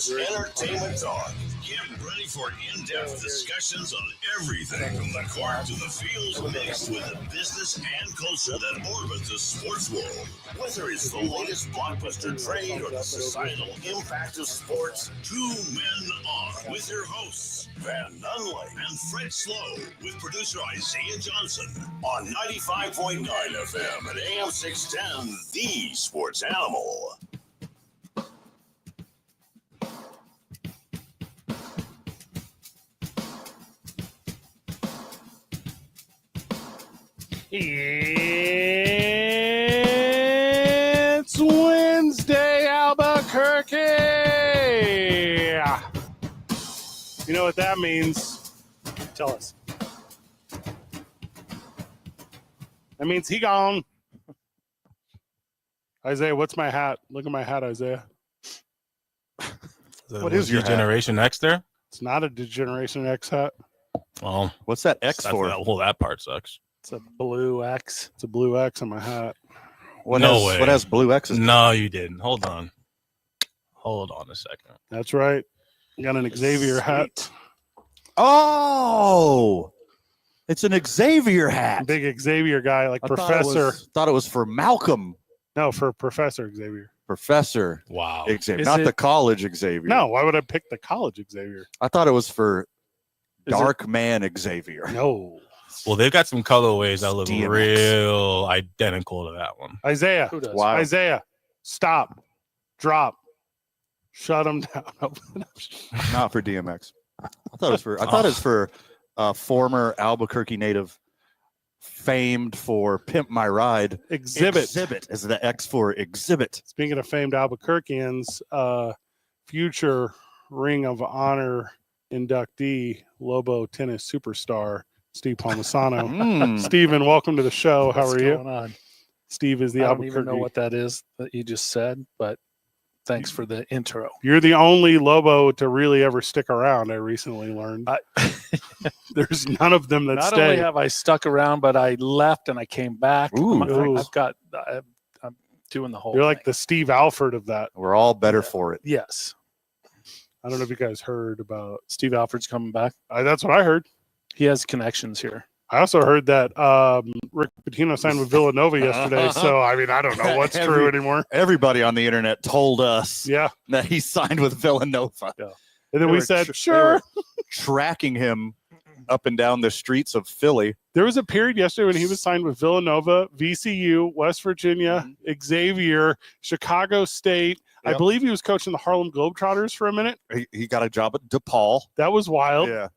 Sports Entertainment Talk. Get ready for in-depth discussions on everything from the court to the field, mixed with the business and culture that orbits the sports world. Whether it's the latest blockbuster trade or the societal impact of sports, two men on with your hosts, Van Nunley and Fred Slow, with producer Isaiah Johnson on 95.9 FM and AM 610, The Sports Animal. It's Wednesday, Albuquerque. You know what that means? Tell us. That means he gone. Isaiah, what's my hat? Look at my hat, Isaiah. What is your Generation X there? It's not a Degeneration X hat. Well, what's that X for? Well, that part sucks. It's a blue X. It's a blue X on my hat. What has blue X's? No, you didn't. Hold on a second. That's right. You got an Xavier hat. Oh, it's an Xavier hat. Big Xavier guy, like Professor. Thought it was for Malcolm. No, for Professor Xavier. Professor. Wow. Xavier, not the college Xavier. No, why would I pick the college Xavier? I thought it was for Dark Man Xavier. No. Well, they've got some colorways that look DMX. real identical to that one. Isaiah. Who does? Wow. Isaiah, stop. Drop. Shut him down. Not for DMX. I thought it was for former Albuquerque native, famed for Pimp My Ride. Exhibit. Exhibit is the X for Exhibit. Speaking of famed Albuquerqueans, future Ring of Honor inductee, Lobo tennis superstar, Steve Palmisano. Steven, welcome to the show. How are you? What's going on? Steve is the I don't Albuquerque. even know what that is that you just said, but thanks for the intro. You're the only Lobo to really ever stick around, I recently learned. There's none of them that Not stay. only have I stuck around, but I left and I came back. Ooh. I'm doing the whole You're like thing. the Steve Alford of that. We're all better for it. Yes. I don't know if you guys heard about. Steve Alford's coming back. That's what I heard. He has connections here. I also heard that Rick Pitino signed with Villanova yesterday. So, I mean, I don't know what's true anymore. Everybody on the internet told us Yeah. that he signed with Villanova. Yeah. And then we said, they sure. were tracking him up and down the streets of Philly. There was a period yesterday when he was signed with Villanova, VCU, West Virginia, Xavier, Chicago State. Yep. I believe he was coaching the Harlem Globetrotters for a minute. He got a job at DePaul. That was wild. Yeah.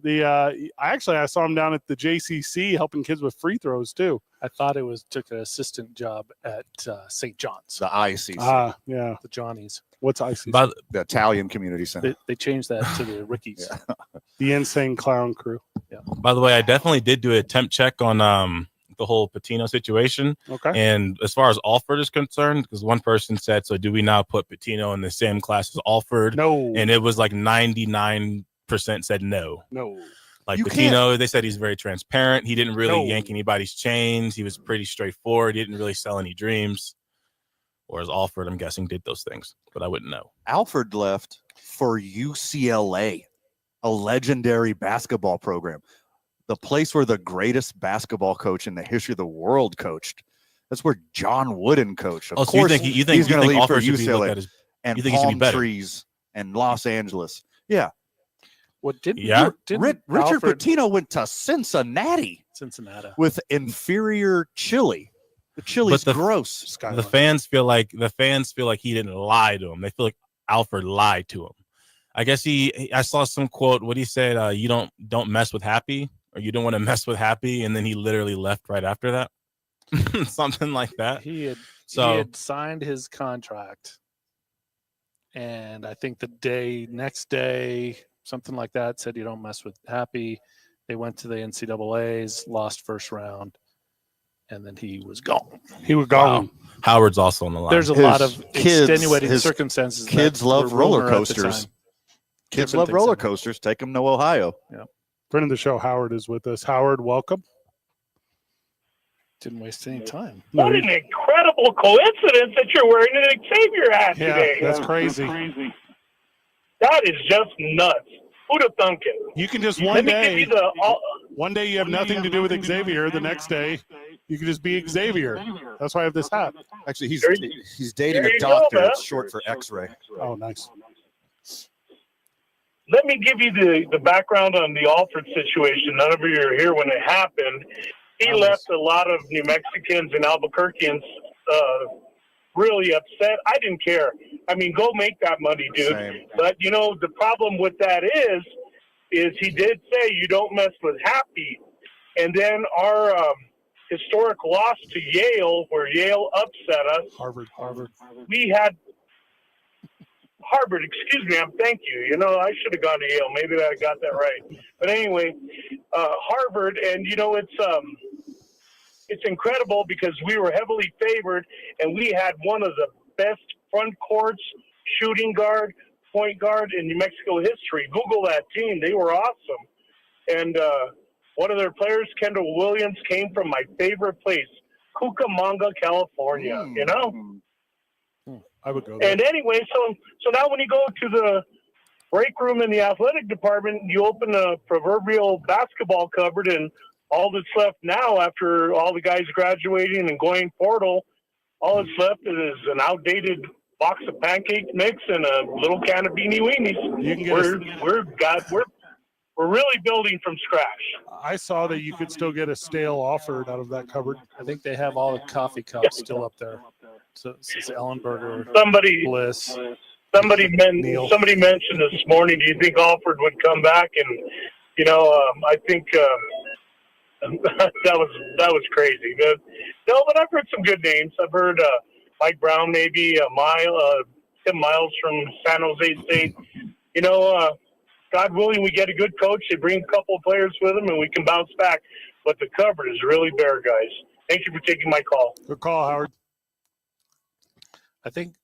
Yeah. I saw him down at the JCC helping kids with free throws too. I thought it took an assistant job at St. John's, The ICC. Yeah. the Johnnies. What's ICC? The Italian Community Center. They changed that to the Rickies. The Insane Clown Crew. By the way, I definitely did do a temp check on the whole Patino situation. Okay. And as far as Alford is concerned, because one person said, so do we now put Patino in the same class as Alford? No. And it was like 99% said no. No. Like You Patino, they said he's very transparent. He didn't really No. yank anybody's chains. He was pretty straightforward. He didn't really sell any dreams. Whereas Alford, I'm guessing, did those things, but I wouldn't know. Alford left for UCLA, a legendary basketball program. The place where the greatest basketball coach in the history of the world coached. That's where John Wooden coached. Of So course, you think he's going to leave for Alford should be looked UCLA at as, and you think he should be palm better? trees and Los Angeles. Yeah. What didn't Yeah. didn't Richard Alford, Pitino went to Cincinnati Cincinnati. with inferior chili. The chili's But the- gross. The fans feel like he didn't lie to him. They feel like Alford lied to him. I guess I saw some quote. What he said, you don't mess with Happy, or you don't want to mess with Happy, and then he literally left right after that. Something like that. He had signed his contract, and I think the next day, something like that, said you don't mess with Happy. They went to the NCAAs, lost first round, and then he was gone. He was gone. Wow. Howard's also on the line. There's a His lot of kids- extenuating his circumstances. Kids that love were roller rumor at the coasters. time. Kids Different love things roller happen. coasters. Take them to Ohio. Friend of the show, Howard, is with us. Howard, welcome. Didn't waste any time. What an incredible coincidence that you're wearing an Xavier hat Yeah, today. that's crazy. That is just nuts. Who'd have thunk it? You can just Let me give you one day you have nothing to do with Xavier. The next day, you can just be Xavier. That's why I have this hat. Actually, he's dating there a you go, doctor. man. It's short for X-ray. Oh, nice. Let me give you the background on the Alford situation. None of you are here when it happened. He left a lot of New Mexicans and Albuquerqueans really upset. I didn't care. I mean, go make that money, dude. Same. But, the problem with that is he did say you don't mess with Happy. And then our historic loss to Yale, where Yale upset us. Harvard. We had Harvard, excuse me, thank you. I should have gone to Yale. Maybe I got that right. But anyway, Harvard, and it's incredible because we were heavily favored, and we had one of the best front courts, shooting guard, point guard in New Mexico history. Google that team; they were awesome. And one of their players, Kendall Williams, came from my favorite place, Cucamonga, California. I would go there. And anyway, so now when you go to the break room in the athletic department, you open the proverbial basketball cupboard, and all that's left now after all the guys graduating and going portal, all that's left is an outdated box of pancake mix and a little can of beanie weenies. You can get we're really building from scratch. I saw that you could still get a stale offered out of that cupboard. I think they have all the coffee cups still up there. So this is Ellenberger, Somebody Bliss. Somebody mentioned this morning, do you think Alford would come back? And I think that was crazy. But I've heard some good names. I've heard Mike Brown, maybe Tim Miles from San Jose State. God willing, we get a good coach. They bring a couple of players with them, and we can bounce back. But the cupboard is really bare, guys. Thank you for taking my call. Good call, Howard. I think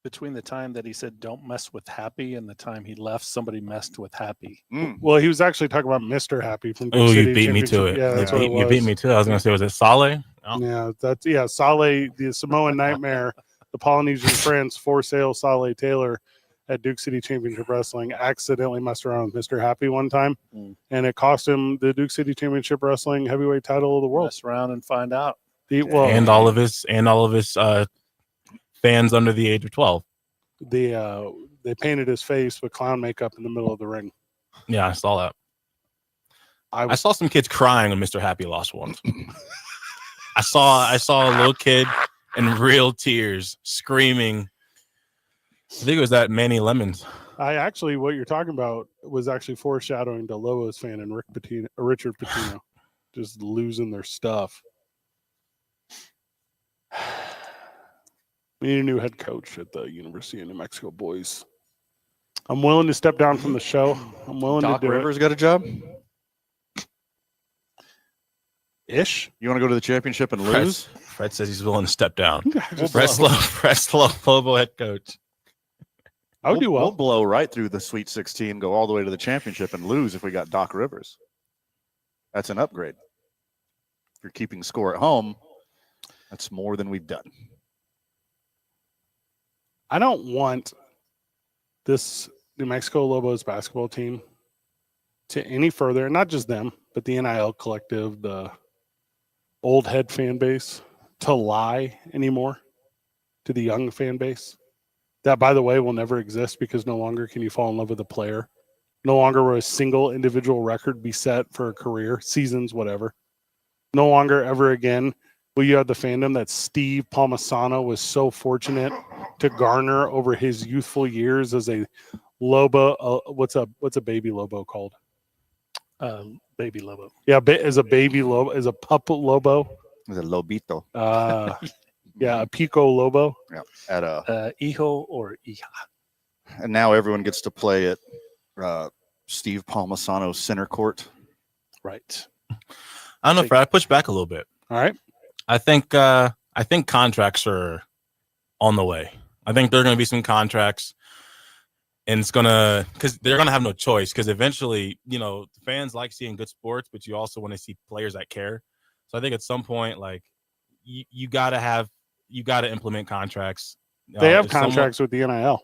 between the time that he said don't mess with Happy and the time he left, somebody messed with Happy. Well, he was actually talking about Mr. Happy from Oh, City you beat me to it. Yeah, that's what it was. You beat me to it. I was going to say, was it Saleh? Oh. Yeah, Saleh, the Samoan Nightmare, the Polynesian Prince, for sale Saleh Taylor at Duke City Championship Wrestling accidentally messed around with Mr. Happy one time, and it cost him the Duke City Championship Wrestling heavyweight title of the world. Mess around and find out. And all of his fans under the age of 12. They painted his face with clown makeup in the middle of the ring. Yeah, I saw that. I saw some kids crying when Mr. Happy lost once. I saw a little kid in real tears screaming. I think it was that Manny Lemons. What you're talking about was actually foreshadowing to Lobos fan and Richard Pitino just losing their stuff. We need a new head coach at the University of New Mexico, boys. I'm willing to step down from the show. I'm willing Doc to do Rivers got a job? Ish. You want to go to the championship and lose? Fred says he's willing to step down. Fred's Lobo head coach. I would do well. We'll blow right through the Sweet 16, go all the way to the championship and lose if we got Doc Rivers. That's an upgrade. If you're keeping score at home, that's more than we've done. I don't want this New Mexico Lobos basketball team to any further, not just them, but the NIL collective, the old head fan base, to lie anymore to the young fan base. That, by the way, will never exist because no longer can you fall in love with a player. No longer will a single individual record be set for a career, seasons, whatever. No longer ever again will you have the fandom that Steve Palmisano was so fortunate to garner over his youthful years as a Lobo. What's a baby Lobo called? Baby Lobo. Yeah, as a baby Lobo, as a pup Lobo. It's a Lobito. Yeah, a Pico Lobo. Yeah, at a Hijo or Hija. And now everyone gets to play at Steve Palmisano's center court. Right. I don't know, Fred. I push back a little bit. All right. I think contracts are on the way. I think there are going to be some contracts, and because they're going to have no choice. Because eventually, fans like seeing good sports, but you also want to see players that care. So I think at some point, like you got to implement contracts. They have contracts with the NIL.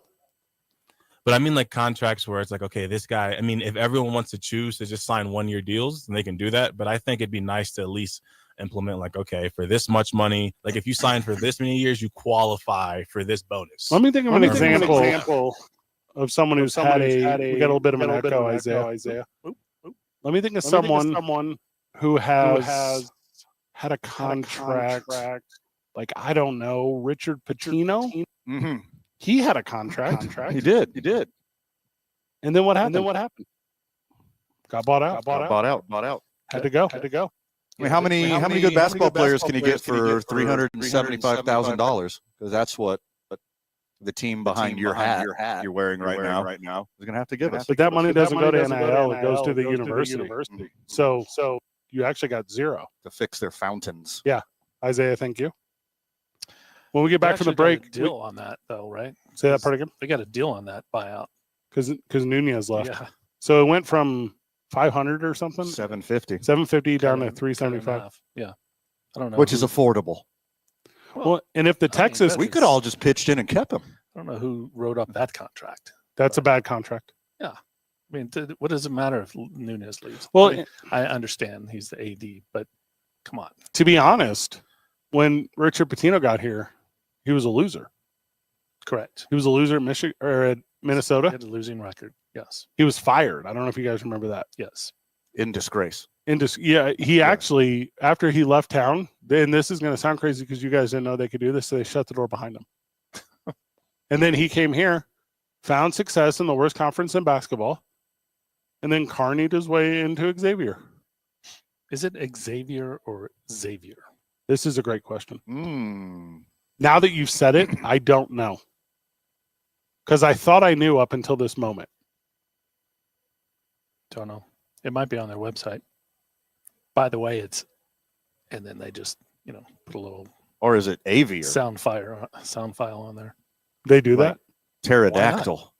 But I mean, like contracts where it's like, okay, this guy. I mean, if everyone wants to choose to just sign 1-year deals, then they can do that. But I think it'd be nice to at least implement, like, okay, for this much money, like if you sign for this many years, you qualify for this bonus. Let me think of an example of someone who's had a. We got a little bit of an echo, Isaiah. Let me think of someone who has had a contract. Like, I don't know, Richard Pitino. Mm-hmm. He had a contract. He did. And then what happened? Got bought out. Bought out. Had to go. I mean, how many good basketball players can you get for $375,000? Because that's what the team behind your hat you're wearing right now is going to have to give us. But that money doesn't go to NIL; it goes to the university. So you actually got zero to fix their fountains. Yeah, Isaiah, thank you. When we get back from the break, deal on that though, right? Say that part again. They got a deal on that buyout because Nunez left. Yeah. So it went from 500 or something, 750 down to 375. Yeah, I don't know. Which is affordable. Well, and if the Texas, we could all just pitched in and kept him. I don't know who wrote up that contract. That's a bad contract. Yeah. I mean, what does it matter if Nunez leaves? Well, I mean, I understand he's the AD, but come on. To be honest, when Richard Pitino got here, he was a loser. Correct. He was a loser at Michigan or at Minnesota. He had a losing record. Yes. He was fired. I don't know if you guys remember that. Yes. In disgrace. Actually, after he left town, and this is going to sound crazy because you guys didn't know they could do this, so they shut the door behind him. And then he came here, found success in the worst conference in basketball, and then carnied his way into Xavier. Is it Xavier or Xavier? This is a great question. Now that you've said it, I don't know. Because I thought I knew up until this moment. Don't know. It might be on their website. By the way, and then they just, put a little. Or is it Avier? Sound file on there. They do that? Pterodactyl.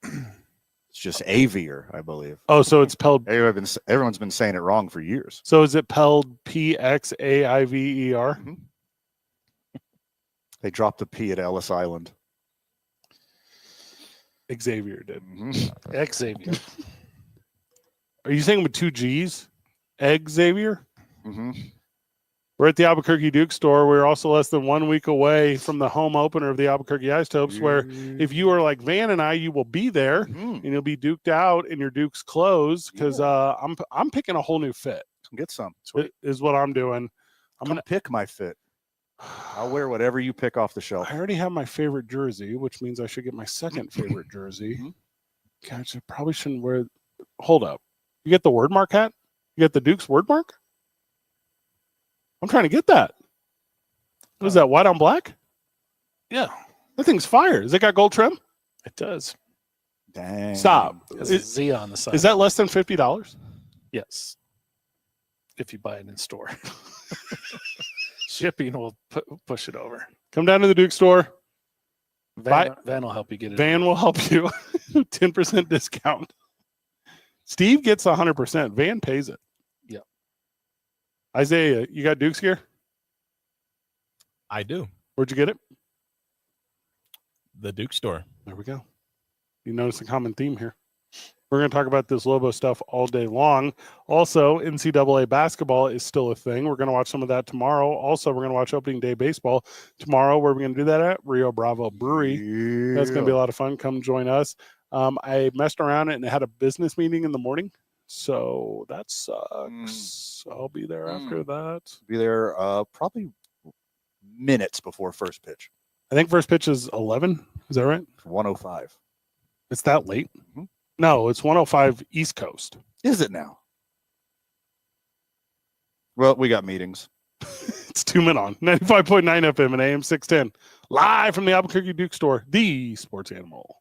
It's just Avier, I believe. Oh, so it's spelled. Everyone's been saying it wrong for years. So is it spelled Pxaiver? Mm-hmm. They dropped the P at Ellis Island. Xavier did. Mm-hmm. Xavier. Are you saying with 2 G's? Xavier? Mm-hmm. We're at the Albuquerque Duke store. We're also less than 1 week away from the home opener of the Albuquerque Isotopes, where if you are like Van and I, you will be there and you'll be duked out in your Duke's clothes because I'm picking a whole new fit. Get some. Is what I'm doing. I'm going to pick my fit. I'll wear whatever you pick off the shelf. I already have my favorite jersey, which means I should get my second favorite jersey. Gosh, I probably shouldn't wear. Hold up. You get the word mark hat? You get the Duke's word mark? I'm trying to get that. What is that, white on black? Yeah. That thing's fire. Has it got gold trim? It does. Dang. Stop. It has a Z on the side. Is that less than $50? Yes. If you buy it in store. Shipping will push it over. Come down to the Duke store. Van will help you get it. Van will help you. 10% discount. Steve gets 100%. Van pays it. Yeah. Isaiah, you got Duke's gear? I do. Where'd you get it? The Duke store. There we go. You notice a common theme here. We're going to talk about this Lobo stuff all day long. Also, NCAA basketball is still a thing. We're going to watch some of that tomorrow. Also, we're going to watch opening day baseball tomorrow. Where are we going to do that at? Rio Bravo Brewery. Yeah. That's going to be a lot of fun. Come join us. I messed around and had a business meeting in the morning. So that sucks. I'll be there after that. Be there probably minutes before first pitch. I think first pitch is 11. Is that right? 105. It's that late? Mm-hmm. No, it's 105 East Coast. Is it now? Well, we got meetings. It's 2 men on 95.9 FM and AM 610. Live from the Albuquerque Duke store, the sports animal.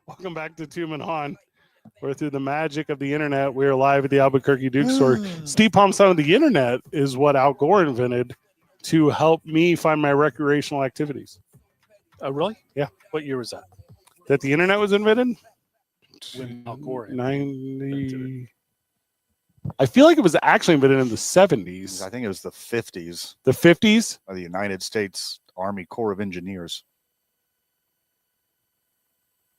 Welcome back to Two Man Han. Where through the magic of the internet, we are live at the Albuquerque Duke store. Steve Palmson of the internet is what Al Gore invented to help me find my recreational activities. Oh, really? Yeah. What year was that? That the internet was invented? When Al Gore invented 90. I feel like it was actually invented in the 70s. I think it was the 50s The 50s? of the United States Army Corps of Engineers.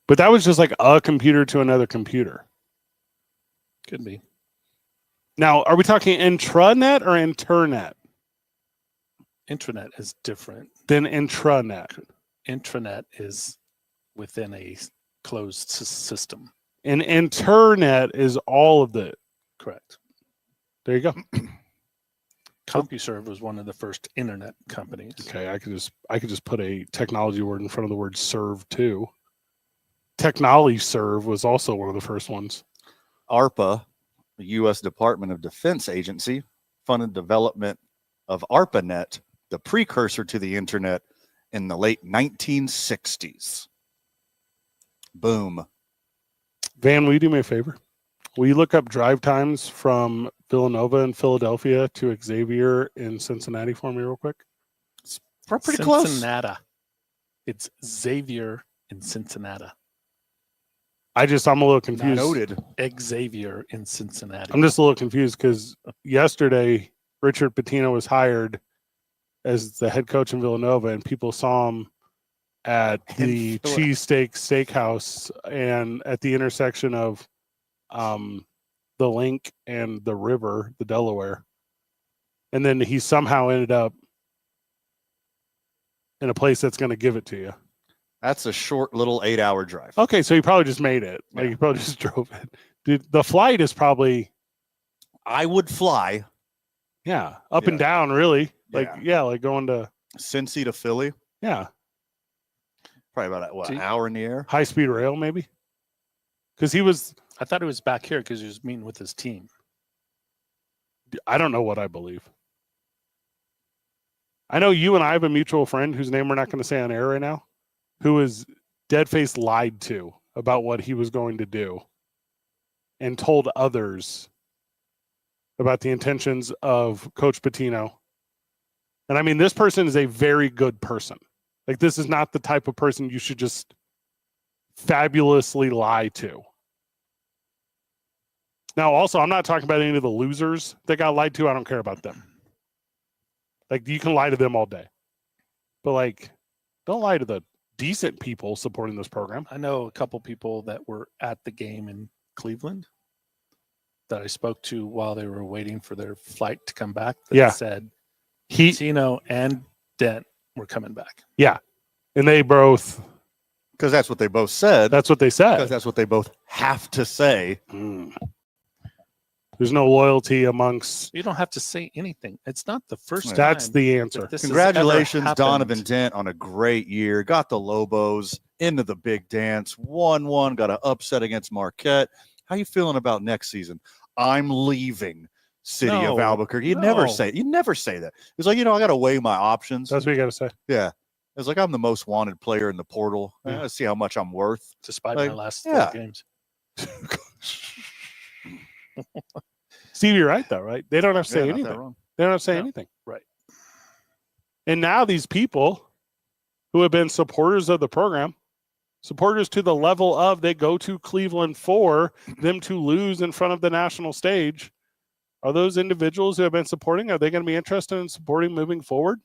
But that was just like a computer to another computer. Could be. Now, are we talking intranet or internet? Intranet is different. Then intranet. Intranet is within a closed system. And internet is all of the. Correct. There you go. CompuServe was one of the first internet companies. Okay, I could just put a technology word in front of the word serve too. Technology serve was also one of the first ones. ARPA, the U.S. Department of Defense agency, funded development of ARPANET, the precursor to the internet, in the late 1960s. Boom. Van, will you do me a favor? Will you look up drive times from Villanova and Philadelphia to Xavier in Cincinnati for me real quick? We're pretty close. Cincinnati. It's Xavier in Cincinnati. I'm a little confused. Noted. Xavier in Cincinnati. I'm just a little confused because yesterday Richard Pitino was hired as the head coach in Villanova, and people saw him at the Cheesesteak Steakhouse and at the intersection of the Link and the river, the Delaware. And then he somehow ended up in a place that's going to give it to you. That's a short little 8-hour drive. Okay, so he probably just made it. Like Yeah. he probably just drove it. Dude, the flight is probably I would fly up and down, really. Like Yeah. like going to Cincy to Philly. Probably about an hour in the air. high speed rail, maybe. Because he was, I thought it was back here because he was meeting with his team. I don't know what I believe. I know you and I have a mutual friend whose name we're not going to say on air right now, who was dead-faced lied to about what he was going to do and told others about the intentions of Coach Pitino. And I mean, this person is a very good person. Like, this is not the type of person you should just fabulously lie to. Now, also, I'm not talking about any of the losers that got lied to. I don't care about them. Like, you can lie to them all day. But, like, don't lie to the decent people supporting this program. I know a couple people that were at the game in Cleveland that I spoke to while they were waiting for their flight to come back that said Tino and Dent were coming back. Yeah. And they both... Because that's what they both said. That's what they said. Because that's what they both have to say. There's no loyalty amongst... You don't have to say anything. It's not the first time. That's the answer. This has Congratulations, ever happened. Donovan Dent, on a great year. Got the Lobos into the big dance. 1-1, got an upset against Marquette. How you feeling about next season? I'm leaving City of Albuquerque. You never say that. It's like, I got to weigh my options. That's what you got to say. Yeah. It's like, I'm the most wanted player in the portal. I got to see how much I'm worth. Despite Like, my last 4 games. Steve, you're right, though, right? They don't have to say not that anything. wrong. They don't have to say anything. Right. And now these people who have been supporters of the program, supporters to the level of they go to Cleveland for them to lose in front of the national stage, are those individuals who have been supporting, are they going to be interested in supporting moving forward?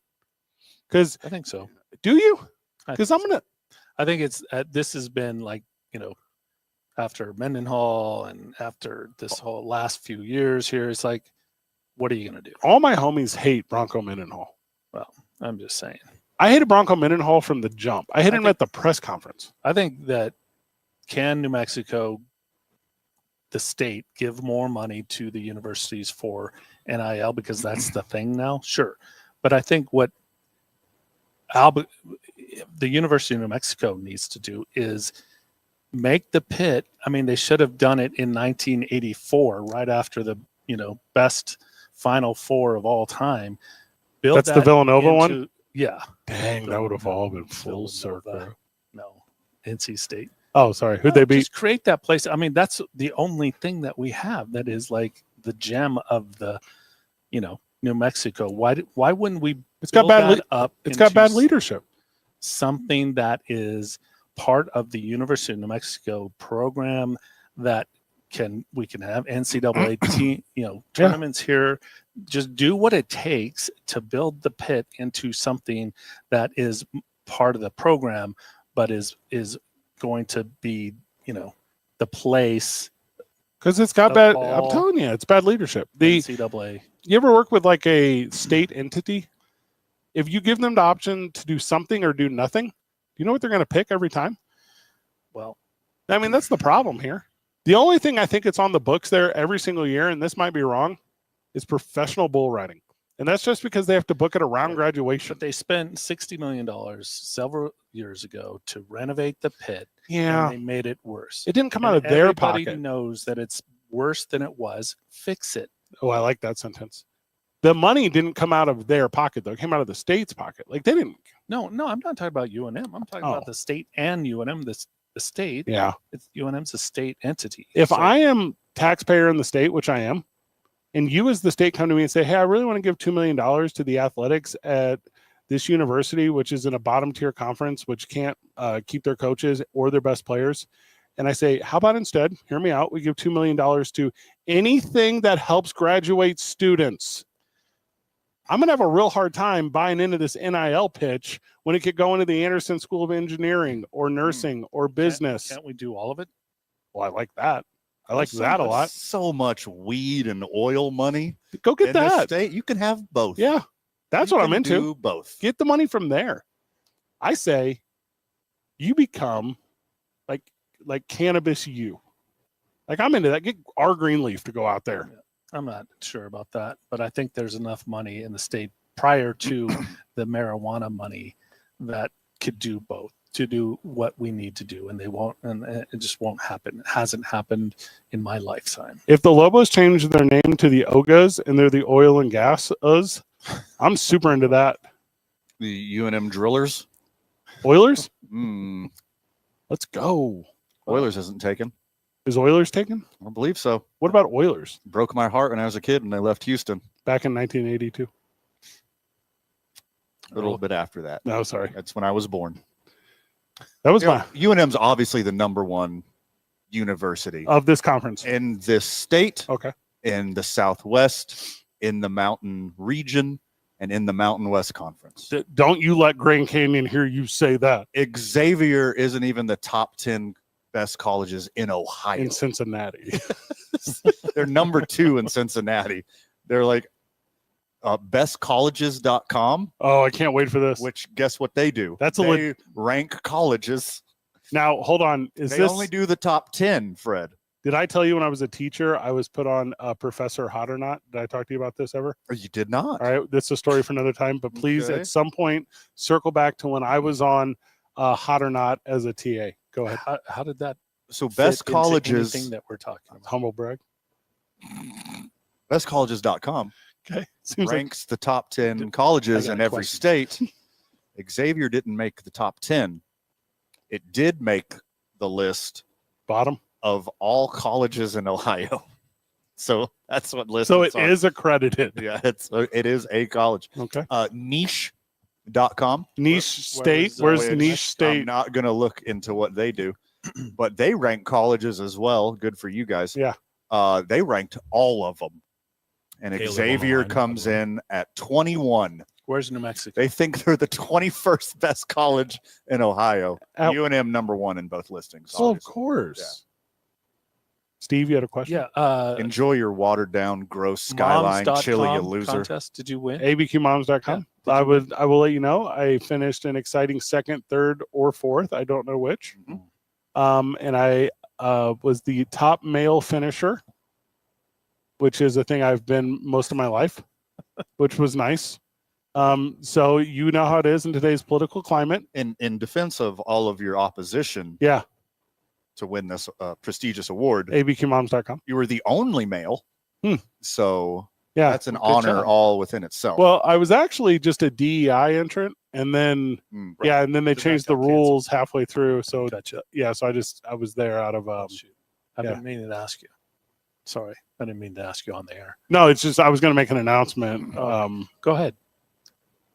Because I think so. do you? I Because think I'm going to. I think it's this has been like, after Mendenhall and after this whole last few years here, it's like, what are you going to do? All my homies hate Bronco Mendenhall. Well, I'm just saying. I hated Bronco Mendenhall from the jump. I hated him at the press conference. I think that can New Mexico, the state, give more money to the universities for NIL because that's the thing now? Sure. But I think what the University of New Mexico needs to do is make the pit. I mean, they should have done it in 1984, right after the best Final Four of all time. build That's the Villanova one? into- Yeah. Dang, that would have all been full Villanova. circle. No, NC State. Oh, sorry. Who'd they beat? Just create that place. I mean, that's the only thing that we have that is like the gem of the, New Mexico. Why wouldn't we? It's got build bad. that up. It's got into bad leadership. Something that is part of the University of New Mexico program that we can have NCAA team, tournaments here. Just do what it takes to build the pit into something that is part of the program, but is going to be, the place. Because it's got Of bad. all I'm telling you, it's bad leadership. The NCAA. You ever work with like a state entity? If you give them the option to do something or do nothing, do you know what they're going to pick every time? Well, I mean, that's the problem here. The only thing I think it's on the books there every single year, and this might be wrong, is professional bull riding. And that's just because they have to book it around graduation. but they spent $60 million several years ago to renovate the pit. Yeah. And they made it worse. It didn't come And out of their everybody pocket. knows that it's worse than it was. Fix it. Oh, I like that sentence. The money didn't come out of their pocket, though. It came out of the state's pocket. Like, they didn't. No, I'm not talking about UNM. I'm talking about the state and UNM. The state. Yeah. UNM's a state entity. If So- I am taxpayer in the state, which I am, and you as the state come to me and say, hey, I really want to give $2 million to the athletics at this university, which is in a bottom tier conference, which can't keep their coaches or their best players. And I say, how about instead, hear me out, we give $2 million to anything that helps graduate students. I'm going to have a real hard time buying into this NIL pitch when it could go into the Anderson School of Engineering or nursing or business. Can't we do all of it? Well, I like that. I like that a lot. So much weed and oil money. Go get in this that. state. You can have both. Yeah, that's You what I'm can into. do both. Get the money from there. I say you become like cannabis you. Like, I'm into that. Get our Greenleaf to go out there. I'm not sure about that, but I think there's enough money in the state prior to the marijuana money that could do both, to do what we need to do, and they won't, and it just won't happen. It hasn't happened in my lifetime. If the Lobos change their name to the Ogas and they're the oil and gas us, I'm super into that. The UNM Drillers. Oilers? Mm, Let's go. Oilers isn't taken. Is Oilers taken? I believe so. What about Oilers? Broke my heart when I was a kid and they left Houston. Back in 1982. A little bit after that. No, sorry. That's when I was born. That was You know, my UNM's obviously the #1 university of this conference. in this state, Okay. in the Southwest, in the Mountain region, and in the Mountain West Conference. Don't you let Grand Canyon hear you say that. Xavier isn't even the top 10 best colleges in Ohio. In Cincinnati. They're #2 in Cincinnati. They're like bestcolleges.com, Oh, I can't wait for this. which guess what they do? That's a they rank colleges. Now, hold on. Is They this only do the top 10, Fred. Did I tell you when I was a teacher, I was put on Professor Hot or Not? Did I talk to you about this ever? Or you did not. All right. This is a story for another time, but please Okay. at some point circle back to when I was on Hot or Not as a TA. Go ahead. How did that So fit best into colleges, anything that we're talking about? Humble brag. bestcolleges.com Okay. Seems like ranks the top 10 colleges I got in a every question. state. Xavier didn't make the top 10. It did make the list bottom. of all colleges in Ohio. So that's what list So it's it on. is accredited. Yeah, it is a college. Okay. Niche.com. Niche where state. was, Where's which niche I'm state? not going to look into what they do, but they rank colleges as well. Good for you guys. Yeah. They ranked all of them. And Caleb on the Xavier line, by comes the way. in at 21. Where's New Mexico? They think they're the 21st best college in Ohio. At- UNM #1 in both listings. Oh, of obviously. course. Steve, you had a question? Yeah. Enjoy your watered down, gross skyline, chili, you moms.com loser. Contest. Did you win? abqmoms.com. Yeah. I will let you know. I finished an exciting second, third, or fourth. I don't know which. Mhm. And I was the top male finisher, which is a thing I've been most of my life, which was nice. So you know how it is in today's political climate. In defense of all of your opposition Yeah. to win this prestigious award, abqmoms.com. you were the only male. Hmm. So Yeah. That's an Good honor job. all within itself. Well, I was actually just a DEI entrant, and then Mm. yeah, and then they Then that changed the got canceled. rules halfway through. So Gotcha. yeah, so I was there out of Shoot. I've yeah. been meaning to ask you. Sorry, I didn't mean to ask you on the air. no, it's just I was going to make an announcement. Go ahead.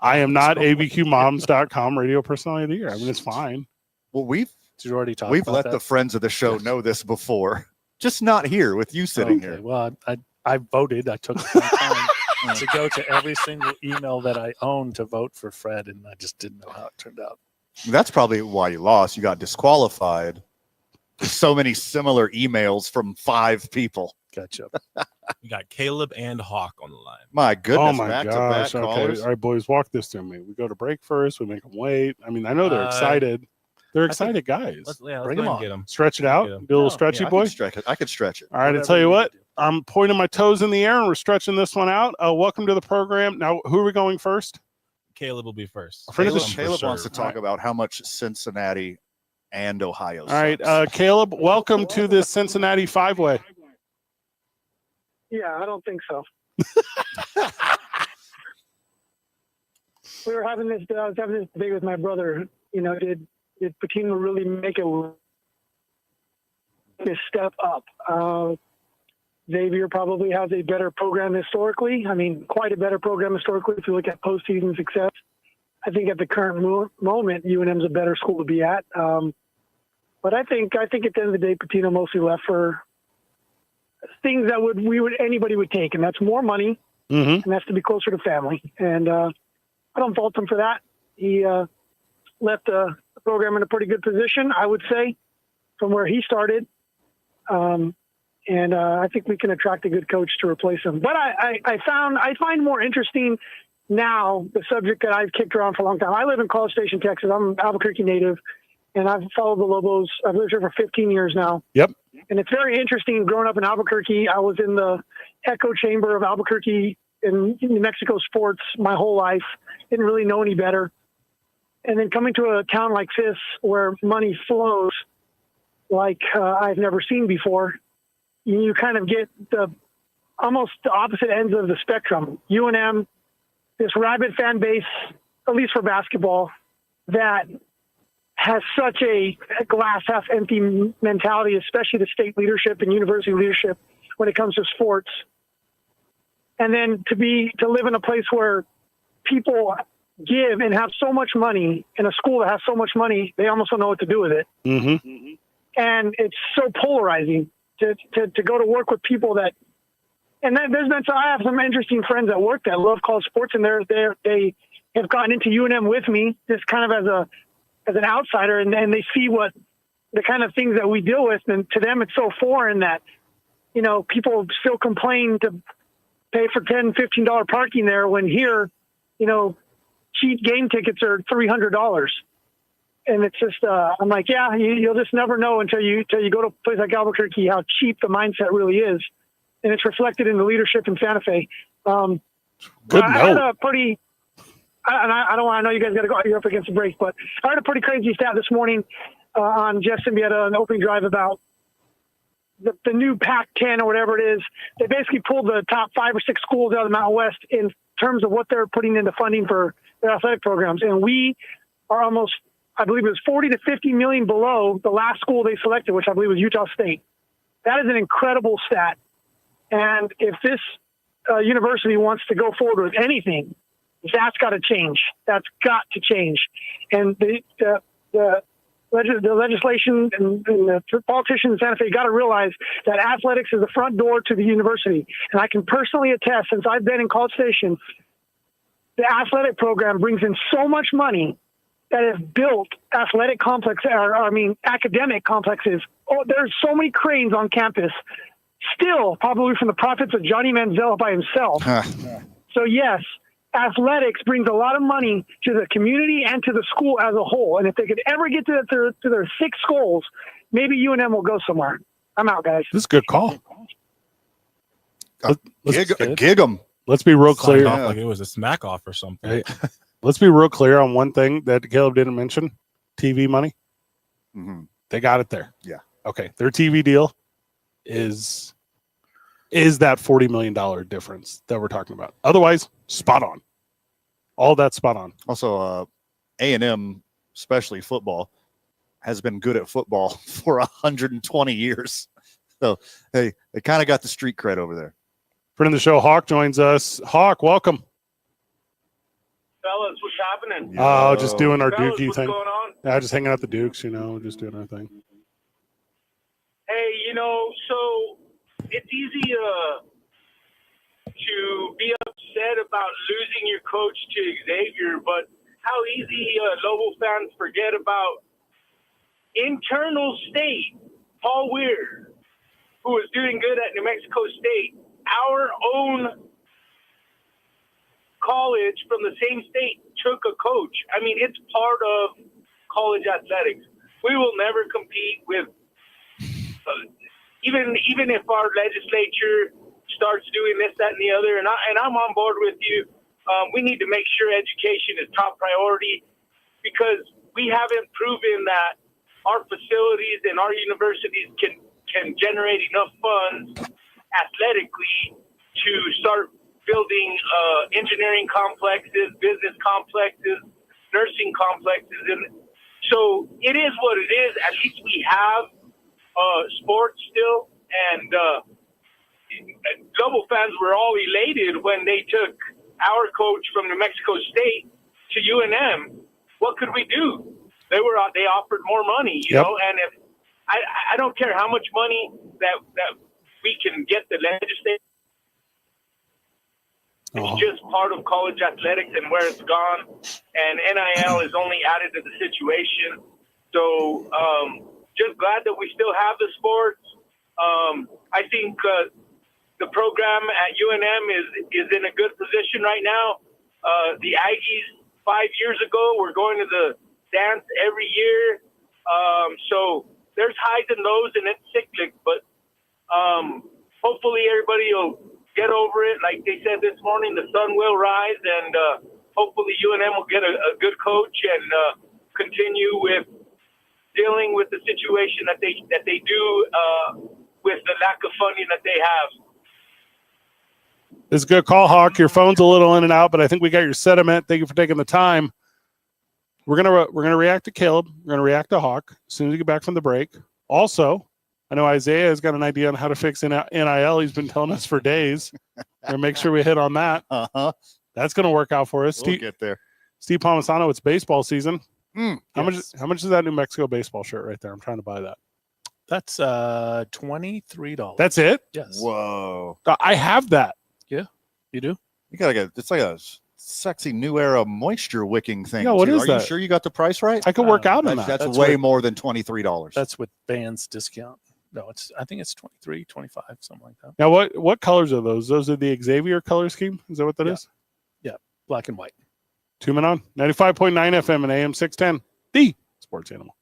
I am not So- abqmoms.com radio personality of the year. I mean, it's fine. Well, we've Did you already talk we've about let that? the friends of the show Yes. know this before, just not here with you sitting Okay, here. well, I voted. I took some time to go to every single email that I own to vote for Fred, and I just didn't know how it turned out. That's probably why you lost. You got disqualified. There's so many similar emails from 5 people. Gotcha. We got Caleb and Hawk on the line. My goodness, Oh my back-to-back gosh. Okay. callers. All right, boys, walk this through me. We go to break first. We make them wait. I mean, I know they're Uh, excited. They're think- excited guys. Let's Bring go 'em ahead on. and get them. Stretch it out. Yeah. Do a little No, stretchy, Yeah, boy. I could stretch it. All right, I Whatever tell you need what. to do. I'm pointing my toes in the air and we're stretching this one out. Welcome to the program. Now, who are we going first? Caleb will be first. A friend of the Caleb, sh- Caleb for wants to sure. talk Alright. about how much Cincinnati and Ohio All right, sucks. Caleb, welcome to this Cincinnati 5-way. Yeah, I don't think so. We were having this. I was having this debate with my brother. You know, did Patino really make a step up? Xavier probably has a better program historically. I mean, quite a better program historically if you look at postseason success. I think at the current moment, UNM's a better school to be at. But I think at the end of the day, Patino mostly left for things that anybody would take, and that's more money, Mm-hmm. and that's to be closer to family. And I don't fault him for that. He left the program in a pretty good position, I would say, from where he started. And I think we can attract a good coach to replace him. But I find more interesting now the subject that I've kicked around for a long time. I live in College Station, Texas. I'm an Albuquerque native, and I've followed the Lobos. I've lived here for 15 years now. Yep. And it's very interesting growing up in Albuquerque. I was in the echo chamber of Albuquerque in New Mexico sports my whole life. Didn't really know any better. And then coming to a town like this where money flows like I've never seen before, you kind of get almost the opposite ends of the spectrum. UNM, this rabid fan base, at least for basketball, that has such a glass half empty mentality, especially the state leadership and university leadership when it comes to sports. And then to live in a place where people give and have so much money in a school that has so much money, they almost don't know what to do with it. Mm-hmm. And it's so polarizing to go to work with people that, and then I have some interesting friends at work that love college sports, and they have gotten into UNM with me just kind of as an outsider, and they see what the kind of things that we deal with, and to them it's so foreign that, you know, people still complain to pay for $10, $15 parking there when here, you know, cheap game tickets are $300. And it's just, I'm like, yeah, you'll just never know until you go to a place like Albuquerque how cheap the mindset really is, and it's reflected in the leadership in Santa Fe. Good I had note. a pretty, and I don't want to know you guys got to go. You're up against the break, but I heard a pretty crazy stat this morning on Jeff Symbieta, an opening drive about the new Pac-10 or whatever it is. They basically pulled the top 5 or 6 schools out of the Mountain West in terms of what they're putting into funding for their athletic programs, and we are almost, I believe it was 40 to 50 million below the last school they selected, which I believe was Utah State. That is an incredible stat. And if this university wants to go forward with anything, that's got to change. That's got to change. And the legislation and the politicians in Santa Fe got to realize that athletics is the front door to the university. And I can personally attest, since I've been in College Station, the athletic program brings in so much money that have built athletic academic complexes. Oh, there's so many cranes on campus, still probably from the profits of Johnny Manziel by himself. So yes, athletics brings a lot of money to the community and to the school as a whole. And if they could ever get to their 6 goals, maybe UNM will go somewhere. I'm out, guys. This is a good call. Gig 'em. Let's be real Signed clear. off like it was a smack off or something. Hey, let's be real clear on one thing that Caleb didn't mention: TV money. Mhm. They got it there. Yeah. Okay. Their TV deal is is that $40 million difference that we're talking about. Otherwise, spot on. All that's spot on. Also, A&M, especially football, has been good at football for 120 years. So, hey, they kind of got the street cred over there. Friend of the show, Hawk, joins us. Hawk, welcome. Fellas, what's happening? Oh, just doing our Fellas, Dukey what's thing. going on? Yeah, just hanging out the Dukes, just doing our thing. Hey, so it's easy to be upset about losing your coach to Xavier, but how easy Lobo fans forget about internal state, Paul Weir, who was doing good at New Mexico State, our own college from the same state took a coach. I mean, it's part of college athletics. We will never compete with even if our legislature starts doing this, that, and the other. And I'm on board with you. We need to make sure education is top priority because we haven't proven that our facilities and our universities can generate enough funds athletically to start building engineering complexes, business complexes, nursing complexes. And so it is what it is. At least we have sports still. And Lobo fans were all elated when they took our coach from New Mexico State to UNM. What could we do? They offered more money, you know, and if I don't care how much money that we can get the legislature. It's just part of college athletics and where it's gone, and NIL is only added to the situation. So just glad that we still have the sports. I think the program at UNM is in a good position right now. The Aggies 5 years ago were going to the dance every year. So there's highs and lows, and it's cyclic, but hopefully everybody will get over it. Like they said this morning, the sun will rise, and hopefully UNM will get a good coach and continue with dealing with the situation that they do with the lack of funding that they have. It's a good call, Hawk. Your phone's a little in and out, but I think we got your sentiment. Thank you for taking the time. We're gonna react to Caleb. We're gonna react to Hawk as soon as we get back from the break. Also, I know Isaiah has got an idea on how to fix NIL. He's been telling us for days. We're gonna make sure we hit on that. That's gonna work out for us. We'll get there. Steve Palmisano, it's baseball season. How Yes. much is that New Mexico baseball shirt right there? I'm trying to buy that. That's $23. That's it? Yes. Whoa. I have that. You do? You gotta it's like a sexy new era moisture wicking thing. Yeah, what too. is Are that? you sure you got the price right? I could work out on that. That's That's way what- more than $23. That's with Vans discount. No, I think it's 23, 25, something like that. Now, what colors are those? Those are the Xavier color scheme? Is that what that is? Yeah. Black and white. Two men on 95.9 FM and AM 610, the sports animal.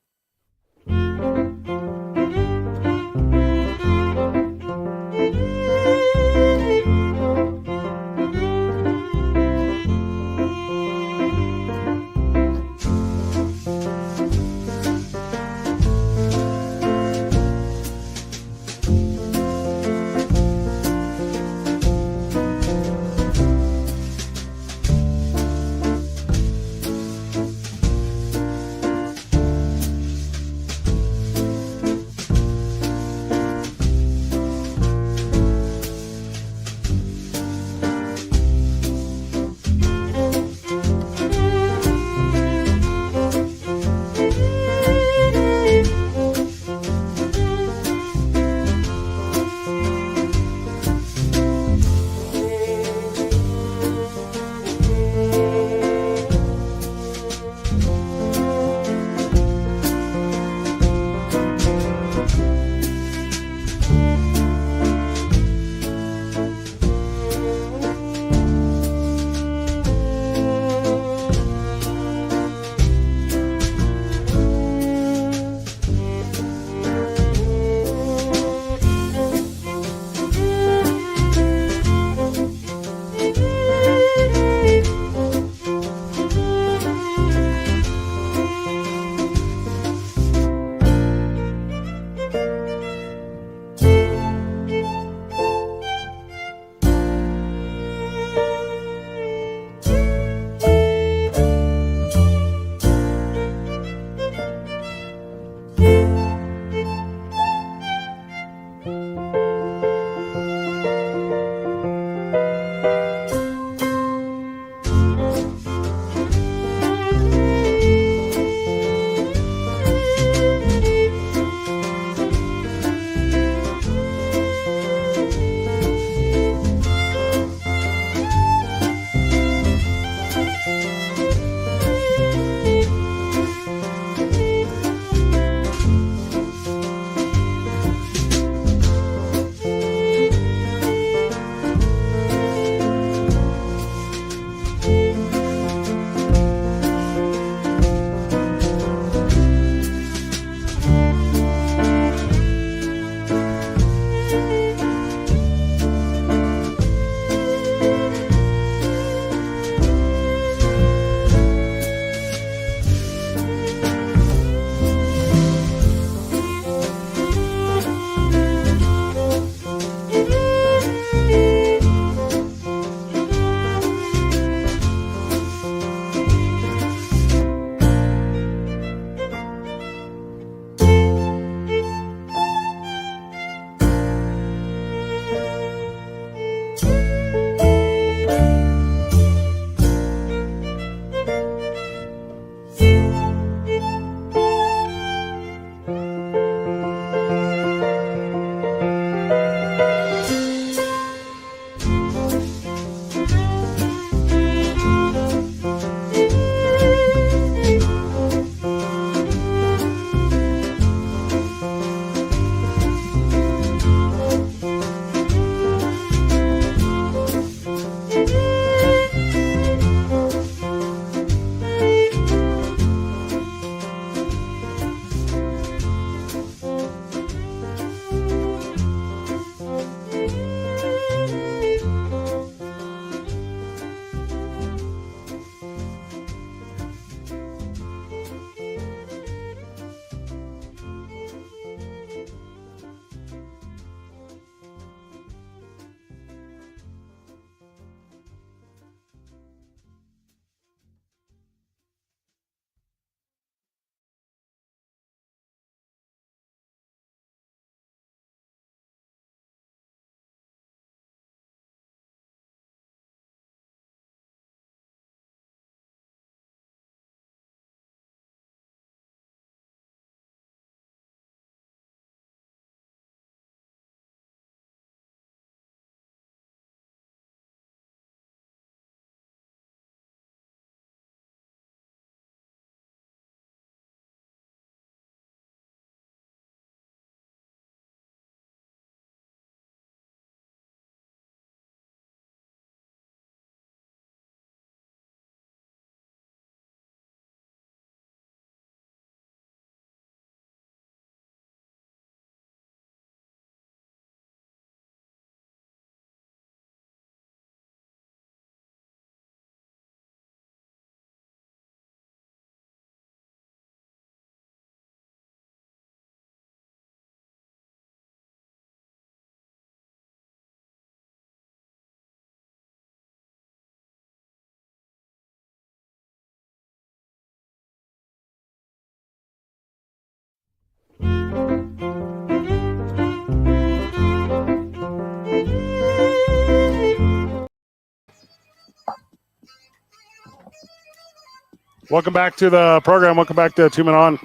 Welcome back to the program. Welcome back to 2 Men On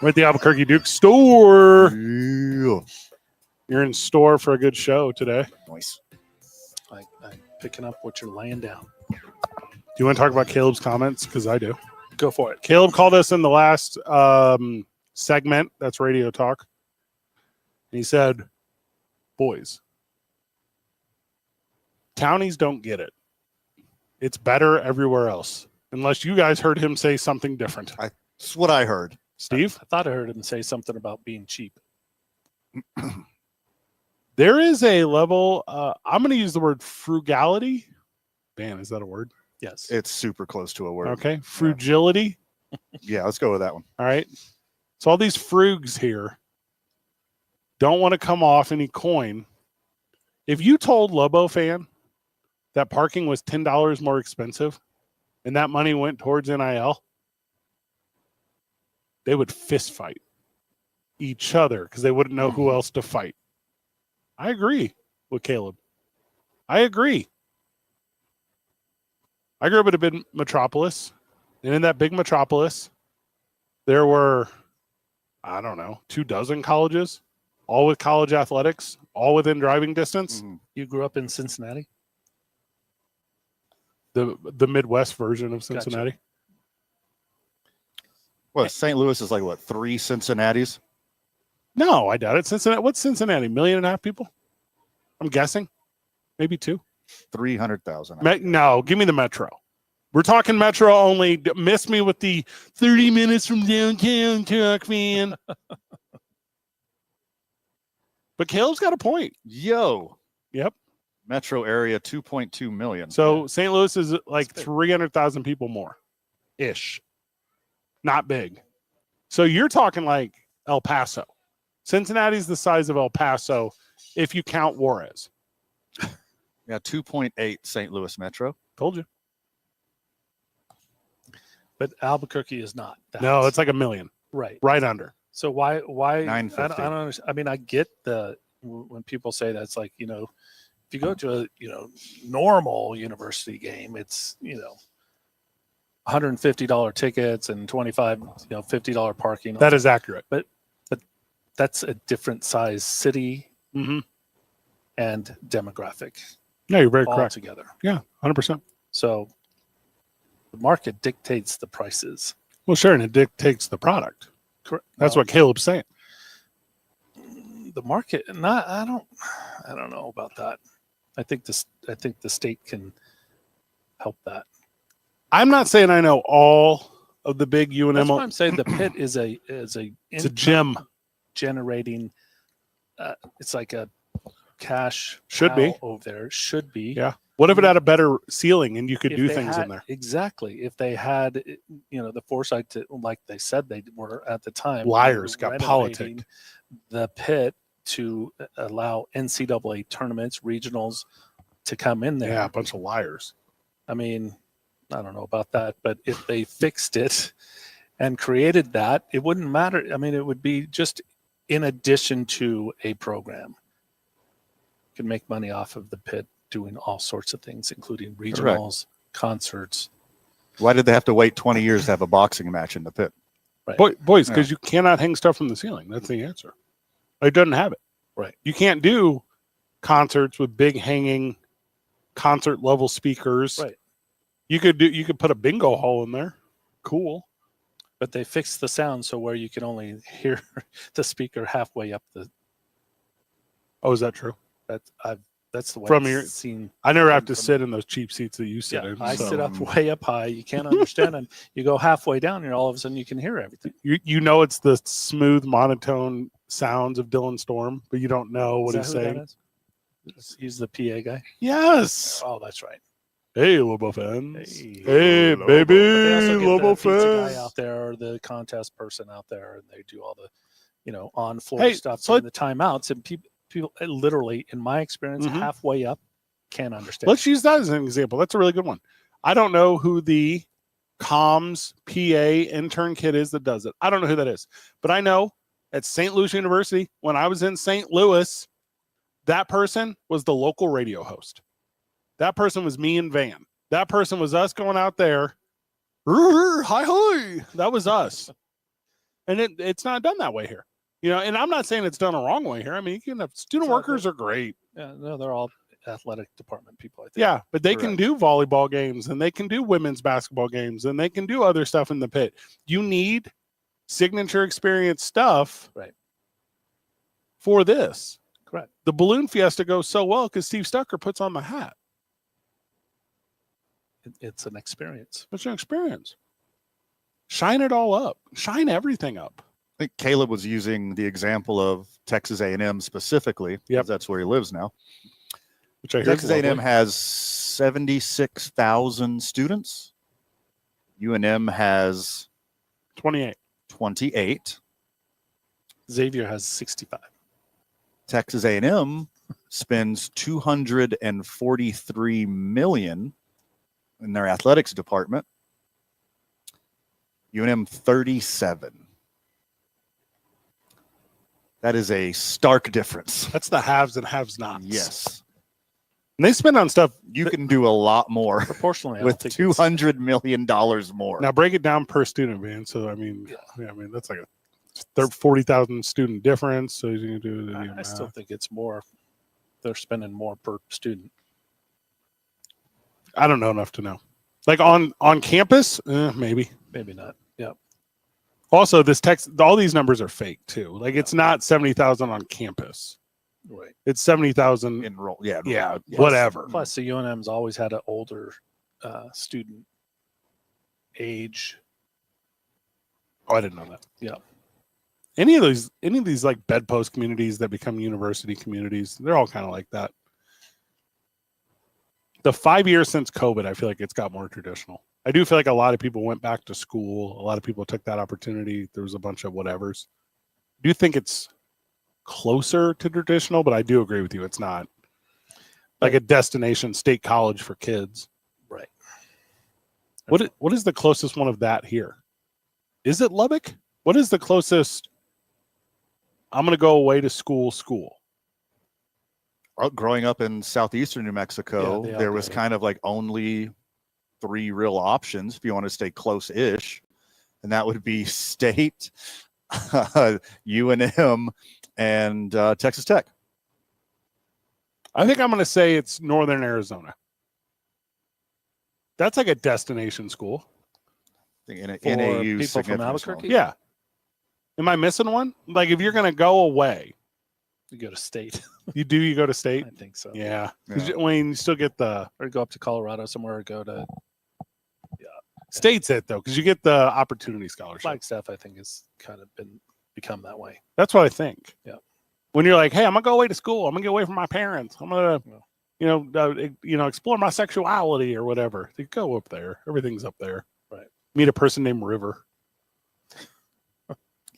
with the Albuquerque Duke store. Yeah. You're in store for a good show today. Nice. I'm picking up what you're laying down. Do you want to talk about Caleb's comments? Because I do. Go for it. Caleb called us in the last segment. That's Radio Talk. And he said, boys, townies don't get it. It's better everywhere else. Unless you guys heard him say something different. That's what I heard. Steve? I thought I heard him say something about being cheap. There is a level, I'm going to use the word frugality. Man, is that a word? Yes. It's super close to a word. Okay. Frugility. Yeah, let's go with that one. All right. So all these frugs here don't want to come off any coin. If you told Lobo fan that parking was $10 more expensive and that money went towards NIL, they would fist fight each other because they wouldn't know who else to fight. I agree with Caleb. I agree. I grew up in a big metropolis, and in that big metropolis, there were, I don't know, 24 colleges, all with college athletics, all within driving distance. You grew up in Cincinnati? The Midwest version of Cincinnati. Gotcha. What, St. Louis is like, what, 3 Cincinnatis? No, I doubt it. Cincinnati. What's Cincinnati? 1.5 million people? I'm guessing. Maybe 2. 300,000. No, give me the metro. We're talking metro only. Miss me with the 30 minutes from downtown talk, man. But Caleb's got a point. Yo. Yep. Metro area, 2.2 million. So St. Louis is like 300,000 people more ish. Not big. So you're talking like El Paso. Cincinnati's the size of El Paso if you count Juarez. Yeah, 2.8 St. Louis Metro. Told you. But Albuquerque is not. No, it's like 1 million. right. Right under. So why? I 950. don't understand. I mean, I get when people say that, it's like, if you go to a normal university game, it's $150 tickets and $50 parking. That is accurate. But that's a different size city and demographic No, you're very correct. altogether. Yeah, 100%. So the market dictates the prices. Well, sure, and it dictates the product. Correct. That's what Caleb's saying. The market. I don't know about that. I think the state can help that. I'm not saying I know all of the big UNM. That's why I'm saying the pit is a It's a gym. generating. It's like a cash Should be. cow over there. Should be. Yeah. What if it had a better ceiling and you could If do they things had- in there? Exactly. If they had, the foresight to, like they said they were at the time, Liars got renovating politic. the pit to allow NCAA tournaments, regionals to come in there. Yeah, a bunch of liars. I mean, I don't know about that, but if they fixed it and created that, it wouldn't matter. I mean, it would be just in addition to a program. You can make money off of the pit doing all sorts of things, including regionals, concerts. Why did they have to wait 20 years to have a boxing match in the pit? Right. Boys, because you cannot hang stuff from the ceiling. That's the answer. It doesn't have it. Right. You can't do concerts with big hanging concert level speakers. Right. You could put a bingo hall in there. Cool. But they fixed the sound so where you can only hear the speaker halfway up the. Oh, is that true? That's the way From it's your- seen. I never have to From- sit in those cheap seats that you sit Yeah, in. I so- sit up way up high. You can't understand, and you go halfway down, and all of a sudden you can hear everything. You know it's the smooth monotone sounds of Dylan Storm, but you don't know what Is he's that who that saying. is? He's the PA guy. Yes. Oh, that's right. Hey, Lobo fans. Hey. Hey, Lobo. baby, But they also get Lobo the pizza guy fans. out there, or the contest person out there, and they do all the, on floor Hey, stuff so in the timeouts. And people literally, in my experience, Mhm. halfway up, can't understand. Let's use that as an example. That's a really good one. I don't know who the comms PA intern kid is that does it. I don't know who that is, but I know at St. Louis University, when I was in St. Louis, that person was the local radio host. That person was me and Van. That person was us going out there Hi, hi. That was us. And it's not done that way here. You know, and I'm not saying it's done a wrong way here. I mean, you can have student So workers are great. Yeah, no, they're all athletic department people, I think. Yeah, but they can Correct. do volleyball games and they can do women's basketball games and they can do other stuff in the pit. You need signature experience stuff Right. for this. Correct. The balloon fiesta goes so well because Steve Stucker puts on the hat. It's an experience. It's an experience. Shine it all up. Shine everything up. I think Caleb was using the example of Texas A&M specifically. Yep. That's where he lives now. Which I hear Texas A&M has 76,000 students. UNM has 28. 28. Xavier has 65. Texas A&M spends $243 million in their athletics department. UNM 37. That is a stark difference. That's the haves and haves nots. Yes. And they spend on stuff. You can do a lot more Proportionally, I with don't think $200 million more. Now break it down per student, man. So I mean, I mean that's like a 40,000 student difference. So you can do. I still think it's more. They're spending more per student. I don't know enough to know. Like on campus, maybe. Maybe not. Yeah. Also, this text, all these numbers are fake too. Like it's not 70,000 on campus. Right. It's 70,000. Enroll. Yeah. Yeah, Yes. whatever. Plus, the UNM's always had an older student age. Oh, I didn't know that. Yeah. Any of these like bedpost communities that become university communities, they're all kind of like that. The 5 years since COVID, I feel like it's got more traditional. I do feel like a lot of people went back to school. A lot of people took that opportunity. There was a bunch of whatevers. I do think it's closer to traditional, but I do agree with you. It's not like a destination state college for kids. Right. What is the closest one of that here? Is it Lubbock? What is the closest? I'm going to go away to school. Growing up in southeastern New Mexico, Yeah, there was kind of like only 3 real options if you want to stay close-ish, and that would be State, UNM, and Texas Tech. I think I'm going to say it's Northern Arizona. That's like a destination school. I think For NAU people from significantly Albuquerque? Yeah. Am I missing one? Like if you're going to go away, You go to state. you go to state? I think so. Yeah. 'Cause Yeah. you still get the Or go up to Colorado somewhere, or go to state's it though, because you get the opportunity scholarship. Flagstaff. I think has kind of become that way. That's what I think. Yeah. When you're like, hey, I'm gonna go away to school. I'm gonna get away from my parents. I'm gonna, explore my sexuality or whatever. You go up there. Everything's up there. Right. Meet a person named River A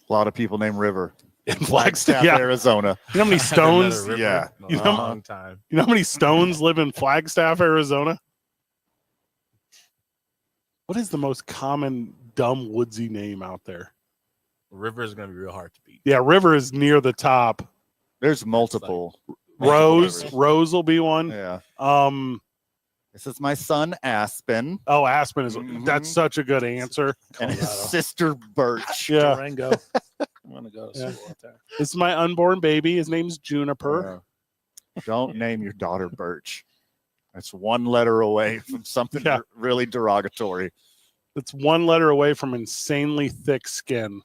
lot of people named River. in Flagstaff. Flagstaff, Yeah. Arizona. You know how many stones? Yeah. You You know- long time. You know how many stones live in Flagstaff, Arizona? What is the most common dumb woodsy name out there? River is going to be real hard to beat. Yeah, River is near the top. There's multiple. Rose rivers. will be one. Yeah. This is my son Aspen Oh, Aspen is Mhm. that's such a good answer. and his Colorado. sister Birch. Yeah. Durango. I'm gonna go to Yeah. school out there. This is my unborn baby. His name's Juniper. Don't name your daughter Birch. That's one letter away from something Yeah. really derogatory. It's one letter away from insanely thick skin.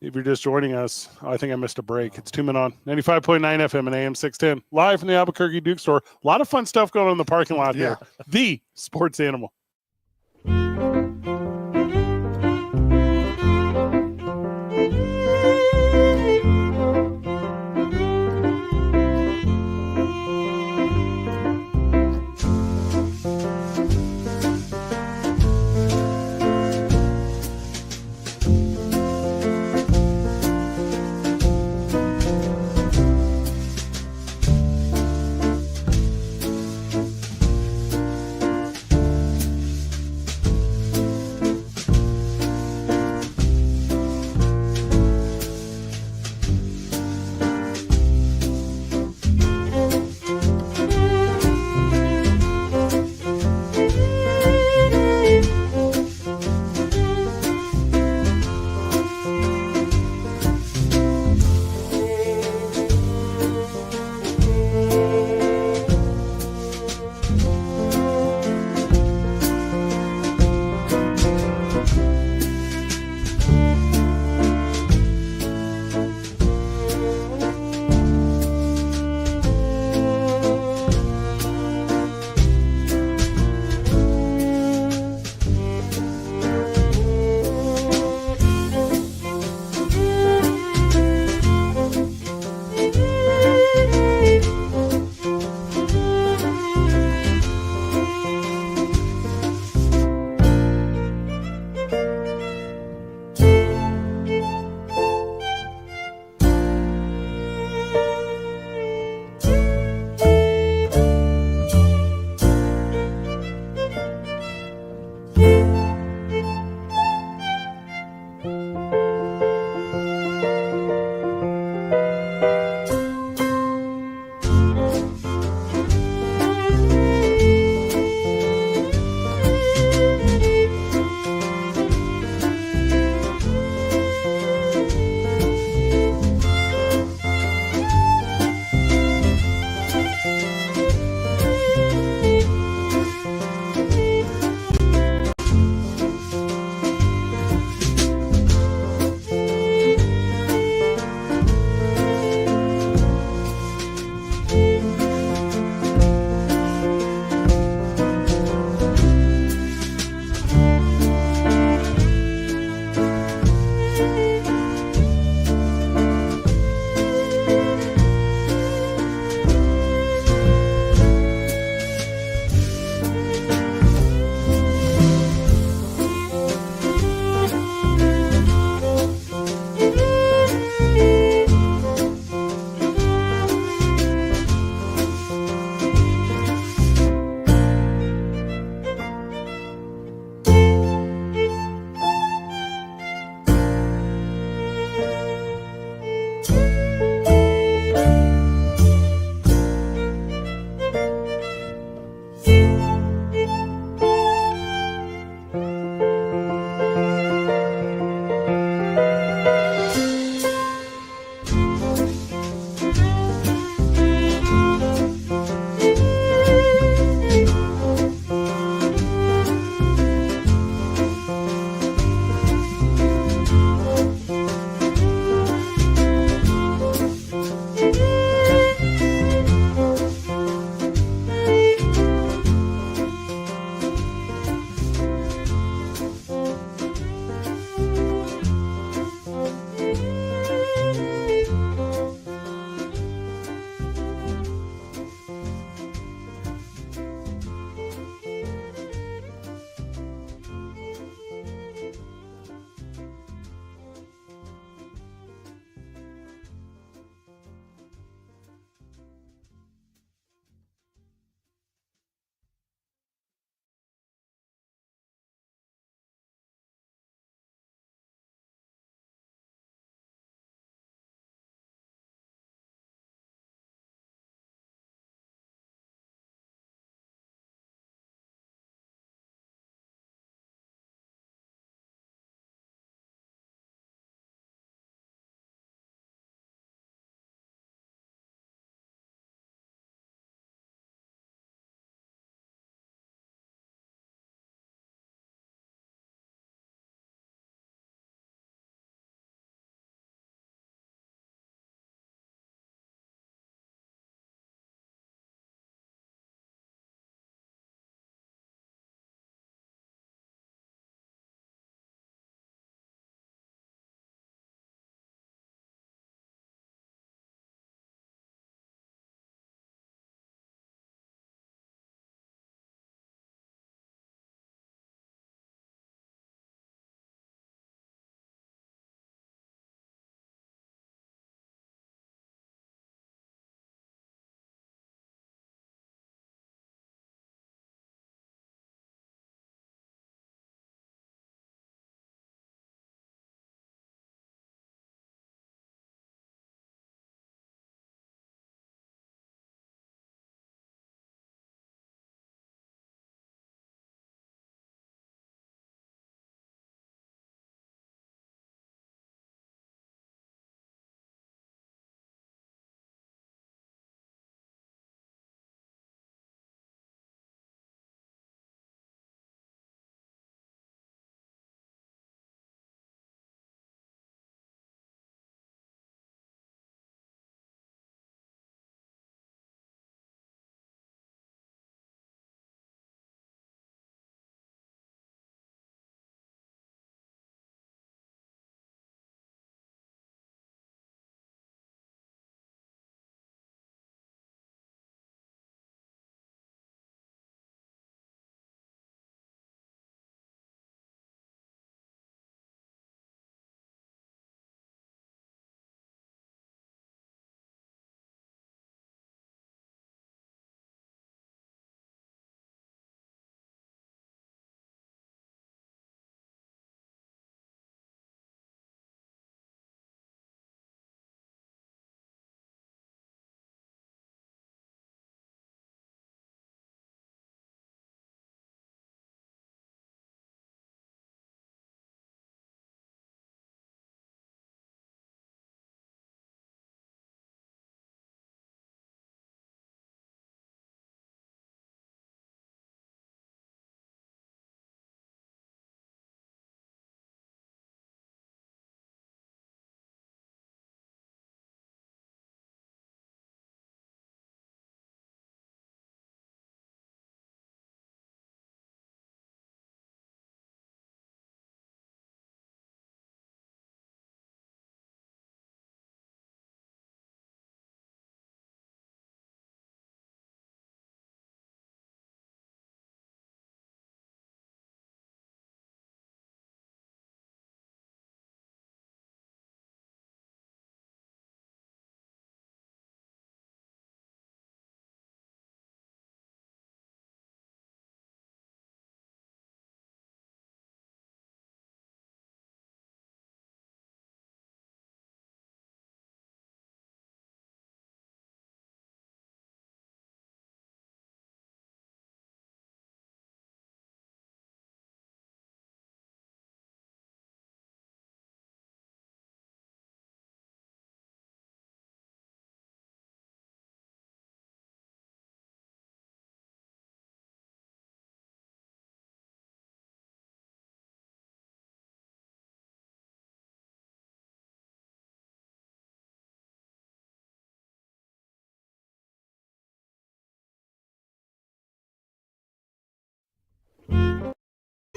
If you're just joining us, I think I missed a break. It's 2 Men On 95.9 FM and AM 610, live from the Albuquerque Duke Store. A lot of fun stuff going on in the parking lot here. The Sports Animal.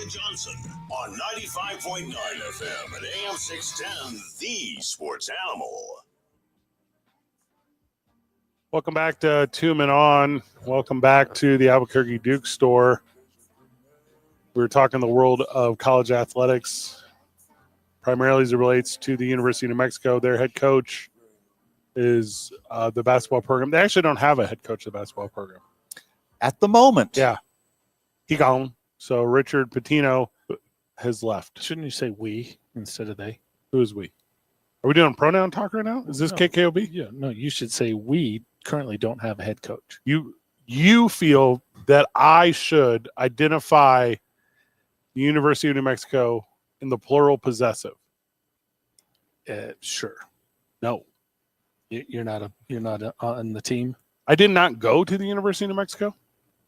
Johnson on 95.9 FM and AM 610, the sports animal. Welcome back to Two Men On. Welcome back to the Albuquerque Duke store. We were talking the world of college athletics, primarily as it relates to the University of New Mexico. Their head coach is the basketball program. They actually don't have a head coach of the basketball program. At the moment. Yeah. He gone. So Richard Pitino has left. Shouldn't you say we instead of they? Who is we? Are we doing pronoun talk right now? Is this No. KKOB? Yeah, no, you should say we currently don't have a head coach. You feel that I should identify the University of New Mexico in the plural possessive? Sure. No. You're not on the team. I did not go to the University of New Mexico.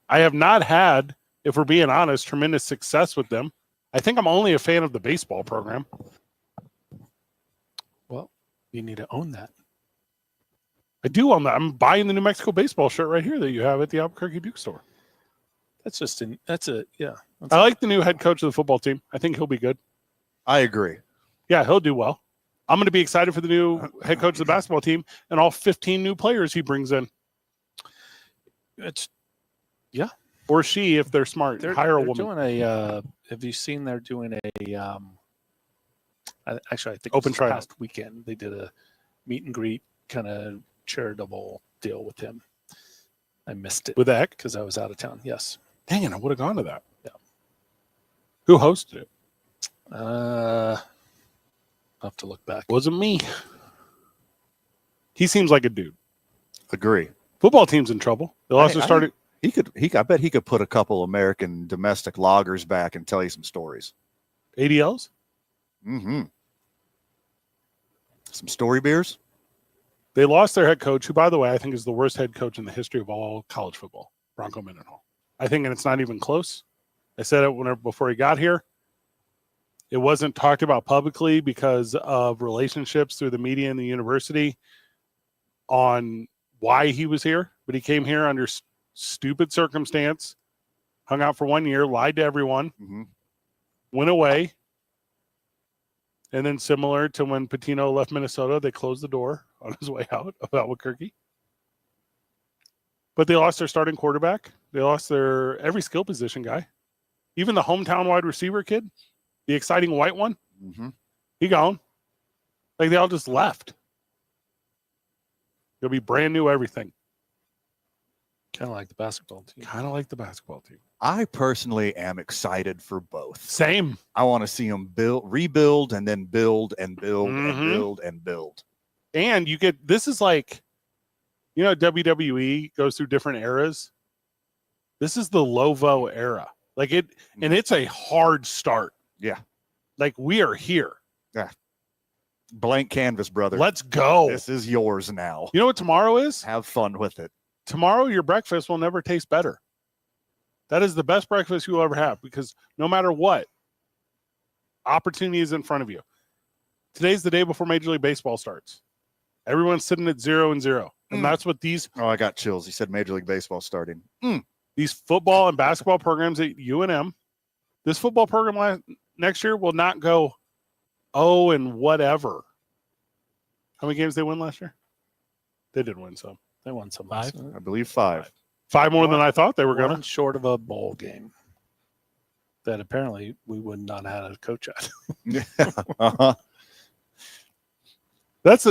I have not had, if we're being honest, tremendous success with them. I think I'm only a fan of the baseball program. Well, you need to own that. I do own that. I'm buying the New Mexico baseball shirt right here that you have at the Albuquerque Duke store. I I like the new head coach of the football team. I think he'll be good. I agree. Yeah, he'll do well. I'm going to be excited for the new head coach of the basketball team and all 15 new players he brings in. Or she, if they're smart. Hire a woman. Have you seen they're doing a I think Open it was tryout. past weekend they did a meet and greet kind of charitable deal with him. I missed it With Eck? because I was out of town. Yes. Dang it, I would have gone to that. Yeah. Who hosted it? I'll have to look back. Wasn't me. He seems like a dude. Agree. Football team's in trouble. They also started. I bet he could put a couple American domestic loggers back and tell you some stories. ADLs? Mm-hmm. Some story beers? They lost their head coach, who, by the way, I think is the worst head coach in the history of all college football, Bronco Mendenhall. I think, and it's not even close. I said it before he got here. It wasn't talked about publicly because of relationships through the media and the university on why he was here. But he came here under stupid circumstance, hung out for 1 year, lied to everyone, went away. And then similar to when Pitino left Minnesota, they closed the door on his way out of Albuquerque. But they lost their starting quarterback. They lost their every skill position guy. Even the hometown wide receiver kid, the exciting white one, he gone. Like they all just left. It'll be brand new everything. Kind of like the basketball team. Kind of like the basketball team. I personally am excited for both. Same. I want to see them rebuild, and then build and build and build and build. And you get, this is like, WWE goes through different eras. This is the Lovo era. Like it, and it's a hard start. Yeah. Like we are here. Yeah. Blank canvas, brother. Let's go. This is yours now. You know what tomorrow is? Have fun with it. Tomorrow, your breakfast will never taste better. That is the best breakfast you'll ever have because no matter what, opportunity is in front of you. Today's the day before Major League Baseball starts. Everyone's sitting at 0-0. And that's what these... Oh, I got chills. He said Major League Baseball starting. These football and basketball programs at UNM, this football program next year will not go, and whatever. How many games they win last year? They did win some. They won some. 5? I believe 5. 5 more than I thought they were going One to. short of a bowl game that apparently we would not have had a coach at. That's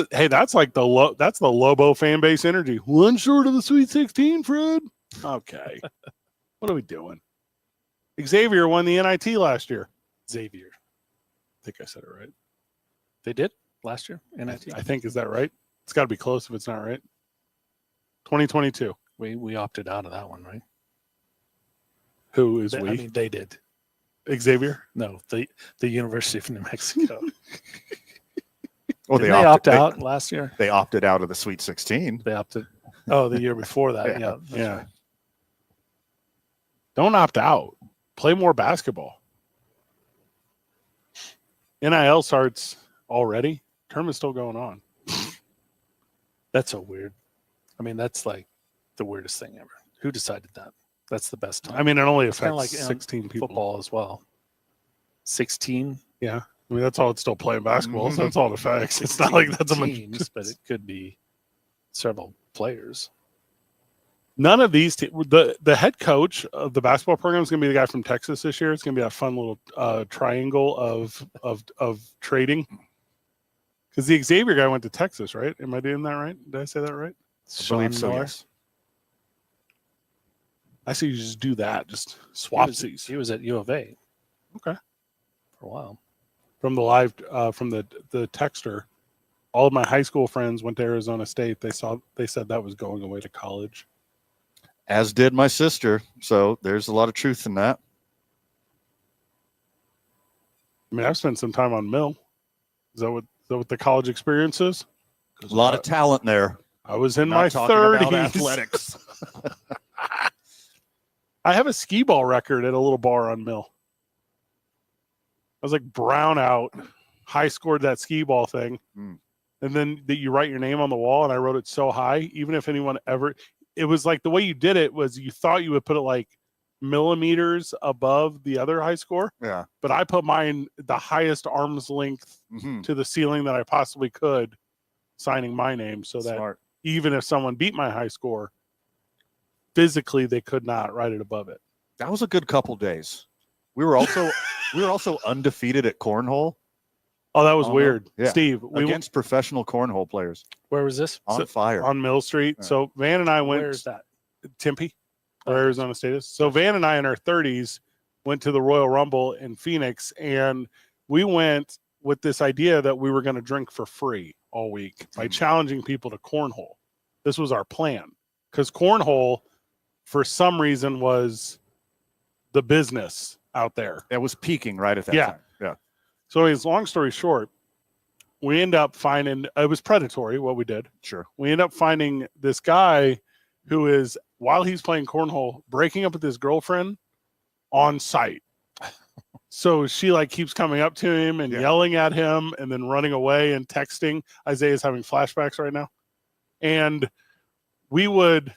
like the Lobo fan base energy. One short of the Sweet 16, Fred. Okay. What are we doing? Xavier won the NIT last year. Xavier. I think I said it right. They did last year. NIT. I think, is that right? It's got to be close if it's not right. 2022. We opted out of that one, right? Who is we? I mean, they did. Xavier? No, the University of New Mexico. Well, Didn't they opt out last year? They opted out of the Sweet 16. They opted. Oh, the year before that. Yeah. Yeah. Right. Don't opt out. Play more basketball. NIL starts already. Term is still going on. That's so weird. I mean, that's like the weirdest thing ever. Who decided that? That's the best time. I mean, it only It's kinda affects like 16 people. football as well. 16. Yeah. I mean, that's all it's still playing basketball. So that's all it affects. It's not like that's a teams, but it could be several players. None of these the head coach of the basketball program is going to be the guy from Texas this year. It's going to be a fun little triangle of trading. Because the Xavier guy went to Texas, right? Am I doing that right? Did I say that right? I believe so, yes. I see you just do that, just swapsies. He was at U of A. Okay. For a while. From the live, from the texter, all of my high school friends went to Arizona State. They said that was going away to college. As did my sister. So there's a lot of truth in that. I mean, I've spent some time on Mill. Is that what the college experience is? A lot of talent there. I was in Not my talking 30s. about athletics. I have a skee ball record at a little bar on Mill. I was like brown out, high scored that skee ball thing. Mm. And then you write your name on the wall, and I wrote it so high, even if anyone ever, it was like the way you did it was you thought you would put it like millimeters above the other high score. Yeah. But I put mine the highest arm's length to the ceiling that I possibly could, signing my name so that even if someone beat my high score, physically they could not write it above it. That was a good couple days. We were also undefeated at cornhole. Oh, that was weird. Yeah. Steve, against professional cornhole players. Where was this? On fire. On Mill Street. Yeah. So Van and I went. Where's that? Tempe, where Arizona State is. So Van and I in our 30s went to the Royal Rumble in Phoenix, and we went with this idea that we were going to drink for free all week by challenging people to cornhole. This was our plan because cornhole, for some reason, was the business out there. It was peaking right at that time. Yeah. So anyways, long story short, we end up finding, it was predatory what we did. Sure. We end up finding this guy who is, while he's playing cornhole, breaking up with his girlfriend on site. So she like keeps coming up to him and yelling at him and then running away and texting. Isaiah's having flashbacks right now. And we would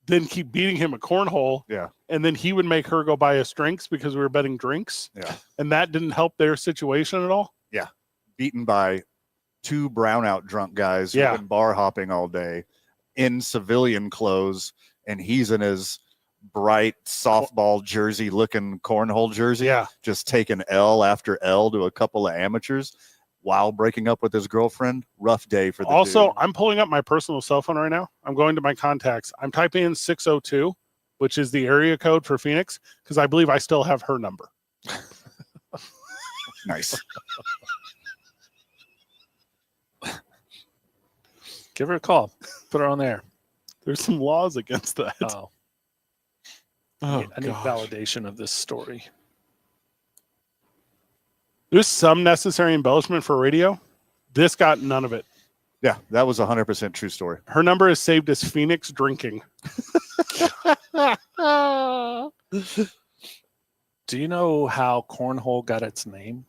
then keep beating him at cornhole. Yeah. And then he would make her go buy us drinks because we were betting drinks. Yeah. And that didn't help their situation at all. Yeah. Beaten by two brownout drunk guys who've been bar hopping all day in civilian clothes, and he's in his bright softball jersey looking cornhole jersey. Yeah. Just taking L after L to a couple of amateurs while breaking up with his girlfriend. Rough day for the Also, dude. I'm pulling up my personal cell phone right now. I'm going to my contacts. I'm typing in 602, which is the area code for Phoenix, because I believe I still have her number. Nice. Give her a call. Put her on there. There's some laws against that. Oh. I need validation of this story. There's some necessary embellishment for radio. This got none of it. Yeah, that was 100% true story. Her number is saved as Phoenix Drinking. Do you know how cornhole got its name?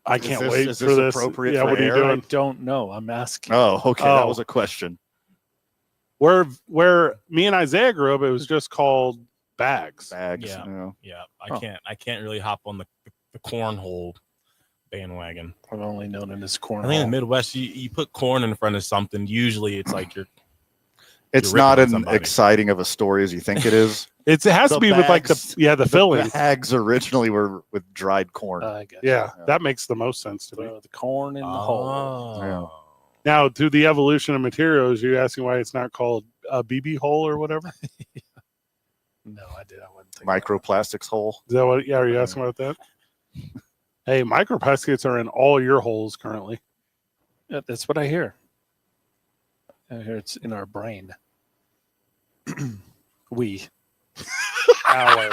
I can't wait is for this this. appropriate Yeah, for what are you air? I doing? don't know. I'm asking. Oh, okay. Oh. That was a question. Where me and Isaiah grew up, it was just called bags. Bags. Yeah. You know. Yeah, I can't really hop on the cornhole bandwagon. I've only known it as I think in the cornhole. Midwest, you put corn in front of something. Usually, it's like It's You're not ripping as on somebody. exciting of a story as you think it is. It has to be with like bags- the filling. Bags originally were with dried corn. I got Yeah, Yeah. that makes the most sense to me. the corn in the hole. oh. Now, through the evolution of materials, you're asking why it's not called a BB hole or whatever? No, I wouldn't think. Microplastics hole. Is that what? Yeah, are you asking about that? Hey, microplastics are in all your holes currently. Yeah, that's what I hear. I hear it's in our brain. Our.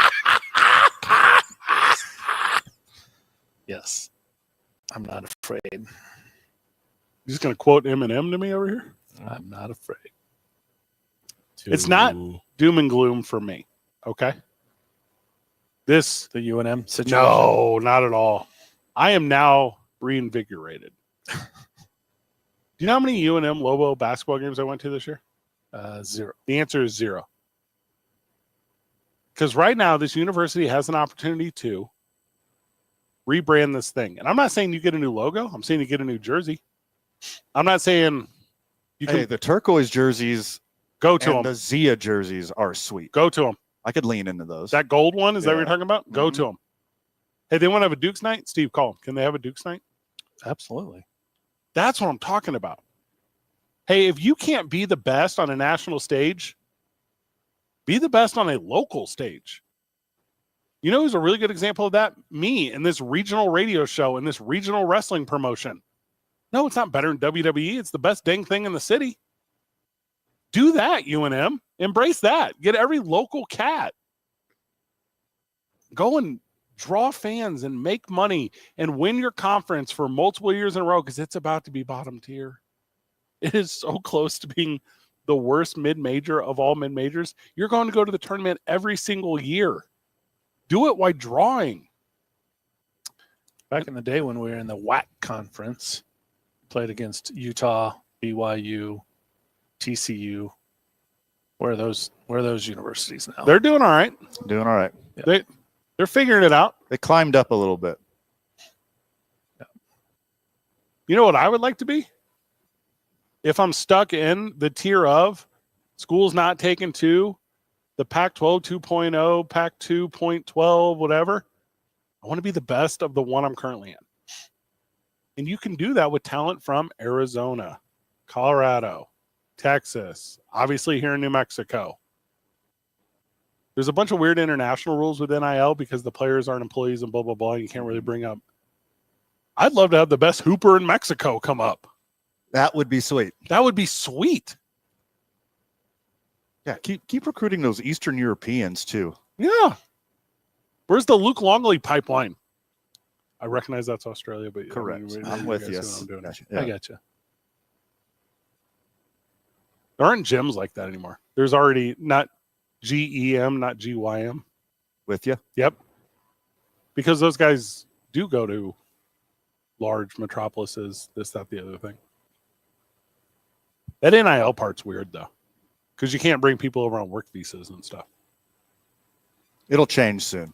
Yes. I'm not afraid. You're just gonna quote Eminem to me over here? I'm not afraid. It's not doom and gloom for me. Okay. This The UNM situation? no, not at all. I am now reinvigorated. Do you know how many UNM Lobo basketball games I went to this year? 0. The answer is 0. Because right now, this university has an opportunity to rebrand this thing. And I'm not saying you get a new logo. I'm saying you get a new jersey. I'm not saying you can the turquoise jerseys go to and them. the Zia jerseys are sweet. Go to them. I could lean into those. That gold one, is that what you're Yeah. talking about? Go Mhm. to them. Hey, they want to have a Duke's night? Steve, call them. Can they have a Duke's night? Absolutely. That's what I'm talking about. Hey, if you can't be the best on a national stage, be the best on a local stage. You know who's a really good example of that? Me in this regional radio show, in this regional wrestling promotion. No, it's not better than WWE. It's the best dang thing in the city. Do that, UNM. Embrace that. Get every local cat. Go and draw fans and make money and win your conference for multiple years in a row because it's about to be bottom tier. It is so close to being the worst mid-major of all mid-majors. You're going to go to the tournament every single year. Do it while drawing. Back in the day when we were in the WAC conference, played against Utah, BYU, TCU. Where are those universities now? They're doing all right. Doing all right. They're figuring it out. They climbed up a little bit. You know what I would like to be? If I'm stuck in the tier of schools not taken to the Pac-12 2.0, Pac 2.12, whatever, I want to be the best of the one I'm currently in. And you can do that with talent from Arizona, Colorado, Texas, obviously here in New Mexico. There's a bunch of weird international rules with NIL because the players aren't employees and blah, blah, blah. You can't really bring up. I'd love to have the best hooper in Mexico come up. That would be sweet. That would be sweet. Yeah, keep recruiting those Eastern Europeans too. Yeah. Where's the Luke Longley pipeline? I recognize that's Australia, but Correct. I mean, I'm with guys you. see what I'm doing. Gotcha. I Yeah. got you. There aren't gyms like that anymore. There's already not GEM, not GYM. With you. Yep. Because those guys do go to large metropolises, this, that, the other thing. That NIL part's weird, though, because you can't bring people over on work visas and stuff. It'll change soon.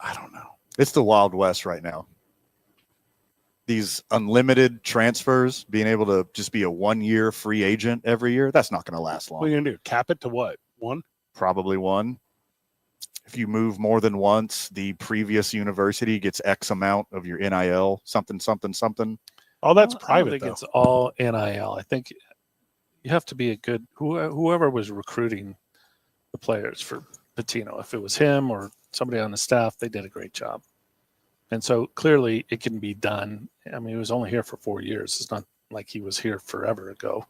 I don't know. It's the Wild West right now. These unlimited transfers, being able to just be a 1-year free agent every year, that's not going to last long. What are you going to do? Cap it to what? One? Probably one. If you move more than once, the previous university gets X amount of your NIL, something. Oh, that's I don't private, think though. it's all NIL. I think you have to be a good whoever was recruiting the players for Pitino. If it was him or somebody on the staff, they did a great job. And so clearly it can be done. I mean, he was only here for 4 years. It's not like he was here forever ago.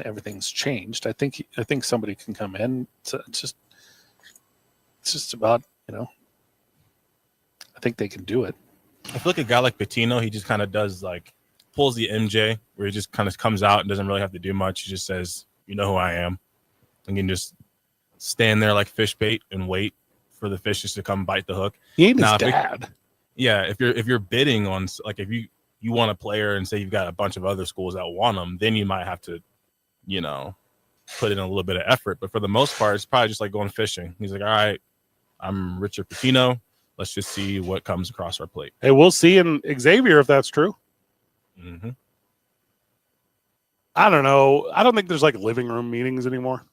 Everything's changed. I think somebody can come in. It's just about, I think they can do it. I feel like a guy like Pitino, he just kind of does pulls the MJ where he just kind of comes out and doesn't really have to do much. He just says, "You know who I am," and can just stand there like fish bait and wait for the fishes to come bite the hook. He ain't his Now, dad. Yeah, if you're bidding on if you want a player and say you've got a bunch of other schools that want them, then you might have to, put in a little bit of effort. But for the most part, it's probably just like going fishing. He's like, "All right, I'm Richard Pitino. Let's just see what comes across our plate." Hey, we'll see in Xavier if that's true. Mm-hmm. I don't know. I don't think there's living room meetings anymore.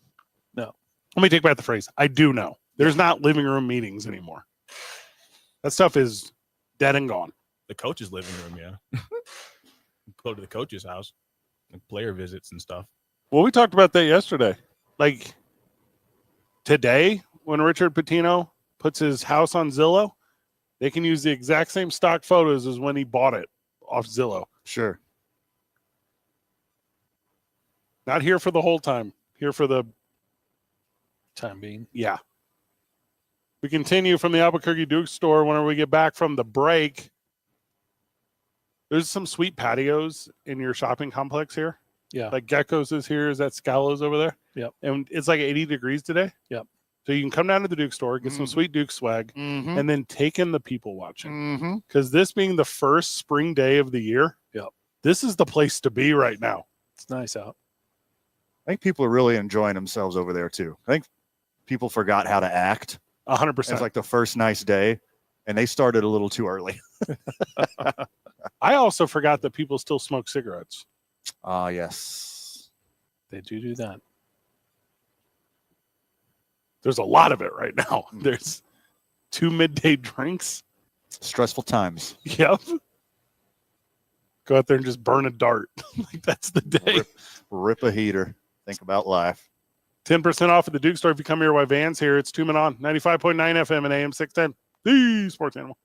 No. Let me take back the phrase. I do know. There's not living room meetings anymore. That stuff is dead and gone. The coach's living room, yeah. Go to the coach's house, player visits and stuff. Well, we talked about that yesterday. Today, when Richard Pitino puts his house on Zillow, they can use the exact same stock photos as when he bought it off Zillow. Sure. Not here for the whole time. Here for the Time being. Yeah. We continue from the Albuquerque Duke store whenever we get back from the break. There's some sweet patios in your shopping complex here. Yeah. Like Gecko's is here. Is that Scalo's over there? Yep. And it's 80 degrees today. Yep. So you can come down to the Duke store, get some sweet Duke swag, Mm-hmm. and then take in the people watching. Mm-hmm. Because this being the first spring day of the year, Yep. This is the place to be right now. It's nice out. I think people are really enjoying themselves over there too. I think people forgot how to act. 100%. It's like the first nice day. And they started a little too early. I also forgot that people still smoke cigarettes. Ah, yes. They do that. There's a lot of it right now. There's 2 midday drinks. Stressful times. Yep. Go out there and just burn a dart. Like that's the day. Rip a heater. Think about life. 10% off at the Duke Store if you come here while Van's here. It's 2 Men On, 95.9 FM and AM 610. The Sports Animal.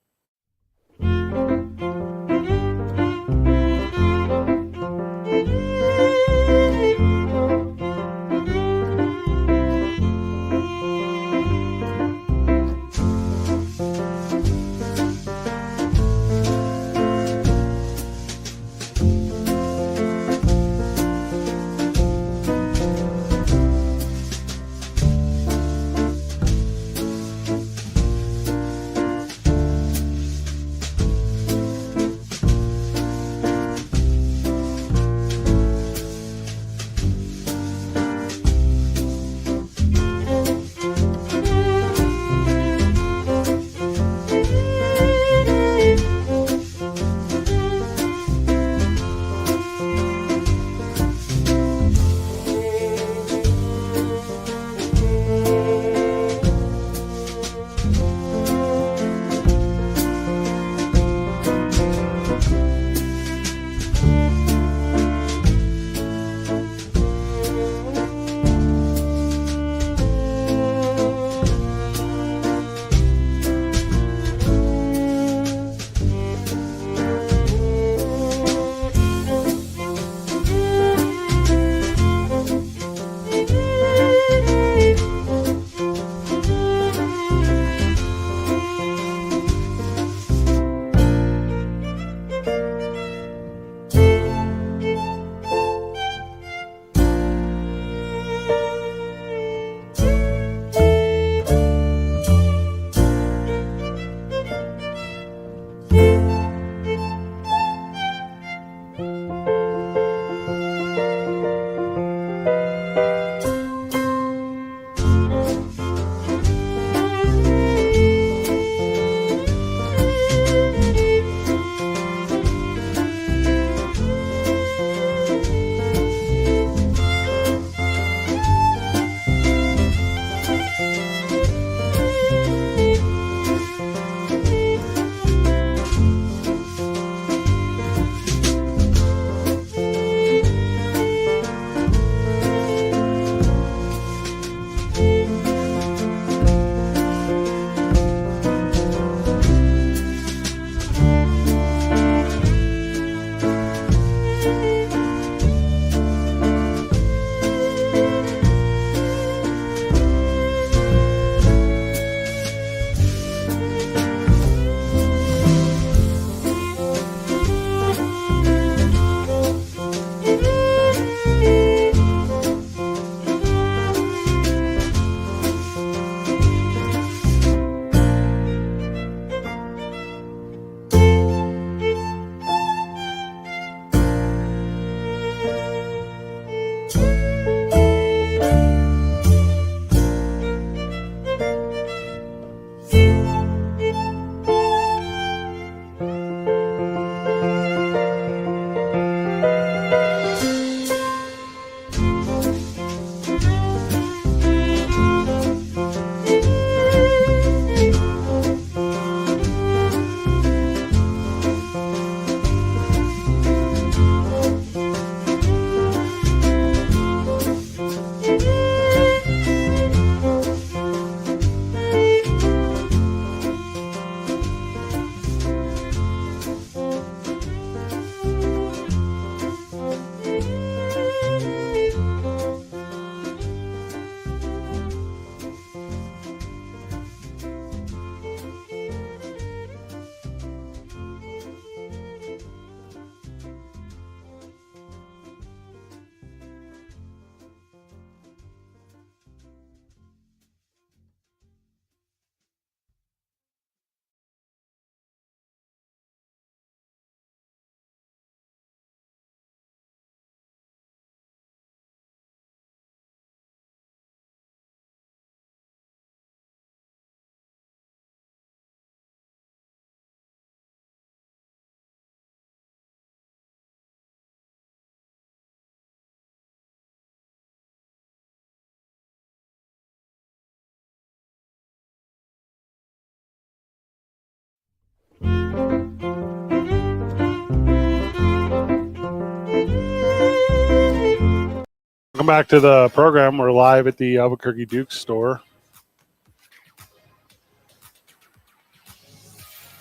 Welcome back to the program. We're live at the Albuquerque Duke store.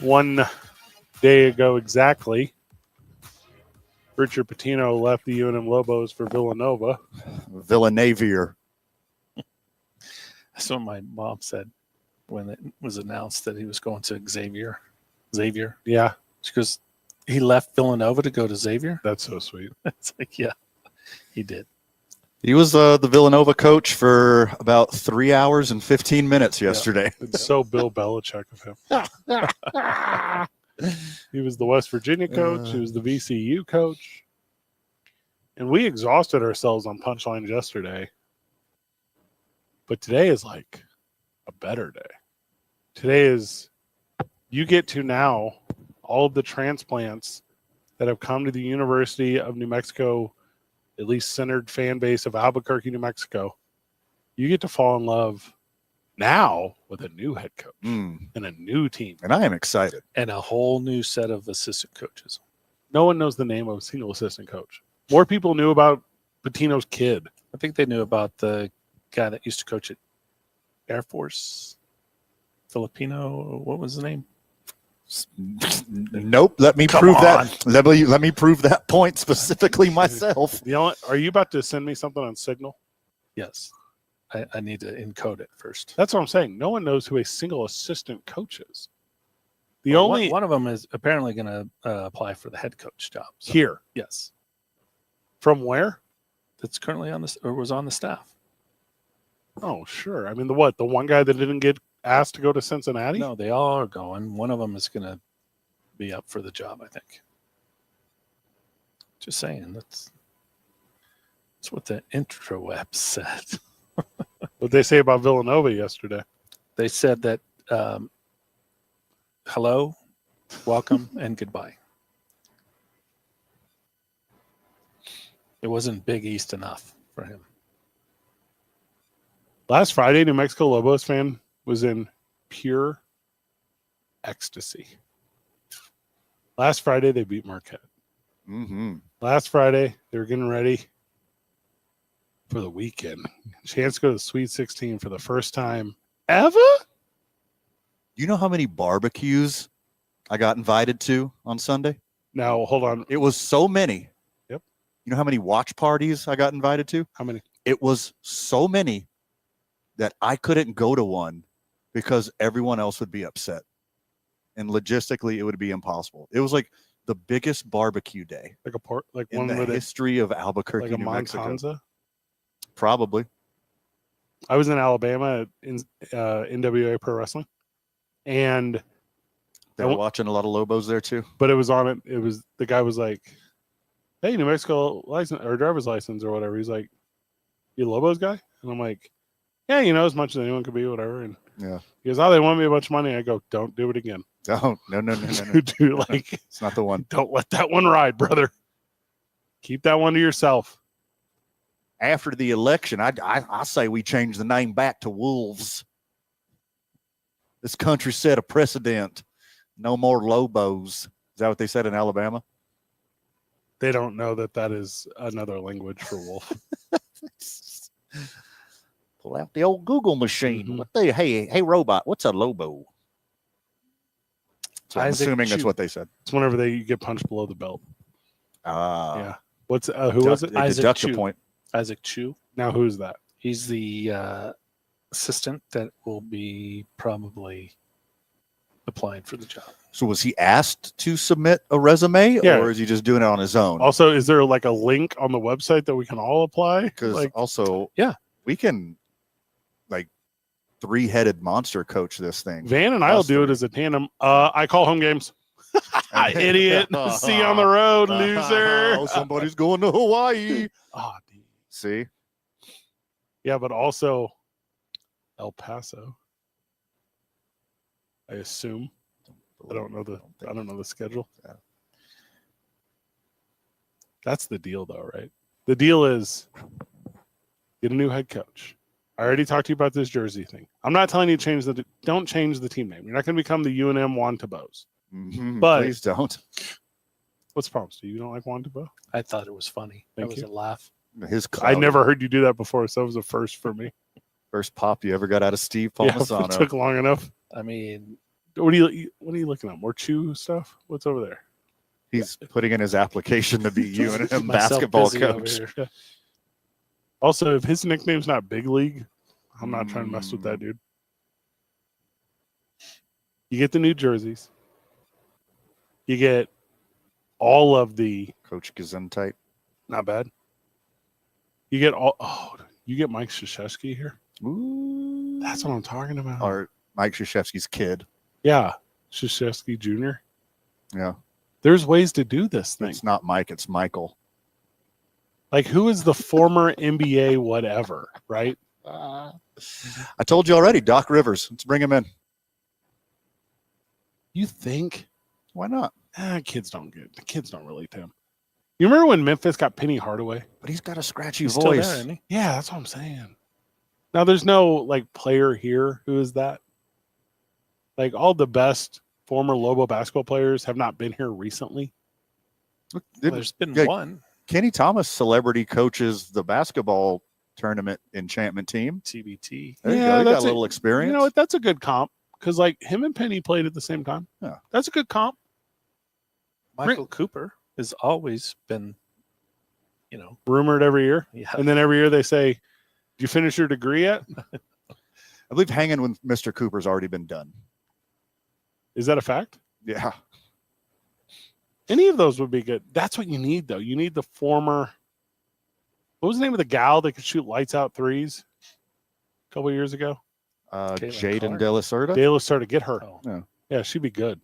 One day ago exactly, Richard Pitino left the UNM Lobos for Villanova. Villanavier. That's what my mom said when it was announced that he was going to Xavier. Xavier. Yeah, She goes, he left Villanova to go to Xavier? that's so sweet. It's like, yeah, he did. He was the Villanova coach for about 3 hours and 15 minutes yesterday. It's so Bill Belichick of him. He was the West Virginia coach. He was the VCU coach. And we exhausted ourselves on punchlines yesterday. But today is like a better day. Today is, you get to now all of the transplants that have come to the University of New Mexico, at least centered fan base of Albuquerque, New Mexico. You get to fall in love now with a new head coach and a new team. And I am excited. And a whole new set of assistant coaches. No one knows the name of a single assistant coach. More people knew about Pitino's kid. I think they knew about the guy that used to coach at Air Force, Filipino. What was the name? Nope. Let me prove that. Let me prove that point specifically myself. Are you about to send me something on Signal? Yes. I need to encode it first. That's what I'm saying. No one knows who a single assistant coach is. One of them is apparently going to apply for the head coach job. So, here. yes. From where? That's currently on this, or was on the staff. Oh, sure. I mean, the one guy that didn't get asked to go to Cincinnati? No, they all are going. One of them is going to be up for the job, I think. Just saying. That's what the intraweb said. What they say about Villanova yesterday? They said that hello, welcome, and goodbye. It wasn't Big East enough for him. Last Friday, New Mexico Lobos fan was in pure ecstasy. Last Friday, they beat Marquette. Mm-hmm. Last Friday, they were getting ready for the weekend. Chance to go to the Sweet 16 for the first time ever. You know how many barbecues I got invited to on Sunday? Now, hold on. It was so many. Yep. You know how many watch parties I got invited to? How many? It was so many that I couldn't go to one because everyone else would be upset. And logistically, it would be impossible. It was like the biggest barbecue day Like in one the with history of Albuquerque, like a New Mexico. Montanza. Probably. I was in Alabama in NWA Pro Wrestling, and They were watching a lot of Lobos there too. but it was on it. It was the guy was like, "Hey, New Mexico license or driver's license or whatever." He's like, "You a Lobos guy?" And I'm like, "Yeah, as much as anyone could be, whatever." And Yeah. he goes, "Oh, they want me a bunch of money." I go, "Don't do it again." Oh, no. Dude, like, It's not the one. don't let that one ride, brother. Keep that one to yourself. After the election, I say we change the name back to Wolves. This country set a precedent. No more Lobos. Is that what they said in Alabama? They don't know that is another language for wolf. Pull out the old Google machine. Mhm. Hey, robot, what's a Lobo? So I'm Isaac assuming that's Chu. what they said. It's whenever they get punched below the belt. Yeah. What's who was it? They Isaac deduct a Chu. point. Isaac Chu. Now who's that? He's the assistant that will be probably applying for the job. So was he asked to submit a resume, Yeah. or is he just doing it on his own? Also, is there like a link on the website that we can all apply? Because Like, also, Yeah. we can like three-headed monster coach this thing. Van and I'll do it as a tandem. I call home games. Idiot. See you on the road, loser. Oh, somebody's going to Hawaii. Oh, dude. See, Yeah, but also El Paso. I assume. I don't know the schedule. Yeah. That's the deal, though, right? The deal is get a new head coach. I already talked to you about this jersey thing. I'm not telling you to don't change the team name. You're not going to become the UNM Wantabos. But- please don't. What's the problem, Steve? You don't like Wantabo? I thought it was funny. Thank That was you. a laugh. His I clout. never heard you do that before, so it was a first for me. First pop you ever got out of Steve Yeah, if Palmisano. it took long enough. I mean, What are you looking at? More Chew stuff? What's over there? He's putting in his application to be UNM myself basketball busy over coach. here. Also, if his nickname's not Big League, I'm not trying to mess with that dude. You get the new jerseys. You get all of the Coach Gesundheit. not bad. You get all. Oh, you get Mike Krzyzewski here. Ooh. That's what I'm talking about. Or Mike Krzyzewski's kid. Yeah, Krzyzewski Jr. Yeah. There's ways to do this thing. It's not Mike, it's Michael. Like, who is the former NBA whatever, right? I told you already, Doc Rivers. Let's bring him in. You think? Why not? Kids don't relate to him. You remember when Memphis got Penny Hardaway? But he's got a scratchy He's voice. still there, isn't he? Yeah, that's what I'm saying. Now, there's no like player here who is that. Like, all the best former Lobo basketball players have not been here recently. Look, There's been yeah, one Kenny Thomas celebrity coaches the basketball tournament enchantment team. TBT. There you go. He got a little experience. You know what? That's a good comp because like him and Penny played at the same time. Yeah. That's a good comp. Michael Cooper has always been, Rumored every year. yeah. And then every year they say, "Did you finish your degree yet?" I believe hanging with Mr. Cooper's already been done. Is that a fact? Yeah. Any of those would be good. That's what you need, though. You need the former. What was the name of the gal that could shoot lights out threes a couple of years ago? Caitlin Jaden Clark. De La Cerda. Dale started to get her. Oh. Yeah, she'd be good.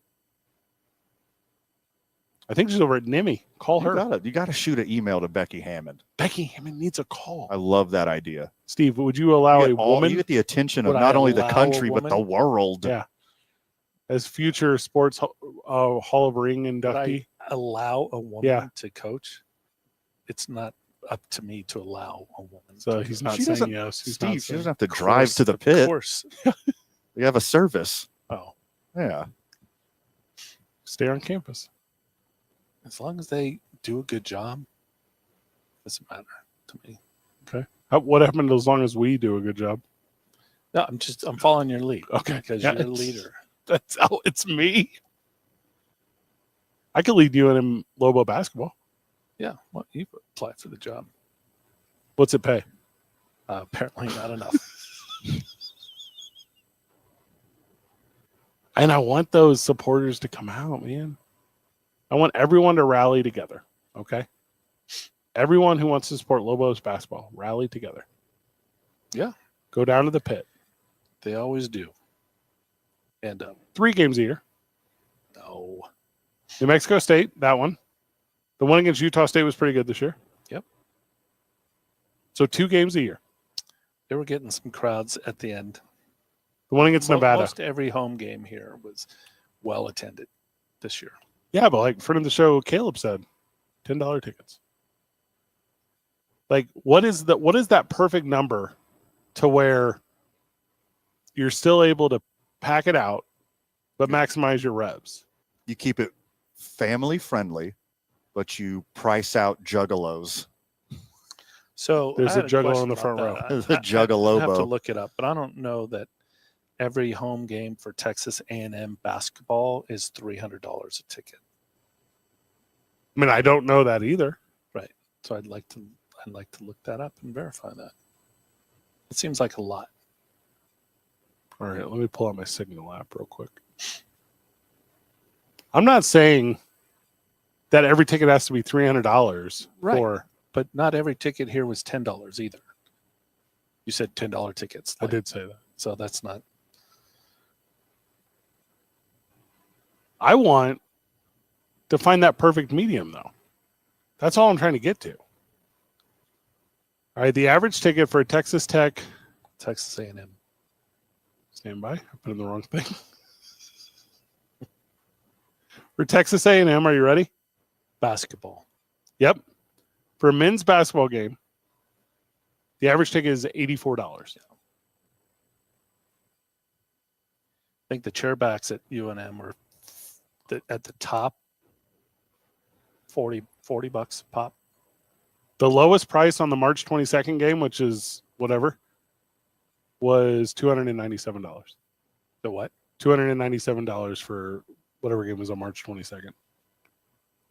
I think she's over at NIMI. Call her. You gotta shoot an email to Becky Hammond. Becky Hammond needs a call. I love that idea. Steve, would you allow a woman You get the attention of Would I not only the allow a country but the woman? world. Yeah. as future sports Hall of Ring inductee? Allow a woman Yeah. to coach? It's not up to me to allow a woman. So to he's coach. not She saying doesn't- yes. He's Steve, not she saying. doesn't have to Of drive course, to the of pit. course. We have a service. Oh, Yeah. Stay on campus. as long as they do a good job, doesn't matter to me. What happened as long as we do a good job? No, I'm following your lead. Okay. Because Yeah, you're the it's- leader. That's how it's me. I could lead you in Lobo basketball. Yeah, well, you applied for the job. What's it pay? Apparently not enough. And I want those supporters to come out, man. I want everyone to rally together. Okay. Everyone who wants to support Lobos basketball, rally together. Yeah. Go down to the pit. They always do. And 3 games a year. no, New Mexico State, that one. The one against Utah State was pretty good this year. Yep. So 2 games a year. they were getting some crowds at the end. The one against Nevada. Most every home game here was well attended this year. Yeah, but like friend of the show, Caleb said, $10 tickets. Like, what is that perfect number to where you're still able to pack it out, but maximize your revs? You keep it family friendly, but you price out juggalos. So There's I a had juggalo question in the about front that. row. There's a I have to juggalobo. look it up, but I don't know that every home game for Texas A&M basketball is $300 a ticket. I mean, I don't know that either. Right. So I'd like to look that up and verify that. It seems like a lot. All right, let me pull out my Signal app real quick. I'm not saying that every ticket has to be $300 Right. for. But not every ticket here was $10 either. You said $10 tickets. I did say that. So that's not. I want to find that perfect medium, though. That's all I'm trying to get to. All right, the average ticket for a Texas Tech. Texas A&M. Stand by. I put in the wrong thing. For Texas A&M, are you ready? Basketball. Yep. For a men's basketball game, the average ticket is $84. I think the chairbacks at UNM were at the top $40 bucks a pop. The lowest price on the March 22nd game, which is whatever, was $297. The what? $297 for whatever game was on March 22nd. It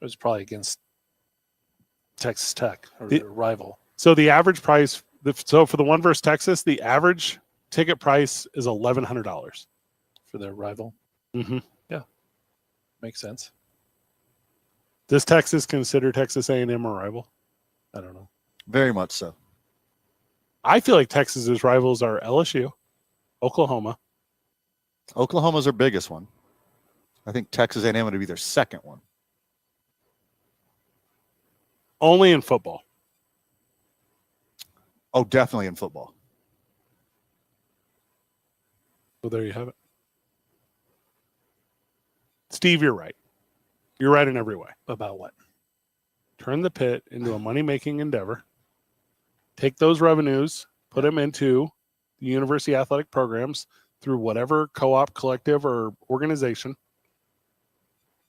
was probably against Texas Tech or The- their rival. So the average price, so for the one versus Texas, the average ticket price is $1,100. For their rival. Mm-hmm. Makes sense. Does Texas consider Texas A&M a rival? I don't know. Very much so. I feel like Texas's rivals are LSU, Oklahoma. Oklahoma's their biggest one. I think Texas A&M would be their second one. Only in football. Oh, definitely in football. So there you have it. Steve, you're right. You're right in every way. About what? Turn the pit into a money-making endeavor. Take those revenues, put them into the university athletic programs through whatever co-op, collective, or organization.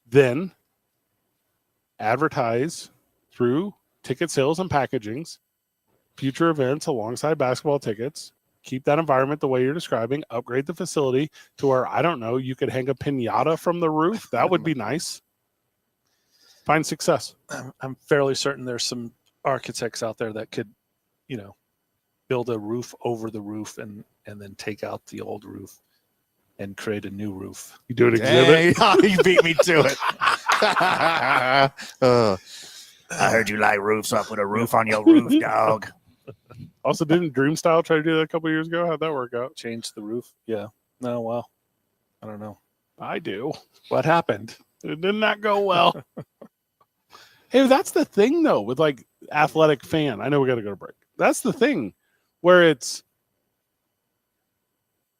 Then advertise through ticket sales and packagings, future events alongside basketball tickets. Keep that environment the way you're describing. Upgrade the facility to where, I don't know, you could hang a piñata from the roof. That would be nice. Find success. I'm fairly certain there's some architects out there that could, build a roof over the roof and then take out the old roof and create a new roof. You do an exhibit. Hey, you beat me to it. I heard you like roofs up with a roof on your roof, dog. Also, didn't Dreamstyle try to do that a couple of years ago? How'd that work out? Change the roof. Yeah. No, well, I don't know. I do. What happened? It did not go well. Hey, that's the thing, though, with like athletic fan. I know we got to go to break. That's the thing where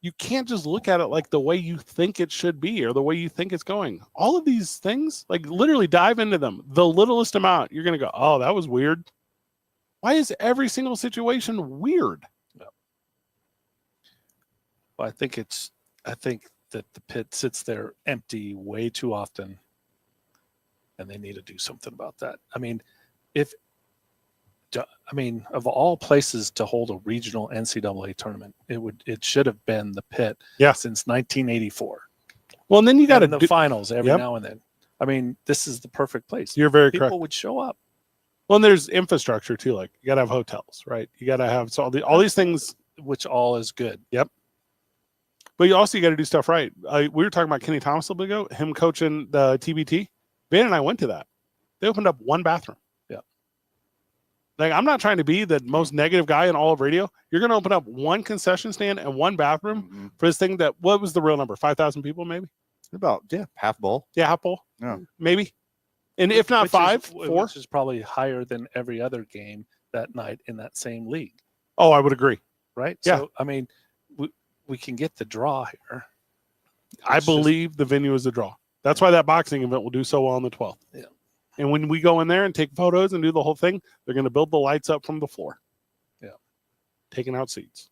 you can't just look at it like the way you think it should be or the way you think it's going. All of these things, like literally dive into them. The littlest amount, you're going to go, oh, that was weird. Why is every single situation weird? Well, I think that the pit sits there empty way too often, and they need to do something about that. I mean, of all places to hold a regional NCAA tournament, it should have been the pit since 1984. Well, and then you got to the finals every Yep. now and then. I mean, this is the perfect place. You're very People correct. would show up. Well, and there's infrastructure too. Like you got to have hotels, right? You got to have all these things, which all is good. but you got to do stuff right. We were talking about Kenny Thomas a little bit ago, him coaching the TBT. Van and I went to that. They opened up one bathroom. Yeah. Like, I'm not trying to be the most negative guy in all of radio. You're going to open up one concession stand and one bathroom for this thing that, what was the real number? 5,000 people, maybe? About, half bowl. Yeah, half full. Yeah. Maybe. And if not four. Which is probably higher than every other game that night in that same league. Oh, I would agree. Right? Yeah. So, I mean, we can get the draw here. I believe the venue is a draw. That's why that boxing event will do so well on the 12th. Yeah. And when we go in there and take photos and do the whole thing, they're going to build the lights up from the floor. Yeah. Taking out seats.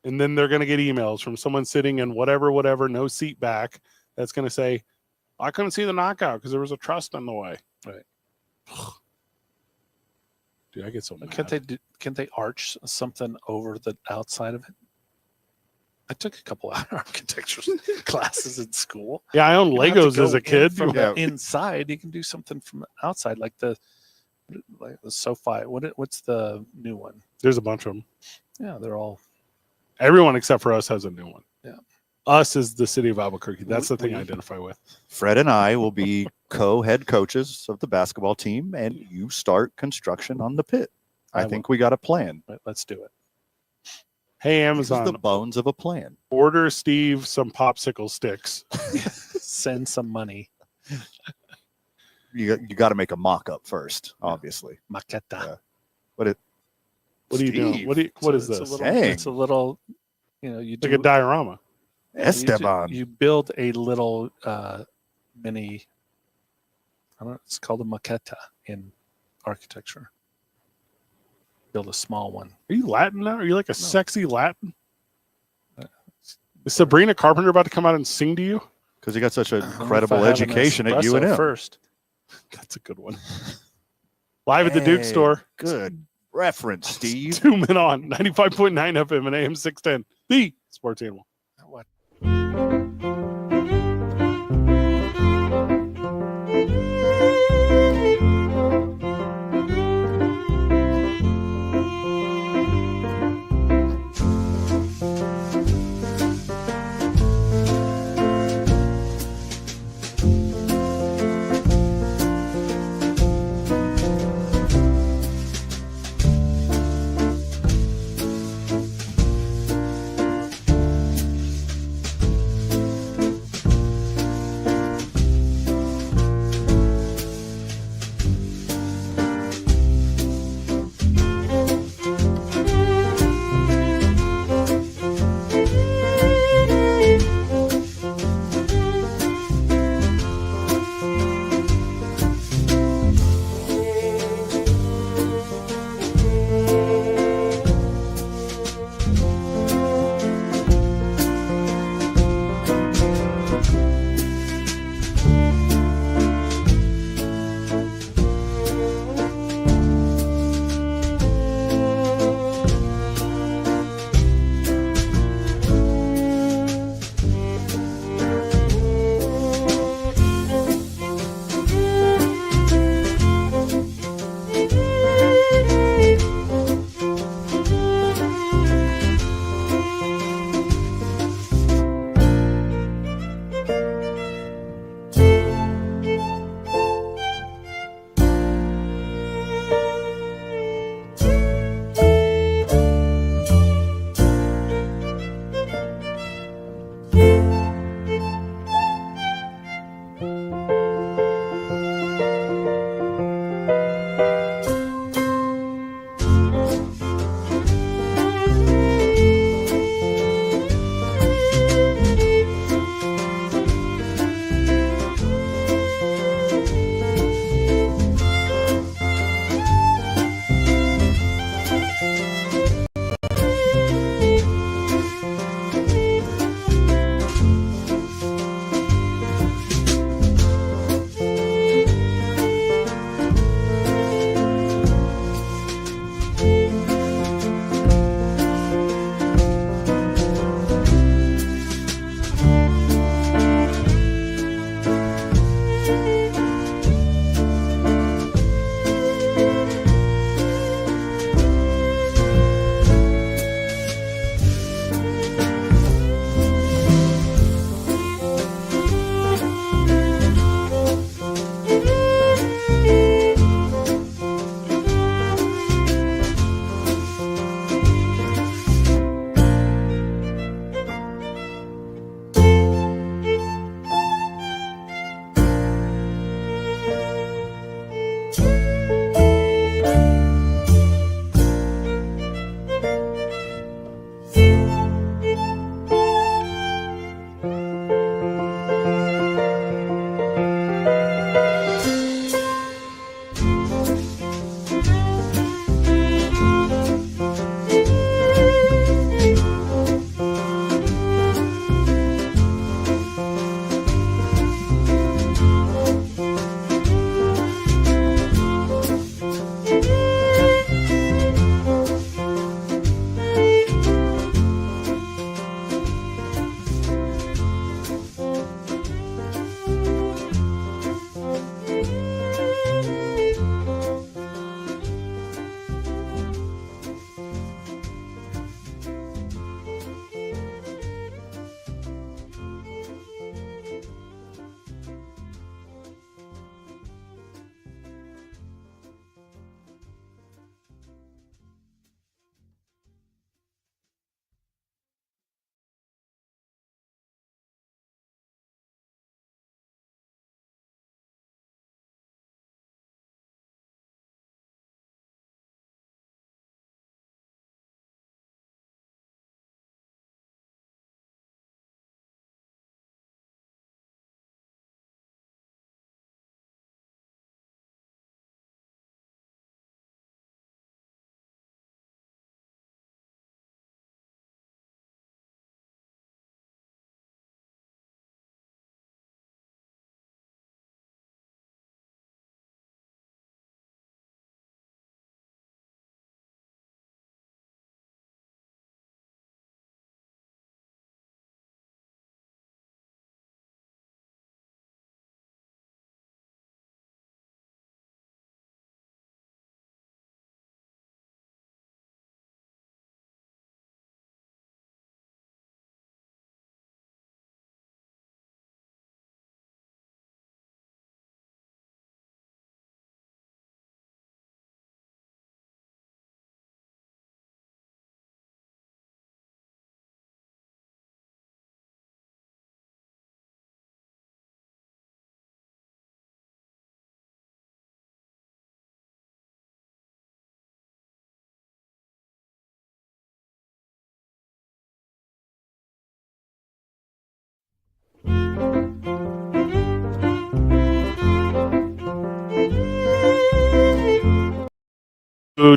And then they're going to get emails from someone sitting in whatever, no seat back. That's going to say, I couldn't see the knockout because there was a trust in the way. Right. Dude, I get so mad. Can't they arch something over the outside of it? I took a couple of architecture classes in school. Yeah, I owned You don't have to Legos as go a kid. From Yeah. the inside, you can do something from the outside, like the SoFi. What's the new one? There's a bunch of them. Yeah, they're all. Everyone except for us has a new one. Yeah. Us is the city of Albuquerque. That's the thing I We- identify with. Fred and I will be co-head coaches of the basketball team, and you start construction on the pit. I think we got a plan. Let's do it. Hey, This is Amazon, the bones of a plan. order Steve some popsicle sticks. Send some money. You got to make a mock-up first, obviously. Maqueta. Yeah. What are you doing? Steve. What is It's this? a little, Dang. it's a little, you do Like a diorama. Esteban. You build a little mini. I don't know. It's called a maqueta in architecture. Build a small one. Are you Latin now? Are you like a sexy Latin? Is Sabrina Carpenter about to come out and sing to you? Because you got such an I don't know if incredible I have an education at espresso UNM. first. That's a good one. Live at the Duke Hey, store. Good reference, Steve. 2 men on 95.9 FM and AM 610. The Sports Animal. What?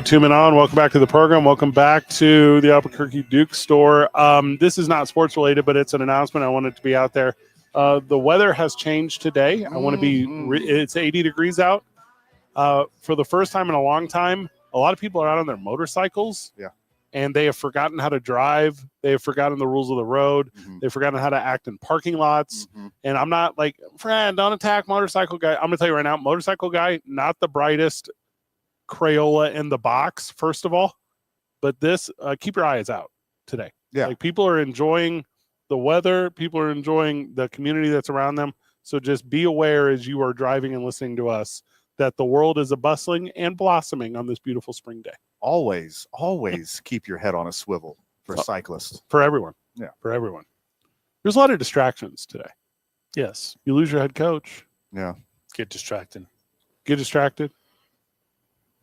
Tuning on. Welcome back to the program. Welcome back to the Albuquerque Duke store. This is not sports related, but it's an announcement. I wanted to be out there. The weather has changed today. I want to be. It's 80 degrees out. For the first time in a long time, a lot of people are out on their motorcycles. Yeah. And they have forgotten how to drive. They have forgotten the rules of the road. They've forgotten how to act in parking lots. And I'm not like, friend, don't attack motorcycle guy. I'm going to tell you right now, motorcycle guy, not the brightest Crayola in the box, first of all. But this, keep your eyes out today. Yeah. Like, people are enjoying the weather. People are enjoying the community that's around them. So just be aware as you are driving and listening to us that the world is a bustling and blossoming on this beautiful spring day. Always keep your head on a swivel for cyclists. For everyone. Yeah. For everyone. There's a lot of distractions today. Yes. You lose your head coach. Yeah. Get distracted. Get distracted.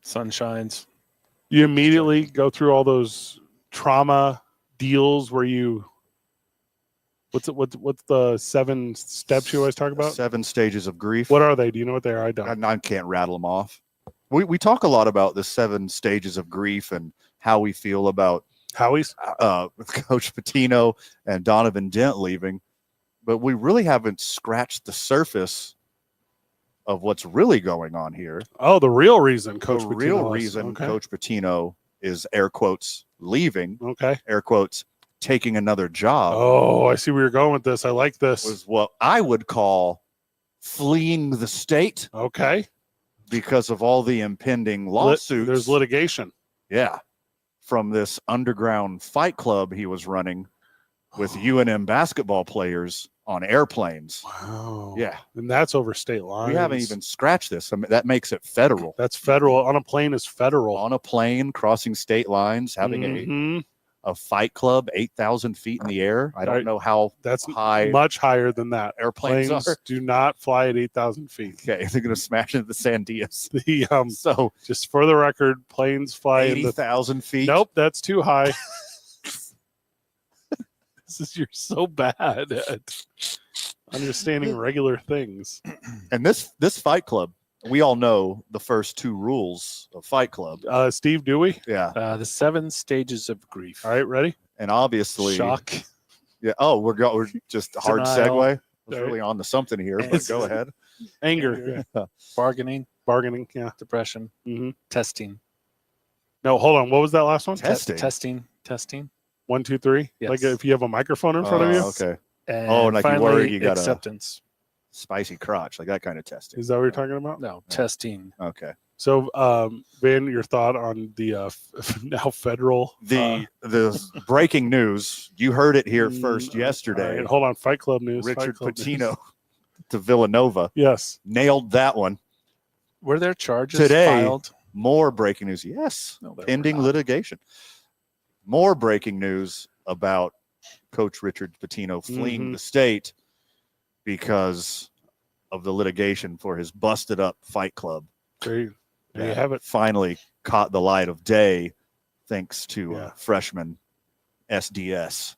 Sun shines. You immediately go through all those trauma deals where you what's the 7 steps you always talk about? 7 stages of grief. What are they? Do you know what they are? I don't. I can't rattle them off. We talk a lot about the 7 stages of grief and how we feel about Howie's? Coach Pitino and Donovan Dent leaving, but we really haven't scratched the surface of what's really going on here. Oh, the real reason Coach The Pitino real is- reason okay. Coach Pitino is air quotes leaving, Okay. air quotes taking another job. Oh, I see where you're going with this. I like this. Was what I would call fleeing the state Okay. because of all the impending lawsuits. There's litigation. Yeah. From this underground fight club he was running with UNM basketball players on airplanes. Wow. Yeah. And that's over state lines. We haven't even scratched this. I mean, that makes it federal. That's federal. On a plane is federal. On a plane, crossing state lines, having Mhm. a fight club 8,000 feet in the air. I don't Right. know how That's high much higher than that. airplanes Planes are. do not fly at 8,000 feet. Okay, they're going to smash into the Sandias. The So just for the record, planes fly in the 80,000 feet. Nope, that's too high. You're so bad at understanding regular things. And this fight club, we all know the first 2 rules of Fight Club. Steve Dewey. Yeah. The 7 stages of grief. All right, ready? And obviously, Shock. yeah. Oh, we're just a hard Denial. segue. I was All right. really on to something here, but go ahead. Anger. Bargaining. Bargaining. Yeah. Depression. Mm-hmm. Testing. No, hold on. What was that last one? Testing. Testing. 1, 2, 3. Yes. Like if you have a microphone in front of you. Okay. And Oh, like you finally, worry you got a- acceptance. Spicy crotch, like that kind of testing. Is that what you're talking about? No, testing. Okay. So, Ben, your thought on the now federal The breaking news, you heard it here first all yesterday. right, hold on. Fight Club news. Fight Richard Club news. Pitino to Villanova. Yes. Nailed that one. Were there charges Today, filed? More breaking news. Yes. No, there were Pending not. litigation. More breaking news about Coach Richard Pitino fleeing Mhm. the state because of the litigation for his busted up fight club. There you that have it. Finally caught the light of day thanks to Yeah. freshman SDS.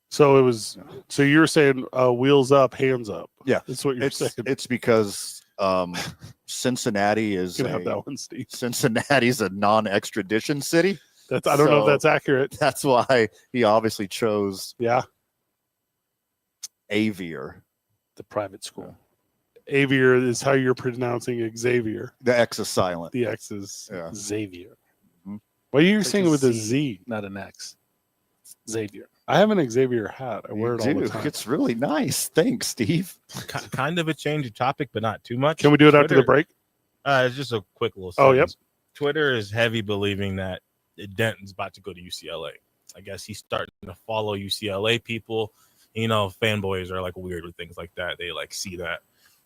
So it was. So you're saying wheels up, hands up. Yeah. That's what you're saying. It's because Cincinnati is You can have that one, Steve. Cincinnati's a non-extradition city. That's. I don't know if So- that's accurate. That's why he obviously chose Yeah. Avier. The private school. Avier is how you're pronouncing Xavier. The X is silent. The X is. Yeah. Xavier. Why are you It's like saying a with a Z. Z? Not an X. Xavier. I have an Xavier hat. I wear You it all the do. time. It's really nice. Thanks, Steve. Kind of a change of topic, but not too much. Can we do it after the Twitter- break? It's just a quick little. Oh, yep. sentence. Twitter is heavy believing that Denton's about to go to UCLA. I guess he's starting to follow UCLA people. You know, fanboys are like weird with things like that. They like see that.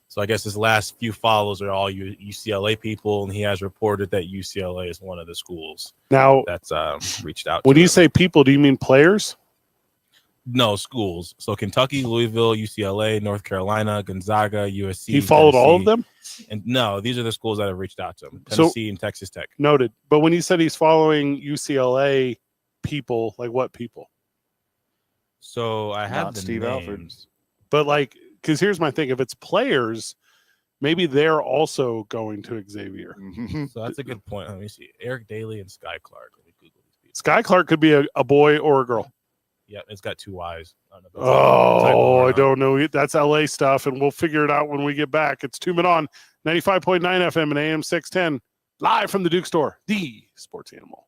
So I guess his last few follows are all UCLA people, and he has reported that UCLA is one of the schools Now, that's reached out. when to you him. say people, do you mean players? No, schools. So Kentucky, Louisville, UCLA, North Carolina, Gonzaga, USC. He followed all of Tennessee. them? And no, these are the schools that have reached out to him. So- Tennessee and Texas Tech. Noted. But when you said he's following UCLA people, like what people? So I have Not the Steve names. Alford. But like because here's my thing: if it's players, maybe they're also going to Xavier. Mhm. So that's a good point. Let me see. Eric Daly and Sky Clark. Let me Google these people. Sky Clark could be a boy or a girl. Yeah, it's got 2 Y's. I don't know if that's Oh, typo or I not. don't know. That's LA stuff, and we'll figure it out when we get back. It's 2 Men On 95.9 FM and AM 610, live from the Duke Store, the sports animal.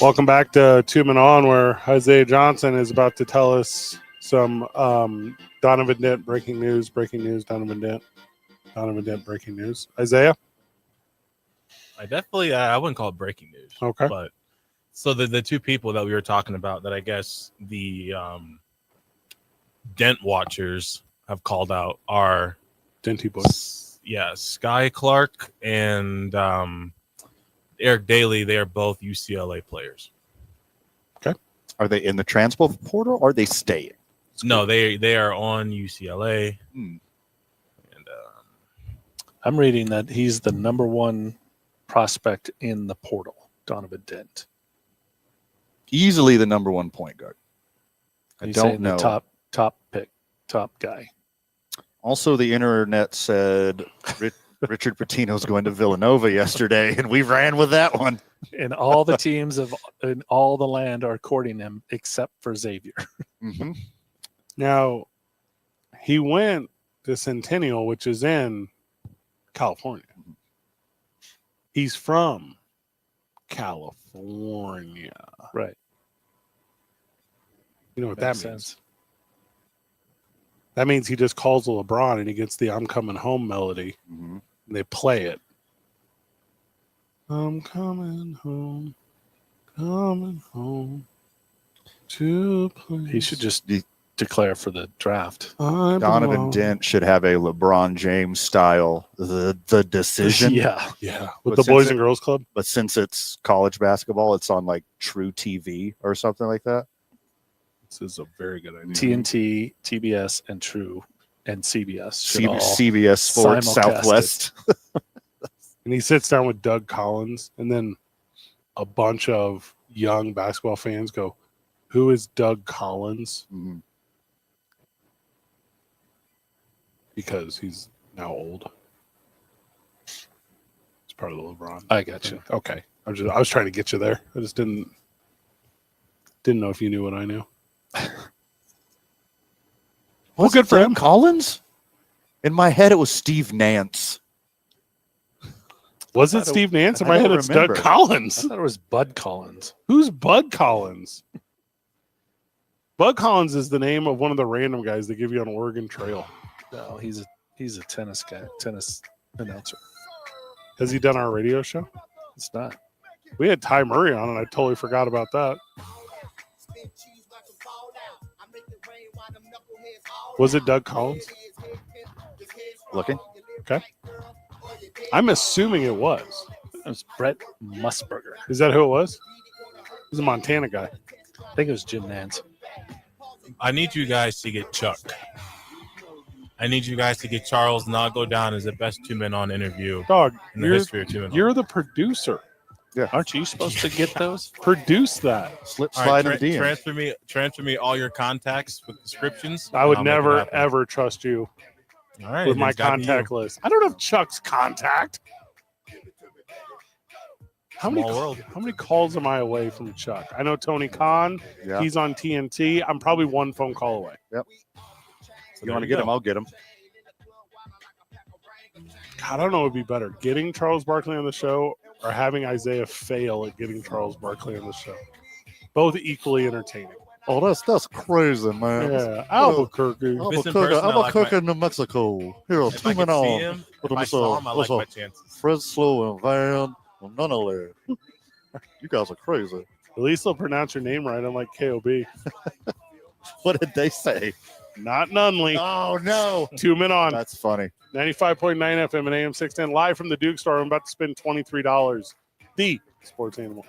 Welcome back to Two Men On, where Isaiah Johnson is about to tell us some Donovan Dent breaking news, Donovan Dent breaking news. Isaiah? I definitely, I wouldn't call it breaking news. Okay. But so the two people that we were talking about that I guess the Dent watchers have called out are Denty boys. Yeah, Sky Clark and Eric Daly. They are both UCLA players. Are they in the transfer portal or are they staying? No, they are on UCLA. Hmm. And I'm reading that he's the number one prospect in the portal, Donovan Dent. Easily the number one point guard. I He's don't saying know. the top pick, top guy. Also, the internet said Richard Pitino's going to Villanova yesterday, and we ran with that one. And all the teams in all the land are courting him except for Xavier. Mm-hmm. Now, he went to Centennial, which is in California. He's from California. Right. You know what Makes that means? sense. That means he just calls LeBron and he gets the I'm coming home melody. Mm-hmm. And they play it. I'm coming home to play. He should just declare for the draft. Donovan Dent should have a LeBron James style, the decision. Yeah. Yeah. But With the Boys since and Girls Club. But since it's college basketball, it's on like True TV or something like that. This is a very good idea. TNT, TBS, and True and CBS. should all CBS Sports simulcast Southwest. And he sits down with Doug Collins, and then a bunch of young basketball fans go, "Who is Doug Collins?" Mhm. Because he's now old. It's part of the LeBron. I got you. Okay. I was trying to get you there. I just didn't know if you knew what I knew. Well, good for him. Collins? In my head, it was Steve Nance. Was I it don't- Steve Nance? In I my don't head, it's remember. Doug I Collins. thought it was Bud Collins. Who's Bud Collins? Bud Collins is the name of one of the random guys they give you on Oregon Trail. No, he's a tennis guy, tennis announcer. Has he done our radio show? It's not. We had Ty Murray on, and I totally forgot about that. Was it Doug Collins? Looking. Okay. I'm assuming it was. It was Brett Musburger. Is that who it was? He's a Montana guy. I think it was Jim Nance. I need you guys to get Chuck. I need you guys to get Charles and I'll go down as the best two men on interview Dog, in the you're, history of two men. you're the producer. Aren't you supposed to get those? Produce that. Slip All slide right, in the DM. transfer me all your contacts with descriptions. I would and I'll make it never, happen. ever trust you All right, with my it's gotta be you. contact list. I don't have Chuck's contact. How Small many calls am I away from Chuck? I know Tony Khan. Yeah. He's on TNT. I'm probably one phone call away. So you there want to you get go. him? I'll get him. God, I don't know what would be better, getting Charles Barkley on the show or having Isaiah fail at getting Charles Barkley on the show. Both equally entertaining. Oh, that's crazy, man. Yeah, Albuquerque. If it's in person, I like my- in Mexico. Here, If I could see him, if I saw him, I like my chances. Fred Slow and Van. Well, none of that. You guys are crazy. At least they'll pronounce your name right, unlike KOB. What did they say? Not Nunley. Oh no, 2 men on. that's funny. 95.9 FM and AM 610, live from the Duke Store. I'm about to spend $23. The Sports Animal.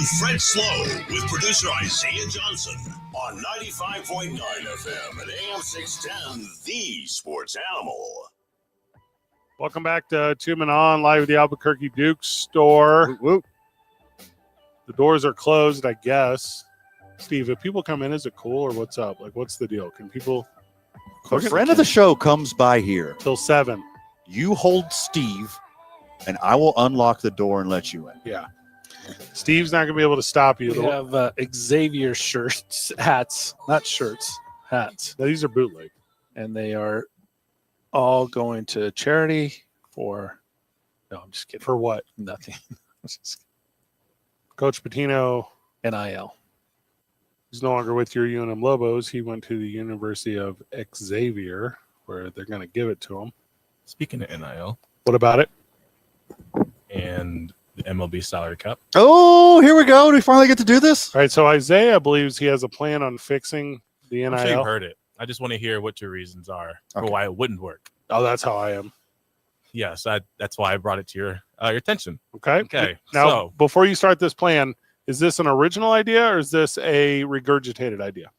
on Fred Slow with producer Isaiah Johnson on 95.9 FM and AM 610, the sports animal. Welcome back to Two Men On, live at the Albuquerque Duke store. Whoop, whoop. The doors are closed, I guess. Steve, if people come in, is it cool or what's up? Like, what's the deal? Can people? A friend of the show comes by here. Till 7. You hold Steve, and I will unlock the door and let you in. Yeah. Steve's not going to be able to stop you. We have Xavier shirts, hats, not shirts, hats. No, these are bootleg. And they are all going to charity for, no, I'm just kidding. For what? Nothing. Just Coach Patino NIL. is no longer with your UNM Lobos. He went to the University of Xavier, where they're going to give it to him. Speaking of NIL What about it? and the MLB salary cap, Oh, here we go. Do we finally get to do this? All right, so Isaiah believes he has a plan on fixing the NIL. I'm sure you've heard it. I just want to hear what your reasons are for Okay. why it wouldn't work. Oh, that's how I am. Yes, that's why I brought it to your attention. Okay. Okay, Now, so- before you start this plan, is this an original idea or is this a regurgitated idea?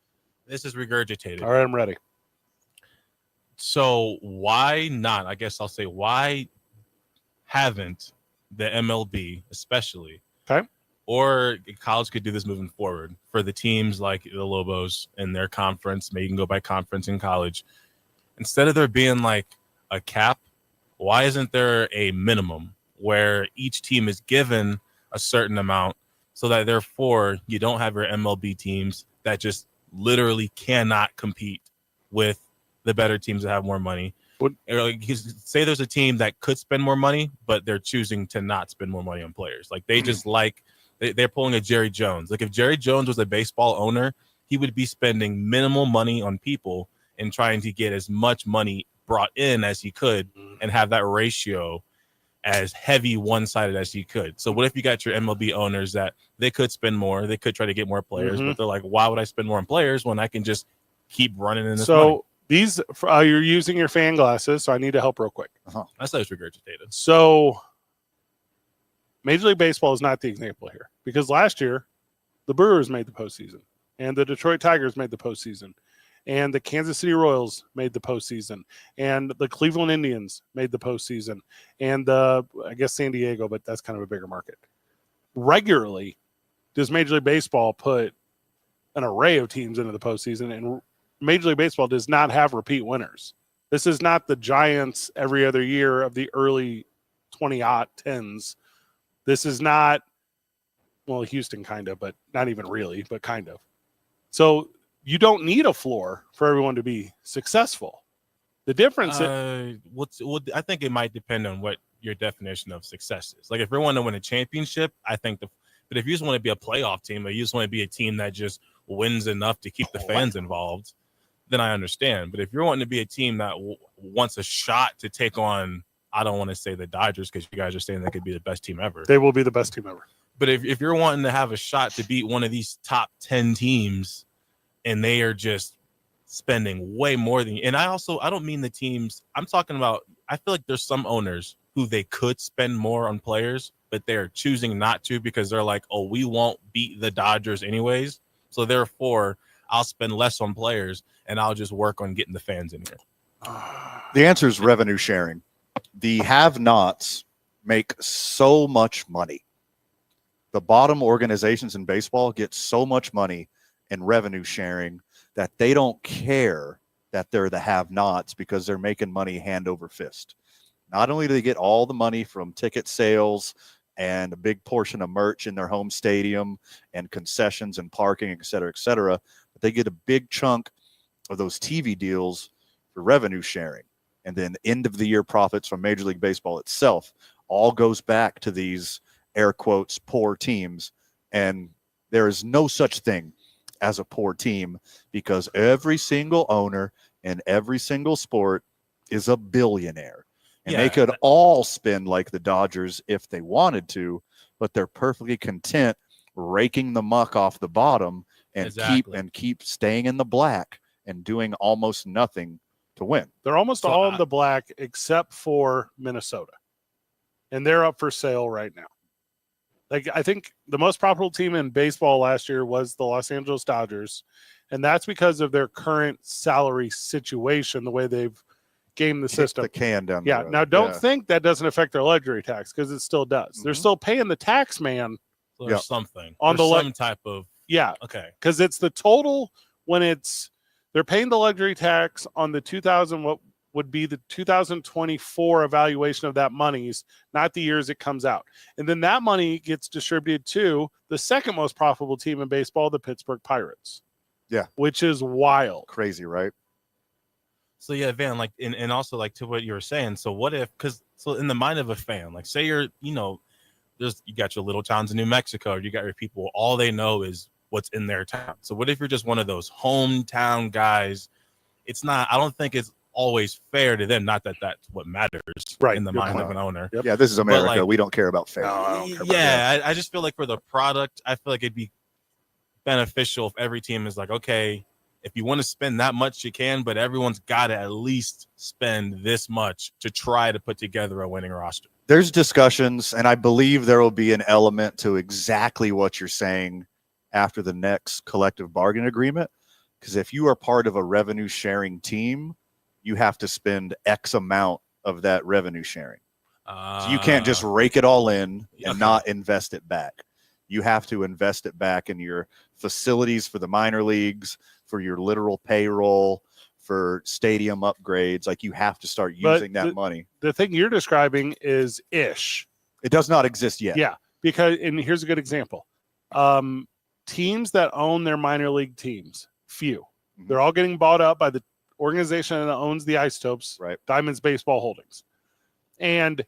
This is regurgitated. All right, I'm ready. So why not? I guess I'll say why haven't the MLB, especially, Okay. or college could do this moving forward for the teams like the Lobos and their conference. Maybe you can go by conference in college. Instead of there being like a cap, why isn't there a minimum where each team is given a certain amount so that therefore you don't have your MLB teams that just literally cannot compete with the better teams that have more money? Or like, say there's a team that could spend more money, but they're choosing to not spend more money on players. Like they just they're pulling a Jerry Jones. Like if Jerry Jones was a baseball owner, he would be spending minimal money on people and trying to get as much money brought in as he could and have that ratio as heavy one-sided as he could. So what if you got your MLB owners that they could spend more, they could try to get more players, but they're like, why would I spend more on players when I can just keep running in this money? These you're using your fan glasses, so I need to help real quick. That's how it's regurgitated. So Major League Baseball is not the example here because last year the Brewers made the postseason and the Detroit Tigers made the postseason and the Kansas City Royals made the postseason and the Cleveland Indians made the postseason and I guess San Diego, but that's kind of a bigger market. Regularly, does Major League Baseball put an array of teams into the postseason, and Major League Baseball does not have repeat winners. This is not the Giants every other year of the early 2010s. This is not, well, Houston kind of, but not even really, but kind of. So you don't need a floor for everyone to be successful. The difference I think it might depend on what your definition of success is. Like if you want to win a championship, I think but if you just want to be a playoff team or you just want to be a team that just wins enough to keep the fans involved, then I understand. But if you're wanting to be a team that wants a shot to take on, I don't want to say the Dodgers because you guys are saying they could be the best team ever. they will be the best team ever. But if you're wanting to have a shot to beat one of these top 10 teams and they are just spending way more than you, and I don't mean the teams. I'm talking about, I feel like there's some owners who they could spend more on players, but they're choosing not to because they're like, oh, we won't beat the Dodgers anyways. So therefore, I'll spend less on players and I'll just work on getting the fans in here. The answer is revenue sharing. The have-nots make so much money. The bottom organizations in baseball get so much money in revenue sharing that they don't care that they're the have-nots because they're making money hand over fist. Not only do they get all the money from ticket sales and a big portion of merch in their home stadium and concessions and parking, et cetera, but they get a big chunk of those TV deals for revenue sharing. And then end of the year profits from Major League Baseball itself all goes back to these air quotes poor teams. And there is no such thing as a poor team because every single owner in every single sport is a billionaire. And they could all spend like the Dodgers if they wanted to, but they're perfectly content raking the muck off the bottom and keep staying in the black and doing almost nothing to win. They're almost all in the black except for Minnesota. And they're up for sale right now. Like, I think the most profitable team in baseball last year was the Los Angeles Dodgers, and that's because of their current salary situation, the way they've gamed the system. The can down the Yeah. road. Now, don't think that doesn't affect their luxury tax, because it still does. They're Mhm. still paying the tax man. So there's Yep. something On there's the some type of Yeah, okay. because it's the total when they're paying the luxury tax on the 2000, what would be the 2024 evaluation of that monies, not the years it comes out. And then that money gets distributed to the second most profitable team in baseball, the Pittsburgh Pirates. Yeah. Which is wild. Crazy, right? So yeah, Van, like, and also like to what you were saying. So what if, so in the mind of a fan, like say you're, you got your little towns in New Mexico, or you got your people, all they know is what's in their town. So what if you're just one of those hometown guys? I don't think it's always fair to them. Not that that's what matters, Right, in the good mind point. of an owner. Yep. Yeah, this is America. like- We don't care about fans. I don't care about Yeah, I just feel like for the product, I feel like it'd be beneficial if every team is like, okay, if you want to spend that much, you can, but everyone's got to at least spend this much to try to put together a winning roster. There's discussions, and I believe there will be an element to exactly what you're saying after the next collective bargain agreement. Because if you are part of a revenue sharing team, you have to spend X amount of that revenue sharing. So you can't just rake it all in and Okay. not invest it back. You have to invest it back in your facilities for the minor leagues, for your literal payroll, for stadium upgrades. Like, you have to start But using that money. The thing you're describing is ish. It does not exist yet. Yeah, because, and here's a good example. Teams that own their minor league teams, few. Mhm. They're all getting bought up by the organization that owns the Isotopes, Right. Diamonds Baseball Holdings. And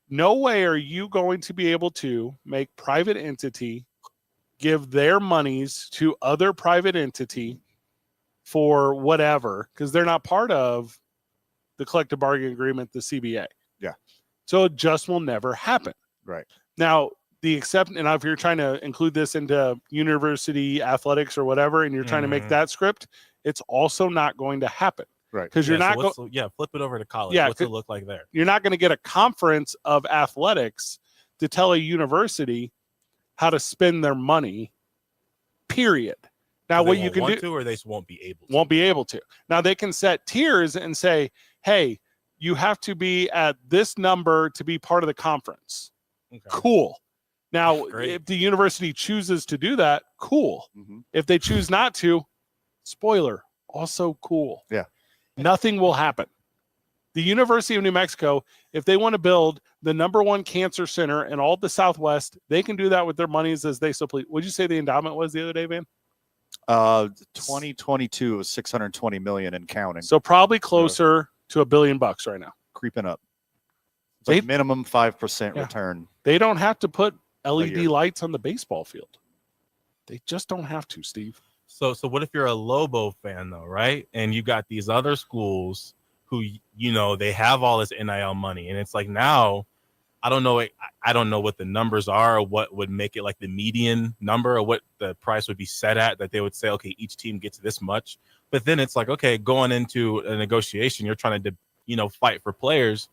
no way are you going to be able to make private entity give their monies to other private entity for whatever, because they're not part of the collective bargaining agreement, the CBA. Yeah. So it just will never happen. Right. Now, and if you're trying to include this into university athletics or whatever, and you're trying to make Mhm. that script, it's also not going to happen. Right. Because you're not flip it over to college. Yeah, What's it look like there? you're not going to get a conference of athletics to tell a university how to spend their money, period. Now, They what you won't can want do, to, or they won't be able to. won't be able to. Now, they can set tiers and say, hey, you have to be at this number to be part of the conference. Okay. Cool. Now, Great. if the university chooses to do that, cool. Mhm. If they choose not to, spoiler, also cool. Yeah. Nothing will happen. The University of New Mexico, if they want to build the #1 cancer center in all the Southwest, they can do that with their monies as they so please. What'd you say the endowment was the other day, Van? 2022 was 620 million and counting. So probably closer to $1 billion right now. Creeping up. It's They- like minimum 5% Yeah. return. They don't have to put LED year. lights on the baseball field. They just don't have to, Steve. So what if you're a Lobo fan though, right? And you got these other schools who, they have all this NIL money, and it's like, now I don't know what the numbers are, or what would make it like the median number, or what the price would be set at, that they would say, okay, each team gets this much. But then it's like, okay, going into a negotiation, you're trying to, fight for players.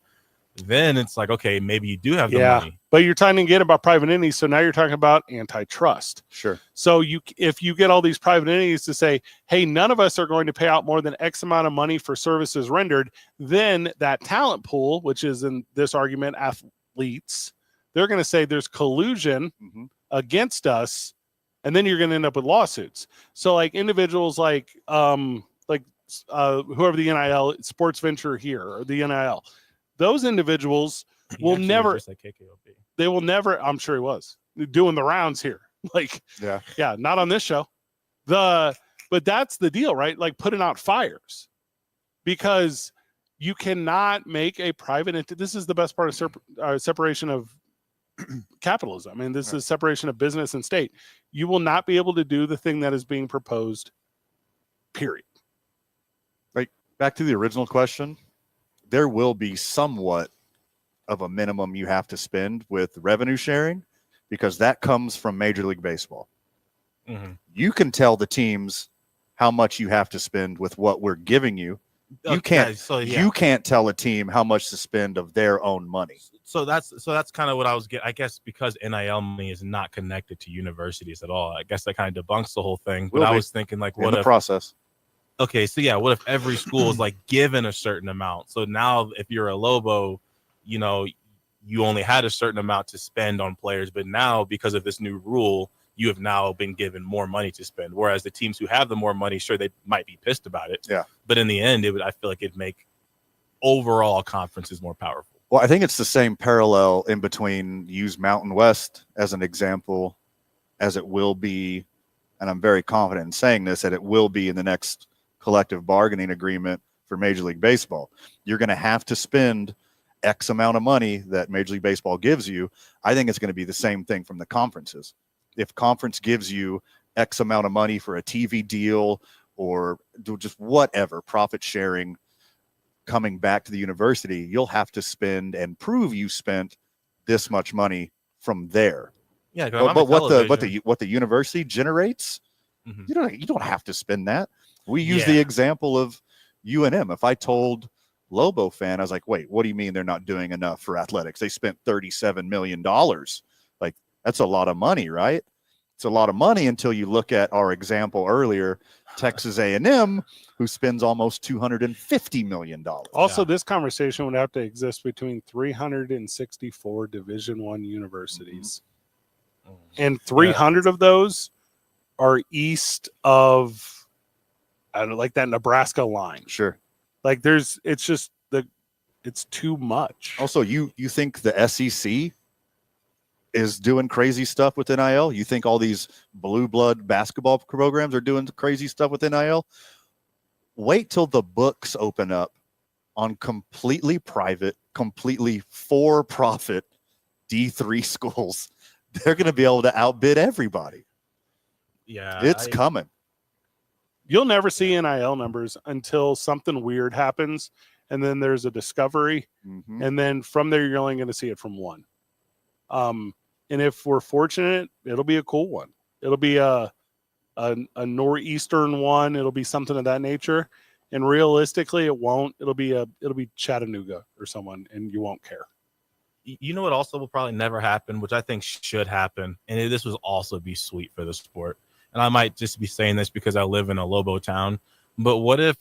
Then it's like, okay, maybe you do have the money. But you're trying to get about private entities, so now you're talking about antitrust. Sure. So if you get all these private entities to say, hey, none of us are going to pay out more than X amount of money for services rendered, then that talent pool, which is in this argument athletes, they're going to say there's collusion Mhm. against us, and then you're going to end up with lawsuits. So like individuals like whoever the NIL sports venture here, or the NIL, those individuals He will actually was never, just like KKOP. they will never, I'm sure he was doing the rounds here. Like, Yeah. yeah, not on this show. But that's the deal, right? Like putting out fires, because you cannot make a private entity. This is the best part of separation of capitalism. I mean, this is separation of business and state. You will not be able to do the thing that is being proposed, period. Back to the original question, there will be somewhat of a minimum you have to spend with revenue sharing, because that comes from Major League Baseball. Mm-hmm. You can tell the teams how much you have to spend with what we're giving you. You can't. So yeah. You can't tell a team how much to spend of their own money. So that's kind of what I was getting. I guess because NIL money is not connected to universities at all. I guess that kind of debunks the whole thing. But I was thinking, like, what in the if process? Okay, so yeah, what if every school is like given a certain amount? So now, if you're a Lobo, you know, you only had a certain amount to spend on players, but now because of this new rule, you have now been given more money to spend. Whereas the teams who have the more money, sure, they might be pissed about it. Yeah. But in the end, I feel like it'd make overall conferences more powerful. Well, I think it's the same parallel in between, use Mountain West as an example, as it will be, and I'm very confident in saying this, that it will be in the next collective bargaining agreement for Major League Baseball. You're going to have to spend X amount of money that Major League Baseball gives you. I think it's going to be the same thing from the conferences. If conference gives you X amount of money for a TV deal or just whatever, profit sharing, coming back to the university, you'll have to spend and prove you spent this much money from there. Yeah, but what the university generates, you don't have to spend that. We use the example of UNM. If I told Lobo fan, I was like, wait, what do you mean they're not doing enough for athletics? They spent $37 million. Like, that's a lot of money, right? It's a lot of money until you look at our example earlier, Texas A&M, who spends almost $250 million. Also, this conversation would have to exist between 364 Division I universities. And 300 of those are east of, I don't know, like that Nebraska line. Sure. Like it's too much. Also, you think the SEC is doing crazy stuff with NIL? You think all these blue blood basketball programs are doing crazy stuff with NIL? Wait till the books open up on completely private, completely for-profit D3 schools. They're going to be able to outbid everybody. Yeah. It's coming. You'll never see NIL numbers until something weird happens, and then there's a discovery, and then from there you're only going to see it from one. And if we're fortunate, it'll be a cool one. It'll be a northeastern one. It'll be something of that nature. And realistically, it won't. It'll be Chattanooga or someone, and you won't care. You know what also will probably never happen, which I think should happen, and this will also be sweet for the sport. And I might just be saying this because I live in a Lobo town, but what if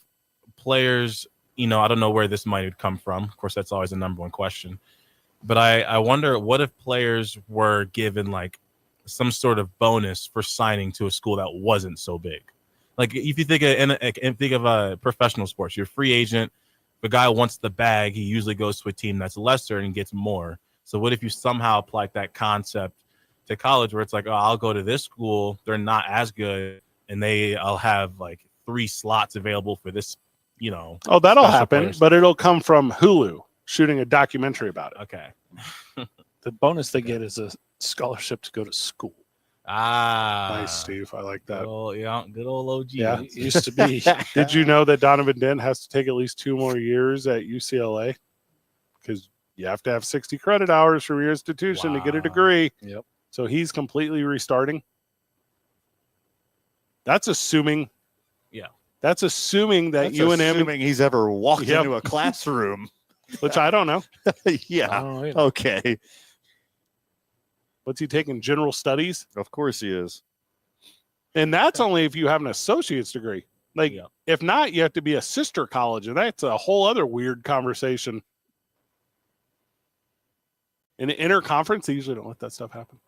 players, I don't know where this might come from. Of course, that's always the number one question. But I wonder, what if players were given like some sort of bonus for signing to a school that wasn't so big? Like if you think of professional sports, you're a free agent. If a guy wants the bag, he usually goes to a team that's lesser and gets more. So what if you somehow apply that concept to college, where it's like, oh, I'll go to this school, they're not as good, and I'll have like 3 slots available for this, Oh, that'll happen, players. but it'll come from Hulu shooting a documentary about it. Okay. The bonus they get is a scholarship to go to school. Nice, Steve. I like that. Good old OG. Yeah. It used to be. Did you know that Donovan Dent has to take at least 2 more years at UCLA? Because you have to have 60 credit hours from your institution to get a degree. Yep. So he's completely restarting. That's assuming. Yeah. That's assuming that That's UNM. assuming he's ever walked into a classroom. Which I don't know. Yeah. Okay. What's he taking? General studies? Of course he is. And that's only if you have an associate's degree. Like, if not, you have to be a sister college, and that's a whole other weird conversation. In an interconference, they usually don't let that stuff happen.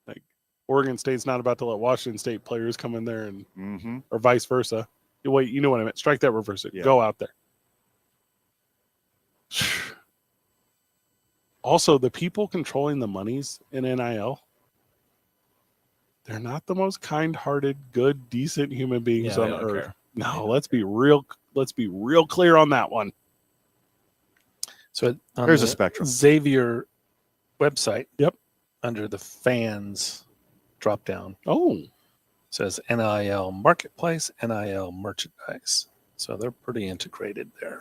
Like, Oregon State's not about to let Washington State players come in there, and or vice versa. Wait, you know what I meant? Strike that, reverse it. Yeah. Go out there. Also, the people controlling the monies in NIL, they're not the most kind-hearted, good, decent human beings on earth. Care. No, let's be real clear on that one. So there's a spectrum. Xavier website. Yep. Under the fans drop down. Oh. Says NIL marketplace, NIL merchandise. So they're pretty integrated there.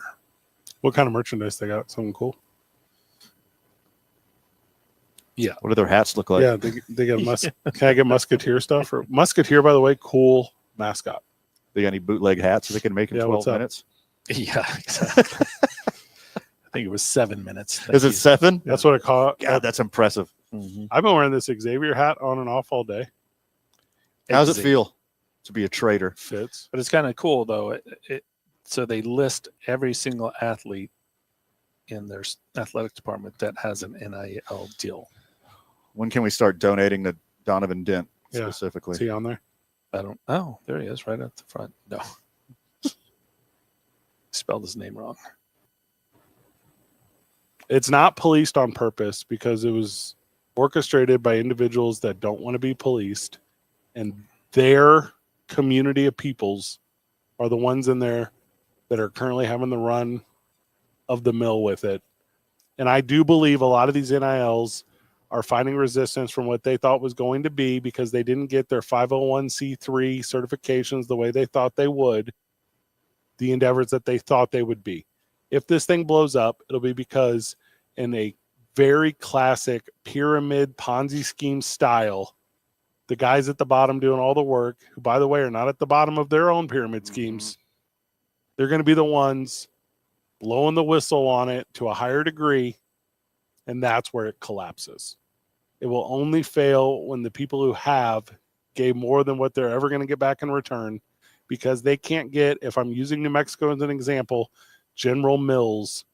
What kind of merchandise they got? Something cool? Yeah. What do their hats look like? Yeah, they got Can I get Musketeer stuff? Or Musketeer, by the way, cool mascot. They got any bootleg hats they can make in 12 minutes? Yeah, exactly. I think it was 7 minutes. Is it 7? That's what I call it. God, that's impressive. Mhm. I've been wearing this Xavier hat on and off all day. How's it feel to be a traitor? Fits. But it's kind of cool though. So they list every single athlete in their athletic department that has an NIL deal. When can we start donating to Donovan Dent Yeah. specifically? Is he on there? I don't. Oh, there he is, right at the front. No, spelled his name wrong. It's not policed on purpose because it was orchestrated by individuals that don't want to be policed, and their community of peoples are the ones in there that are currently having the run of the mill with it. And I do believe a lot of these NILs are finding resistance from what they thought was going to be because they didn't get their 501c3 certifications the way they thought they would, the endeavors that they thought they would be. If this thing blows up, it'll be because in a very classic pyramid Ponzi scheme style, the guys at the bottom doing all the work, who, by the way, are not at the bottom of their own pyramid schemes, they're going to be the ones blowing the whistle on it to a higher degree, and that's where it collapses. It will only fail when the people who have gave more than what they're ever going to get back in return, because they can't get, if I'm using New Mexico as an example, General Mills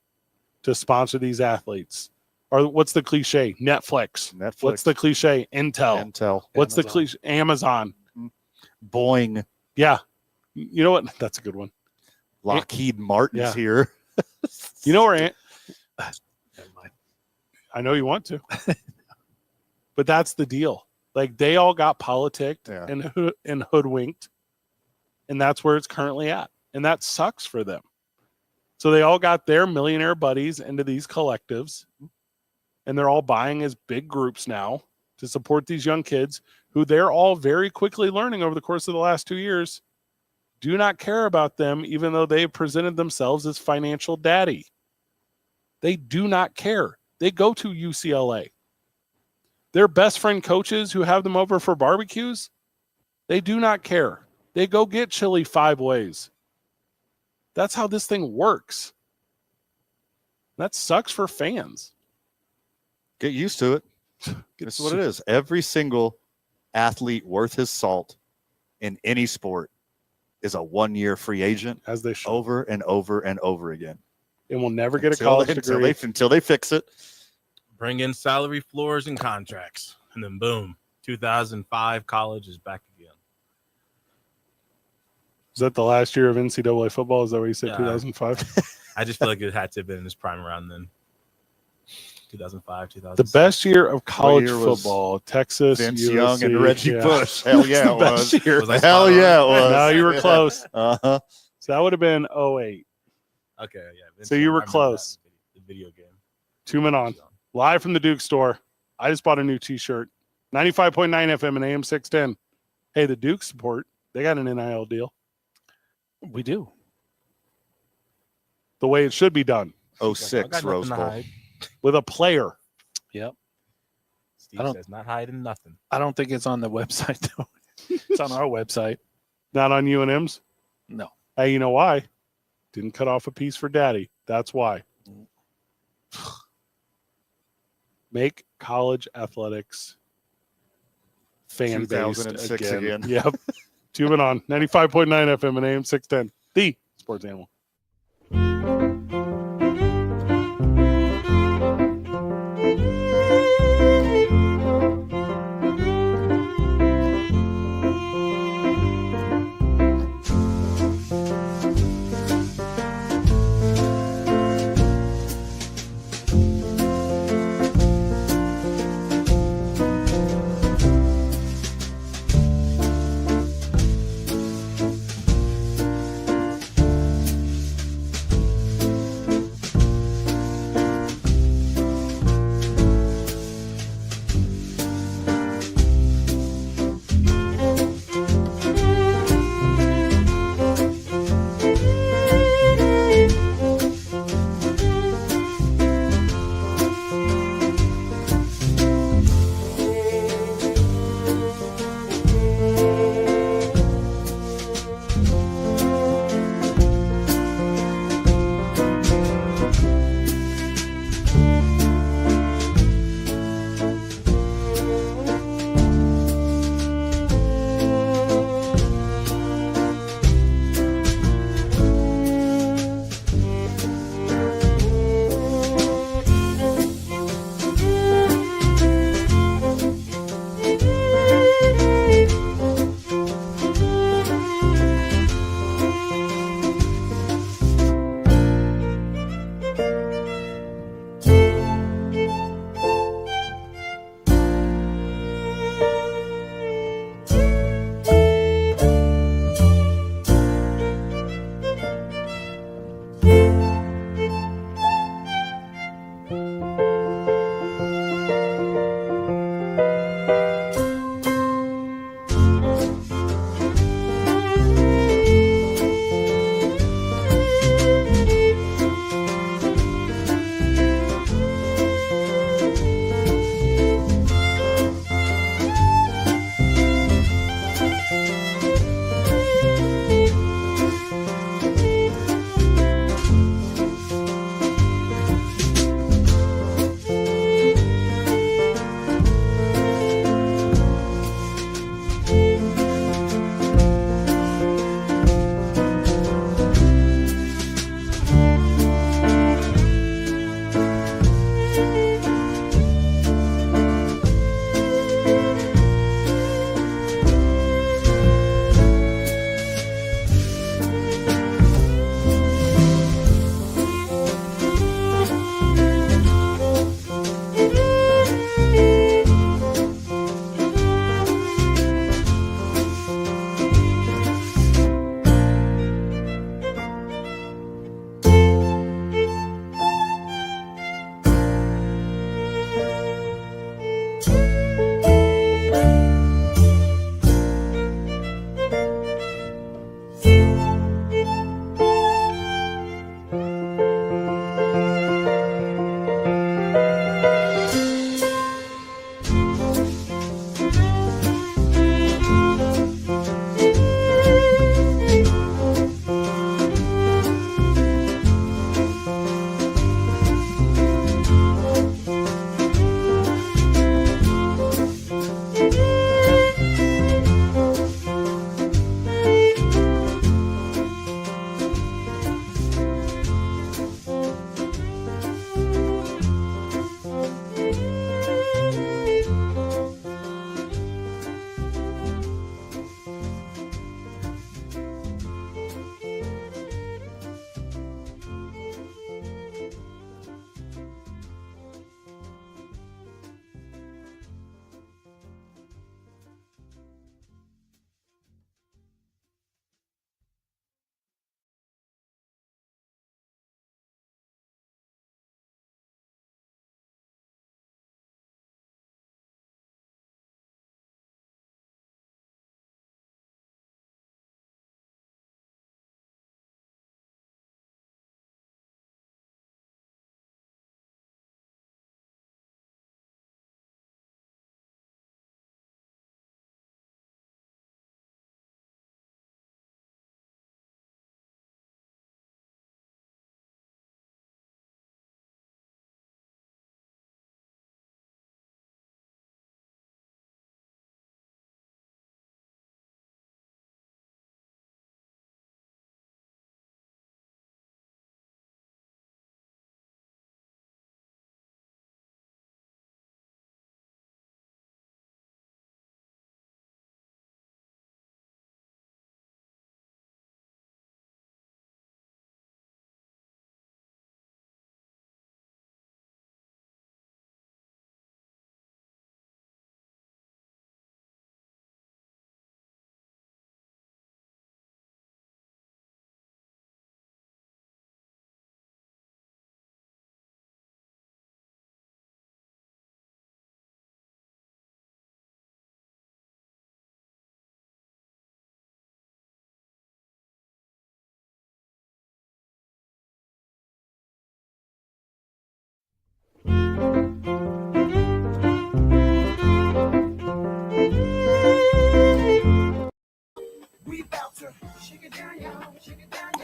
to sponsor these athletes. Or what's the cliche? Netflix. What's the cliche? Intel. What's the cliche? Amazon. Boeing. Yeah. You know what? That's a good one. Lockheed Martin's here. You know where? Never mind. I know you want to. But that's the deal. Like, they all got politicked and hoodwinked, and that's where it's currently at. And that sucks for them. So they all got their millionaire buddies into these collectives, and they're all buying as big groups now to support these young kids who they're all very quickly learning over the course of the last 2 years do not care about them, even though they presented themselves as financial daddy. They do not care. They go to UCLA. Their best friend coaches who have them over for barbecues, they do not care. They go get chili 5 ways. That's how this thing works. That sucks for fans. Get used to it. That's what it is. Every single athlete worth his salt in any sport is a 1-year free agent, as they should, over and over and over again. And will never get a college degree until they fix it. Bring in salary floors and contracts, and then boom, 2005 college is back again. Is that the last year of NCAA football? Is that what you said, 2005? I just feel like it had to have been in his prime around then. 2005, 2006. The best year of college football, Texas, Vince USC, Young and Reggie Bush. Hell yeah, it was. Hell yeah, it was. No, you were close. Uh-huh. So that would have been 08. Okay, yeah. Vince So you Young, were I remember close. that, the video game. 2 men on. Live from the Duke store. I just bought a new t-shirt. 95.9 FM and AM 610. Hey, the Duke support. They got an NIL deal. We do. The way it should be done. 06 Rose Bowl. With a player. Yep. Steve says not hiding nothing. I don't think it's on the website though. It's on our website. Not on UNM's? No. Hey, you know why? Didn't cut off a piece for daddy. That's why. Make college athletics fan-based 2006 again. Yep. Tubing on 95.9 FM and AM 610. The Sports Animal.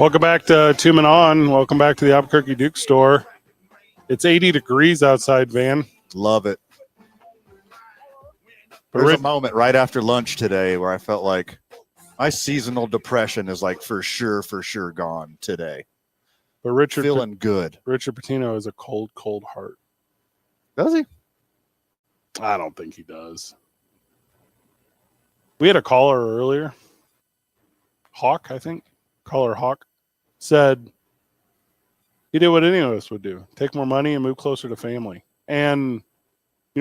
Welcome back to Two Men On. Welcome back to the Albuquerque Duke store. It's 80 degrees outside, Van. Love it. But There's Rich, a moment right after lunch today where I felt like my seasonal depression is like for sure gone today. but Richard Feeling good. Richard Pitino has a cold heart. Does he? I don't think he does. We had a caller earlier. Hawk, I think. Caller Hawk said he did what any of us would do. Take more money and move closer to family. And,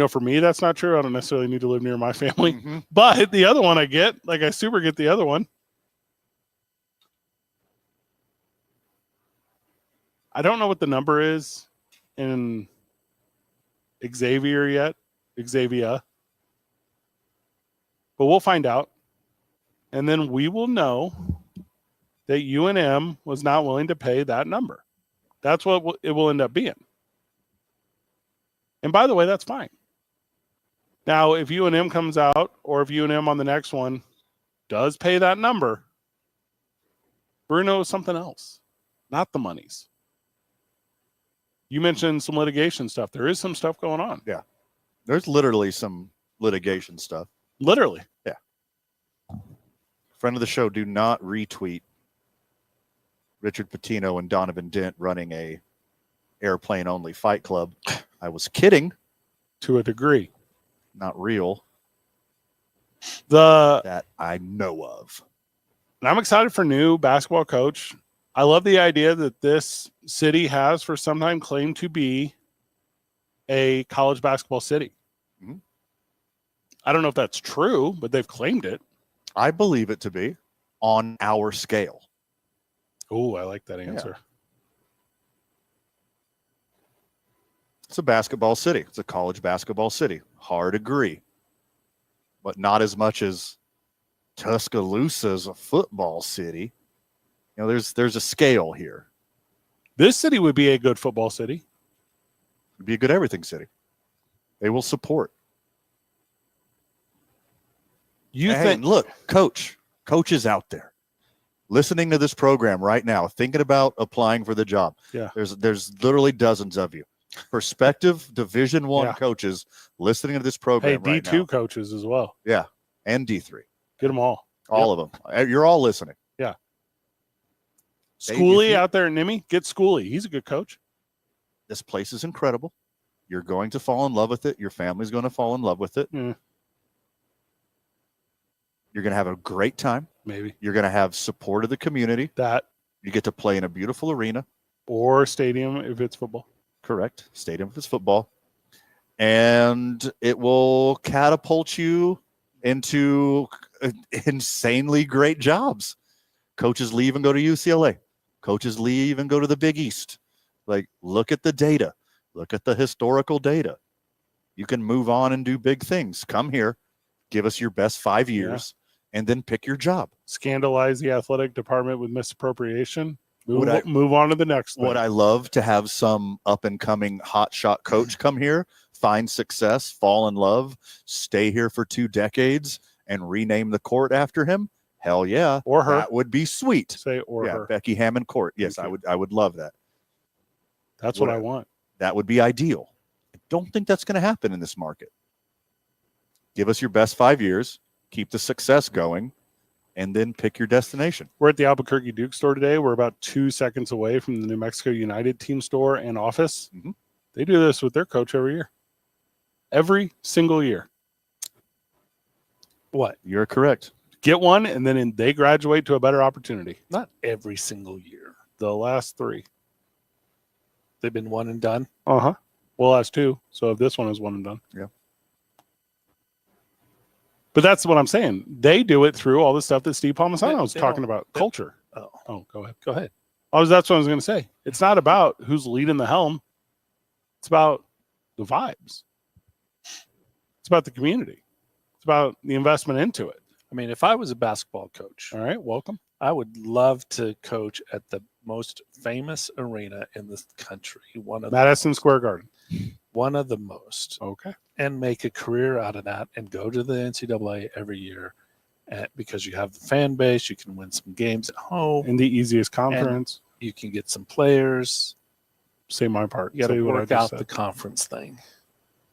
for me, that's not true. I don't necessarily need to live near my family. Mm-hmm. But the other one I get, I super get the other one. I don't know what the number is in Xavier. But we'll find out. And then we will know that UNM was not willing to pay that number. That's what it will end up being. And by the way, that's fine. Now, if UNM comes out or if UNM on the next one does pay that number, Bruno is something else, not the monies. You mentioned some litigation stuff. There is some stuff going on. Yeah. There's literally some litigation stuff. Literally. Yeah. Friend of the show, do not retweet Richard Pitino and Donovan Dent running a airplane only fight club. I was kidding. To a degree. Not real. And That I know of. I'm excited for new basketball coach. I love the idea that this city has for some time claimed to be a college basketball city. Mm-hmm. I don't know if that's true, but they've claimed it. I believe it to be on our scale. Oh, I like that answer. It's a basketball city. It's a college basketball city. Hard agree. But not as much as Tuscaloosa's a football city. There's a scale here. This city would be a good football city. It'd be a good everything city. They will support. Look, coaches out there listening to this program right now, thinking about applying for the job. Yeah. There's literally dozens of you. Prospective Division I coaches listening to this program Hey, right D2 now. coaches as well. Yeah, and D3. Get them all. All of them. You're all listening. Yeah. Hey, Schooley out there in Nimi, get Schooley. He's a good coach. This place is incredible. You're going to fall in love with it. Your family's going to fall in love with it. Mm. You're going to have a great time. Maybe. You're going to have support of the community. That. You get to play in a beautiful arena. Or stadium if it's football. Correct. Stadium if it's football. And it will catapult you into insanely great jobs. Coaches leave and go to UCLA. Coaches leave and go to the Big East. Look at the data. Look at the historical data. You can move on and do big things. Come here. Give us your best 5 years. And then pick your job. Scandalize the athletic department with misappropriation. Move on to the next thing. Would I love to have some up-and-coming hotshot coach come here, find success, fall in love, stay here for 2 decades, and rename the court after him? Hell yeah. Or her. That would be sweet. Say or her. Becky Hammond Court. Yes, I would love that. That's what I want. That would be ideal. I don't think that's going to happen in this market. Give us your best 5 years, keep the success going, and then pick your destination. We're at the Albuquerque Duke store today. We're about 2 seconds away from the New Mexico United team store and office. Mm-hmm. They do this with their coach every year. Every single year. What? You're correct. Get one, and then they graduate to a better opportunity. Not every single year. The last 3. They've been one and done. Uh-huh. Well, last 2. So if this one is one and done. Yeah. But that's what I'm saying. They do it through all the stuff that Steve Palmisano was talking about. Culture. Oh, go ahead. go ahead. That's what I was going to say. It's not about who's leading the helm. It's about the vibes. It's about the community. It's about the investment into it. I mean, if I was a basketball coach, All right, welcome. I would love to coach at the most famous arena in the country. Madison Square Garden. One of the most. Okay. And make a career out of that and go to the NCAA every year because you have the fan base, you can win some games at home, In the easiest conference. you can get some players. Say my part. You got Say to what I work just out said. the conference thing.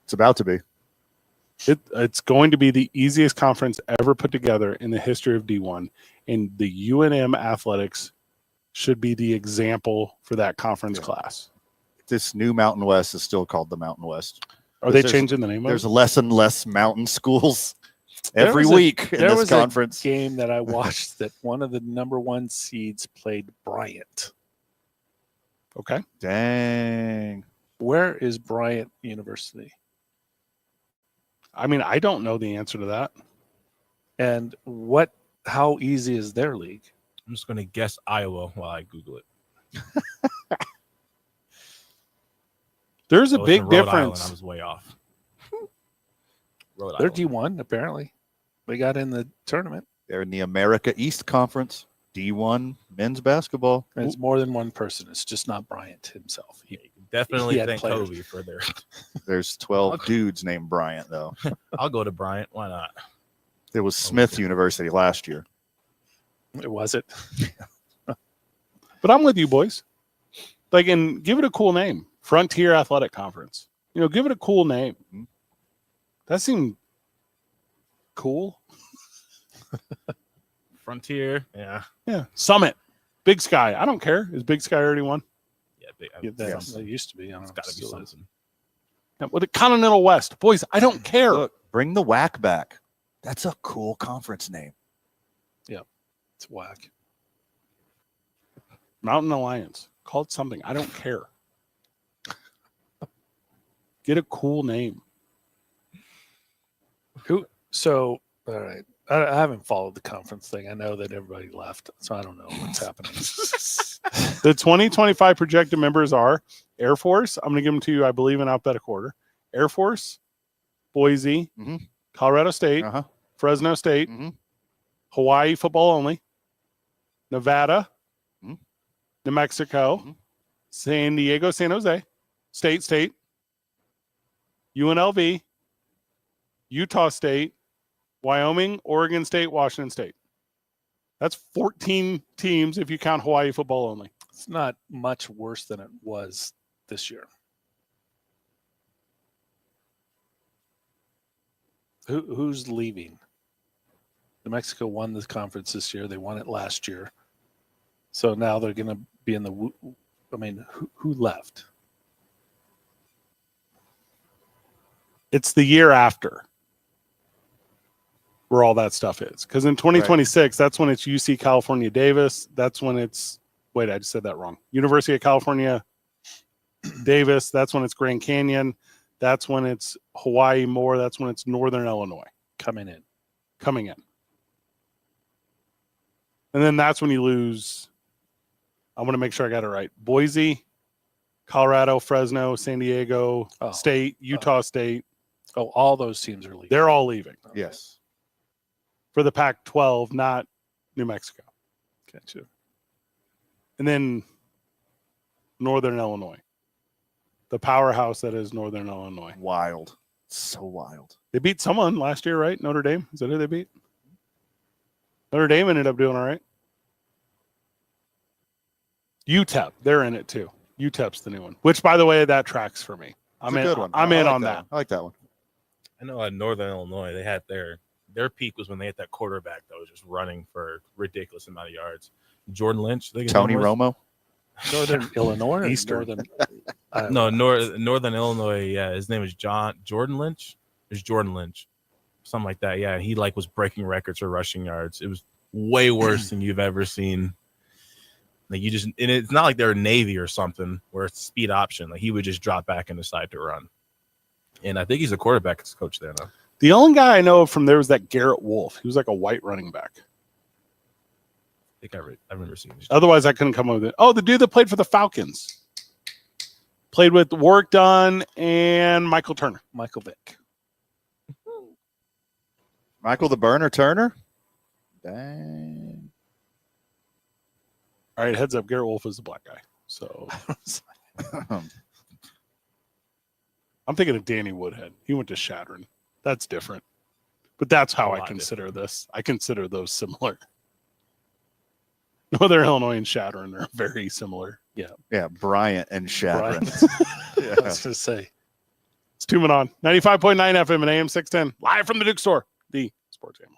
It's about to be. It's going to be the easiest conference ever put together in the history of D1, and the UNM athletics should be the example for that conference class. This new Mountain West is still called the Mountain West. Are they There's- changing the name of There's it? less and less mountain schools There every was a- week in there this was conference. a game that I watched that one of the number 1 seeds played Bryant. Okay. Dang. Where is Bryant University? I mean, I don't know the answer to that. And how easy is their league? I'm just going to guess Iowa while I Google it. There's a Oh, it's big in Rhode Island. difference. I was way off. Rhode They're Island. D1 apparently. They got in the tournament. They're in the America East Conference, D1 men's basketball. And it's more than one person. It's just not Bryant himself. Yeah, you can definitely He had thank players. Kobe for their. There's 12 dudes named Bryant, though. I'll go to Bryant. Why not? It was Smith University last year. It was it. But I'm with you, boys. Like, and give it a cool name. Frontier Athletic Conference. You know, give it a cool name. Mhm. That seemed cool. Frontier. Yeah. Yeah. Summit. Big Sky. I don't care. Is Big Sky already won? Yeah. Big, Yeah, Yes. They used to be. I don't it's know got if to it be still is. something. Yeah, with the Continental West. Boys, I don't care. Look, bring the whack back. That's a cool conference name. It's whack. Mountain Alliance. Call it something. I don't care. Get a cool name. So, all right. I haven't followed the conference thing. I know that everybody left, so I don't know what's happening. The 2025 projected members are Air Force. I'm going to give them to you, I believe, in alphabetical order. Air Force, Boise, Mhm. Colorado State, Uh-huh. Fresno State, Mhm. Hawaii football only, Nevada, Mhm. New Mexico, Mhm. San Diego, San Jose, State, UNLV, Utah State, Wyoming, Oregon State, Washington State. That's 14 teams if you count Hawaii football only. It's not much worse than it was this year. Who's leaving? New Mexico won this conference this year. They won it last year. So now they're going to be in the. I mean, who left? It's the year after where all that stuff is. Because in 2026, that's when it's UC California Davis. That's when it's, wait, I just said that wrong. University of California Davis. That's when it's Grand Canyon. That's when it's Hawaii Moore. That's when it's Northern Illinois Coming in. coming in. And then that's when you lose. I want to make sure I got it right. Boise, Colorado, Fresno, San Diego State, Utah State. Oh, all those teams are leaving. They're all leaving Yes. for the Pac-12, not New Mexico. Gotcha. And then Northern Illinois, the powerhouse that is Northern Illinois. Wild. So wild. They beat someone last year, right? Notre Dame. Is that who they beat? Notre Dame ended up doing all right. UTEP, they're in it too. UTEP's the new one, which, by the way, that tracks for me. It's a good one. I'm I in like on that. one. I like that one. I know at Northern Illinois, they had their peak was when they had that quarterback that was just running for a ridiculous amount of yards. Jordan Lynch. I think his Tony name was. Romo. Northern Illinois or Eastern. Northern. No, Northern Illinois. Yeah, his name is Jordan Lynch. It's Jordan Lynch, something like that. Yeah, he was breaking records for rushing yards. It was way worse than you've ever seen. Like and it's not like they're Navy or something where it's speed option. Like he would just drop back and decide to run. And I think he's a quarterback coach there now. The only guy I know from there was that Garrett Wolf. He was like a white running back. I think I remember seeing this. Otherwise, I couldn't come up with it. Oh, the dude that played for the Falcons. Played with Warwick Dunn and Michael Turner. Michael Vick. Michael the Burner Turner. Dang. All right, heads up. Garrett Wolf is the black guy. So I'm thinking of Danny Woodhead. He went to Shadron. That's different. But that's how A I lot consider this. I consider those similar. Northern Illinois and Shadron are very similar. Yeah, Bryant and Shadron. I Yeah. was going to say. It's 2 Men On 95.9 FM and AM 610, live from the Duke Store, the sports channel.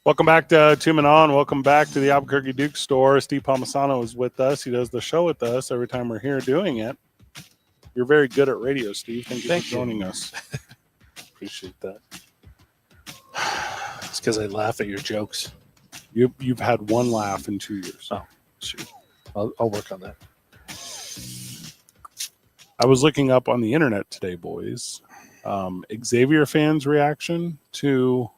Welcome back to Two Men On. Welcome back to the Albuquerque Duke store. Steve Palmisano is with us. He does the show with us every time we're here doing it. You're very good at radio, Steve. Thank you for joining us. Appreciate that. It's because I laugh at your jokes. You've had one laugh in 2 years. Oh, shoot. I'll work on that. I was looking up on the internet today, boys. Xavier fans' reaction to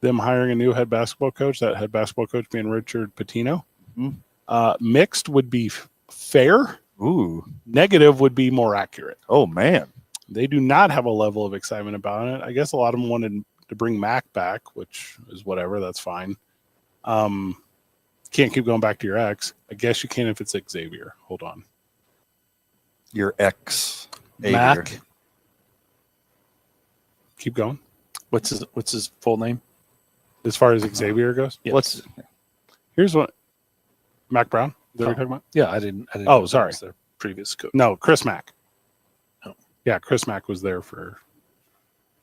them hiring a new head basketball coach, that head basketball coach being Richard Pitino. Mixed would be fair. Ooh. Negative would be more accurate. Oh, man. They do not have a level of excitement about it. I guess a lot of them wanted to bring Mac back, which is whatever. That's fine. Can't keep going back to your ex. I guess you can if it's Xavier. Hold on. Your ex. Mac. Keep going. What's his full name? As far as Xavier goes? Yes. Here's what. Mac Brown? Is that what you're talking about? Yeah, I didn't Oh, know that sorry. was their previous coach. No, Chris Mack. Oh. Yeah, Chris Mack was there for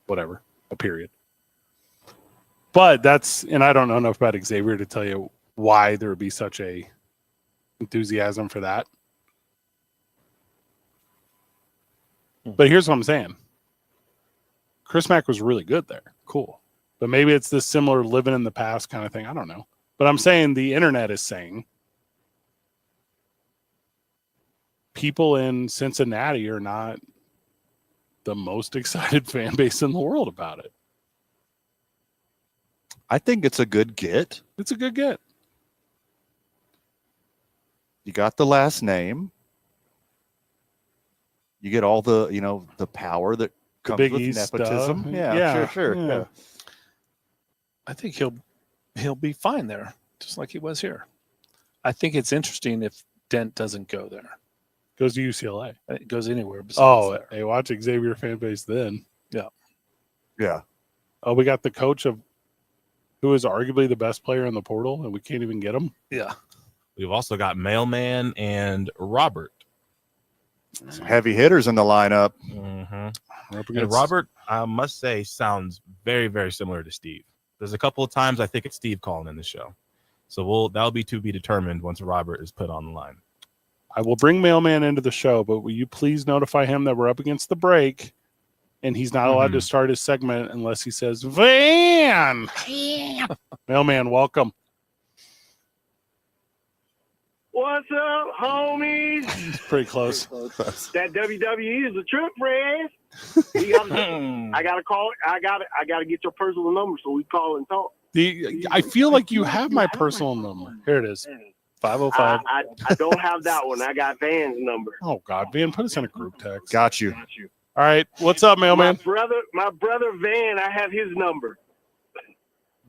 whatever, a period. But and I don't know enough about Xavier to tell you why there would be such a enthusiasm for that. But here's what I'm saying. Chris Mack was really good there. Cool. But maybe it's this similar living in the past kind of thing. I don't know. But I'm saying the internet is saying people in Cincinnati are not the most excited fan base in the world about it. I think it's a good get. It's a good get. You got the last name. You get all the, the power that comes Big with East nepotism. stuff. Yeah, sure. Yeah. I think he'll be fine there, just like he was here. I think it's interesting if Dent doesn't go there. Goes to UCLA. It goes anywhere besides there. Hey, watch Xavier fan base then. Yeah. Oh, we got the coach of who is arguably the best player in the portal, and we can't even get him. Yeah. We've also got Mailman and Robert. Some heavy hitters in the lineup. Mm-hmm. And Robert, I must say, sounds very, very similar to Steve. There's a couple of times I think it's Steve calling in the show. So that'll be to be determined once Robert is put on the line. I will bring Mailman into the show, but will you please notify him that we're up against the break and he's not allowed to start his segment unless he says, Van! Mailman, welcome. What's up, homies? Pretty close. That WWE is a trip, Fred. I gotta call. I gotta get your personal number so we call and talk. I feel like you have my personal number. Here it is. 505. I don't have that one. I got Van's number. Oh God, Van, put us in a group text. Got you. All right, what's up, Mailman? My brother Van. I have his number.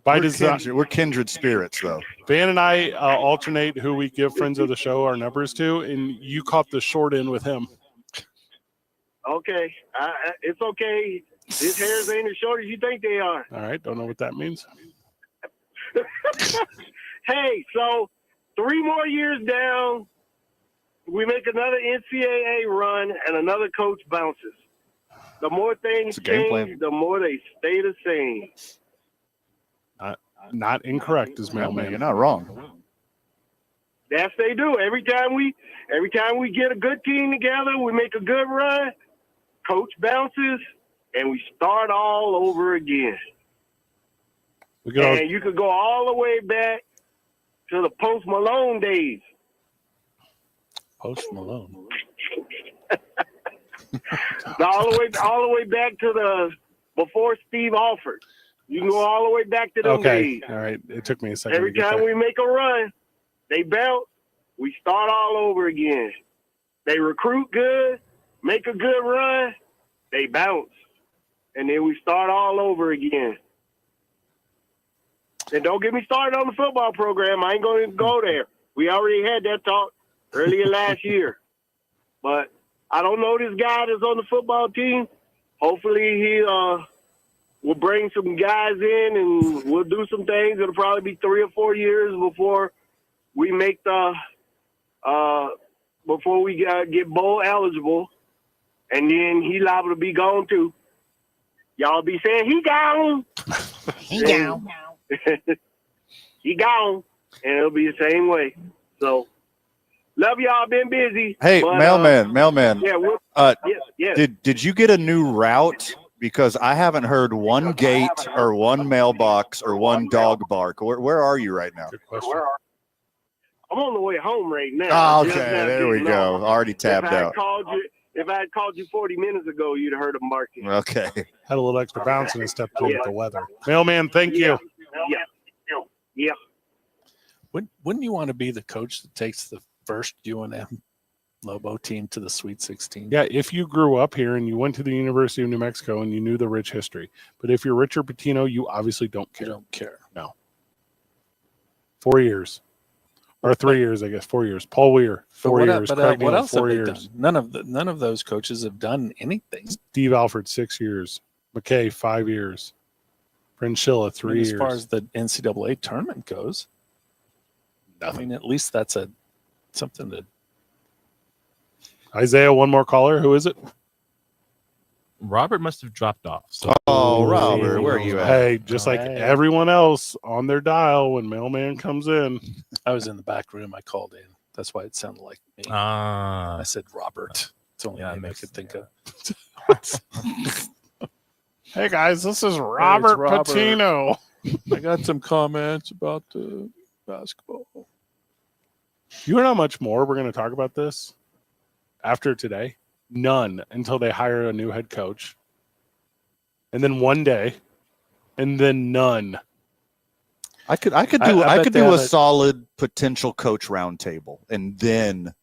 We're kindred spirits, though. Van and I alternate who we give friends of the show our numbers to, and you caught the short end with him. Okay, it's okay. His hairs ain't as short as you think they are. All right, don't know what that means. Hey, so 3 more years down, we make another NCAA run, and another coach bounces. The more things change, the more they stay the same. Not incorrect, is Mailman. You're not wrong. Yes, they do. Every time we get a good team together, we make a good run, coach bounces, and we start all over again. And you could go all the way back to the Post Malone days. Post Malone. all the way back to the before Steve Alford. You can go all the way back to them days. All right. It took me a second. Every time we make a run, they bounce. We start all over again. They recruit good, make a good run, they bounce. And then we start all over again. And don't get me started on the football program. I ain't going to go there. We already had that talk earlier last year. But I don't know this guy that's on the football team. Hopefully he we'll bring some guys in and we'll do some things. It'll probably be 3 or 4 years before we make before we get bowl eligible. And then he liable to be gone too. Y'all be saying he gone. He gone. you gone, and it'll be the same way. So, love y'all. Been busy. Hey, but, mailman. Yeah. Yes. Did you get a new route? Because I haven't heard one gate or one mailbox or one dog bark. Where are you right now? Good question. I'm on the way home right now. Oh, Just okay, now there we getting go. off. Already tabbed out. If I had called you 40 minutes ago, you'd have heard them barking. Okay. Had a little extra bounce and stepped in with the weather. Mailman, thank you. Yeah. Wouldn't you want to be the coach that takes the first UNM Lobo team to the Sweet 16? Yeah, if you grew up here and you went to the University of New Mexico and you knew the rich history. But if you're Richard Pitino, you obviously don't care. You don't care. No. 4 years. Or 3 years, I guess. 4 years. Paul Weir, 4 years. Craig What Neal, else have 4 they years. done? None of those coaches have done anything. Steve Alford, 6 years. McKay, 5 years. Frenchilla, 3 years. As far as the NCAA tournament goes, I mean, at least that's something to. Isaiah, one more caller. Who is it? Robert must have dropped off. So Oh, Robert, where are you at? Hey, just like Hey. everyone else on their dial when mailman comes in. I was in the back room. I called in. That's why it sounded like me. Ah, I said Robert. It's the only Yeah, name I makes- could think of. Hey guys, this is Robert Robert. Pitino. I got some comments about basketball. You know how much more we're going to talk about this after today? None until they hire a new head coach. And then one day, and then none. I could I do bet they a have solid potential coach roundtable and then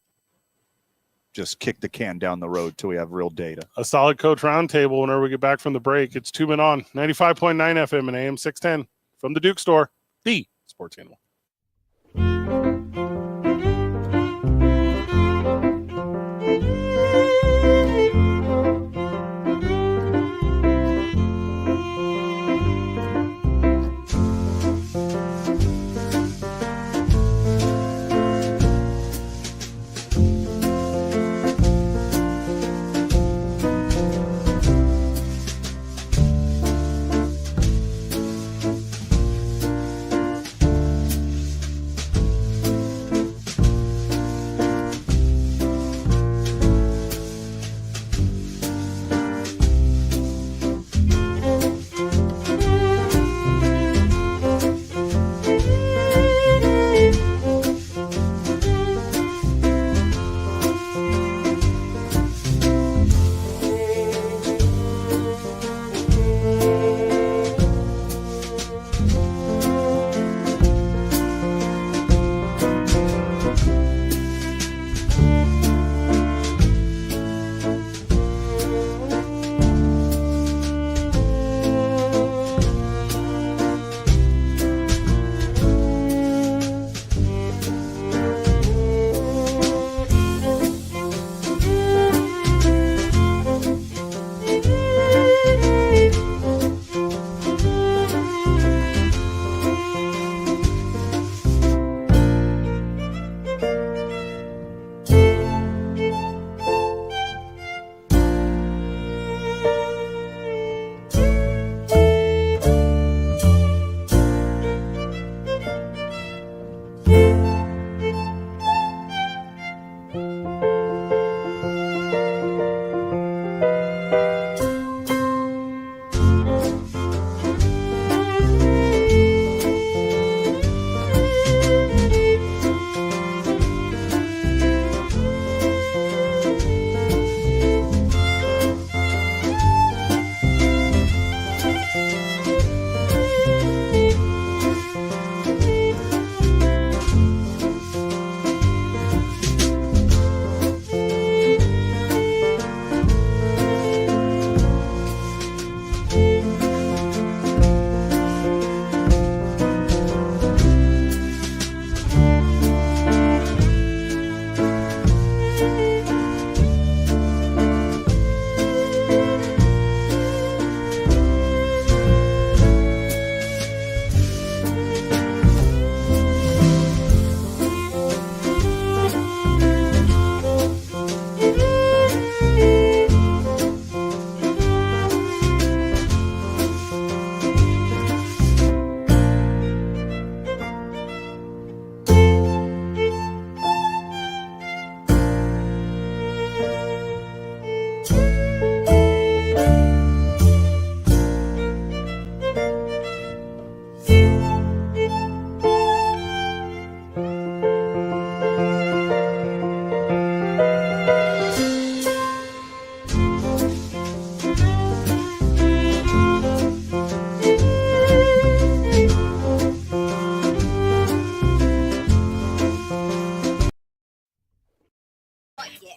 just kick the can down the road till we have real data. A solid coach roundtable whenever we get back from the break. It's 2 Men On, 95.9 FM and AM 610 from the Duke Store, the sports animal.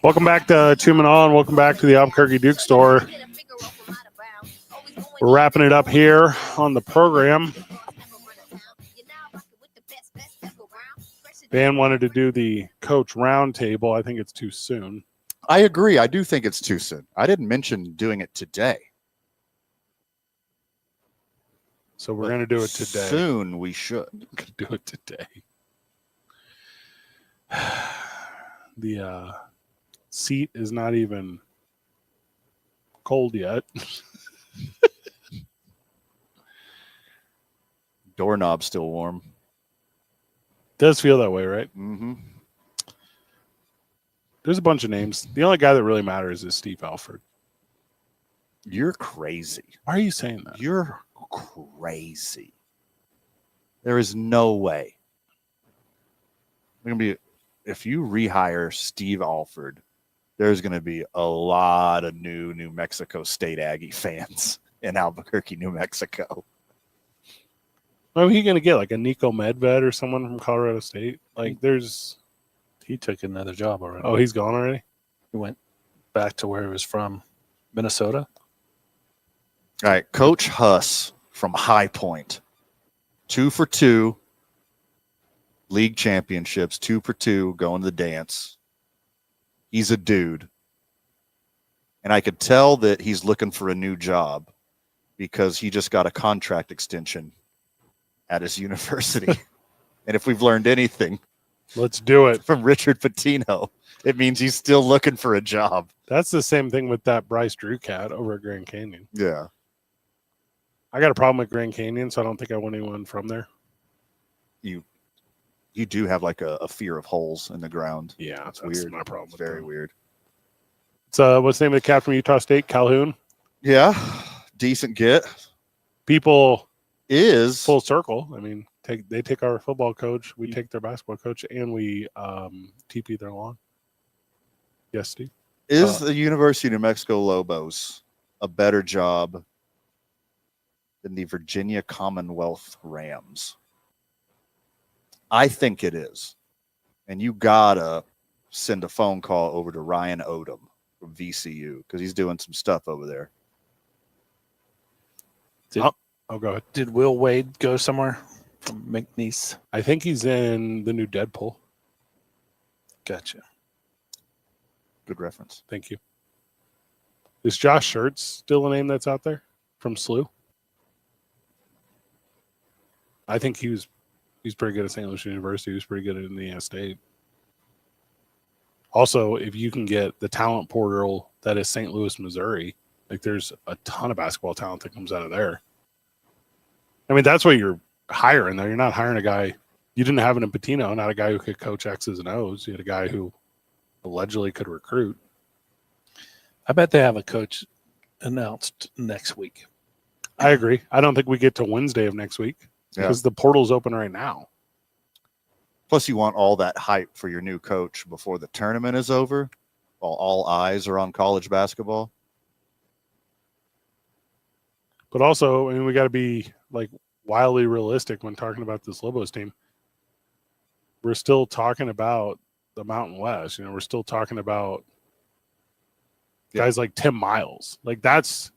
Welcome back to Two Men On. Welcome back to the Albuquerque Duke Store. We're wrapping it up here on the program. Van wanted to do the coach roundtable. I think it's too soon. I agree. I do think it's too soon. I didn't mention doing it today. So we're going to do it today. Soon we should. Do it today. The seat is not even cold yet. Doorknob's still warm. Does feel that way, right? Mm-hmm. There's a bunch of names. The only guy that really matters is Steve Alford. You're crazy. Why are you saying that? You're crazy. There is no way. If you rehire Steve Alford, there's going to be a lot of New Mexico State Aggie fans in Albuquerque, New Mexico. What are you going to get? Like a Nico Medved or someone from Colorado State? Like there's... He took another job already. Oh, he's gone already? He went back to where he was from, Minnesota. All right, Coach Huss from High Point, 2 for 2 league championships, 2 for 2 going to the dance. He's a dude. And I could tell that he's looking for a new job because he just got a contract extension at his university. And if we've learned anything, let's do it from Richard Pitino, it means he's still looking for a job. That's the same thing with that Bryce Drew cat over at Grand Canyon. Yeah. I got a problem with Grand Canyon, so I don't think I want anyone from there. You do have like a fear of holes in the ground. Yeah, that's weird. My problem. It's very weird. So, what's the name of the cat from Utah State? Calhoun. Yeah, decent get. People is full circle. I mean, they take our football coach, we take their basketball coach, and we TP their lawn. Yes, Steve. Is the University of New Mexico Lobos a better job than the Virginia Commonwealth Rams? I think it is. And you gotta send a phone call over to Ryan Odom from VCU because he's doing some stuff over there. Go ahead. Did Will Wade go somewhere from McNeese? I think he's in the new Deadpool. Gotcha. Good reference. Thank you. Is Josh Schertz still a name that's out there from SLU? I think he's pretty good at St. Louis University. He was pretty good at Indiana State. Also, if you can get the talent portal that is St. Louis, Missouri, like there's a ton of basketball talent that comes out of there. I mean, that's what you're hiring, though. You're not hiring a guy. You didn't have an Patino, not a guy who could coach X's and O's. You had a guy who allegedly could recruit. I bet they have a coach announced next week. I agree. I don't think we get to Wednesday of next week because the portal's open right now. Plus, you want all that hype for your new coach before the tournament is over, while all eyes are on college basketball. But also, I mean, we got to be like wildly realistic when talking about this Lobos team. We're still talking about the Mountain West. You know, we're still talking about guys like Tim Miles. Like that's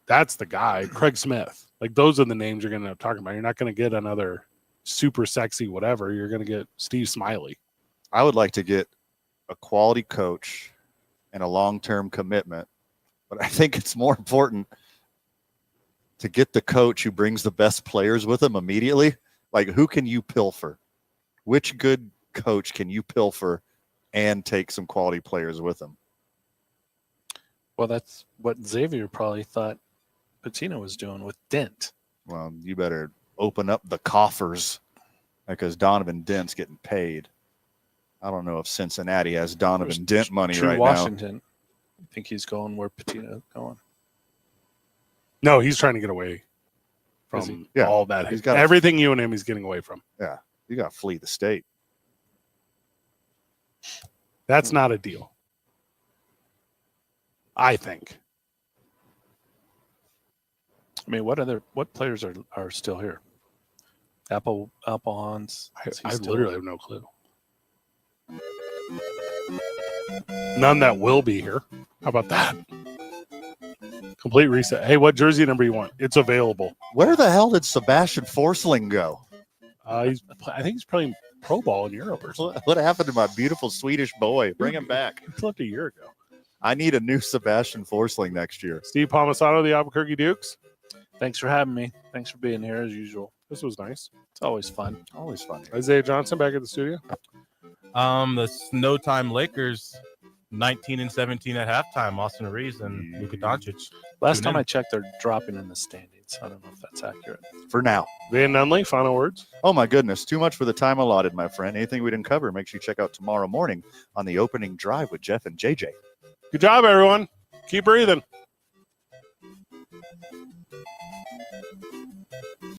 the guy. Craig Smith. Like those are the names you're going to end up talking about. You're not going to get another super sexy whatever. You're going to get Steve Smiley. I would like to get a quality coach and a long-term commitment, but I think it's more important to get the coach who brings the best players with him immediately. Like, who can you pilfer? Which good coach can you pilfer and take some quality players with him? Well, that's what Xavier probably thought Patino was doing with Dent. Well, you better open up the coffers because Donovan Dent's getting paid. I don't know if Cincinnati has Donovan Dent money right Washington. now. I think he's going where Patino's going. No, he's trying to get away from all that. He's got everything you and him he's getting away from. Yeah, you got to flee the state. That's not a deal, I think. I mean, what players are still here? Apple Hans. I literally have no clue. None that will be here. How about that? Complete reset. Hey, what jersey number you want? It's available. Where the hell did Sebastian Forsling go? I think he's playing pro ball in Europe or something. What happened to my beautiful Swedish boy? Bring him back. He left a year ago. I need a new Sebastian Forsling next year. Steve Palmisano, the Albuquerque Dukes. Thanks for having me. Thanks for being here as usual. This was nice. It's always fun. Always fun. Isaiah Johnson back at the studio. The Snow Time Lakers, 19 and 17 at halftime. Austin Reeves and Luka Doncic. Last Tune time in. I checked, they're dropping in the standings. I don't know if that's accurate. For now. Van Nunley, final words. Oh, my goodness. Too much for the time allotted, my friend. Anything we didn't cover, make sure you check out tomorrow morning on the opening drive with Jeff and JJ. Good job, everyone. Keep breathing.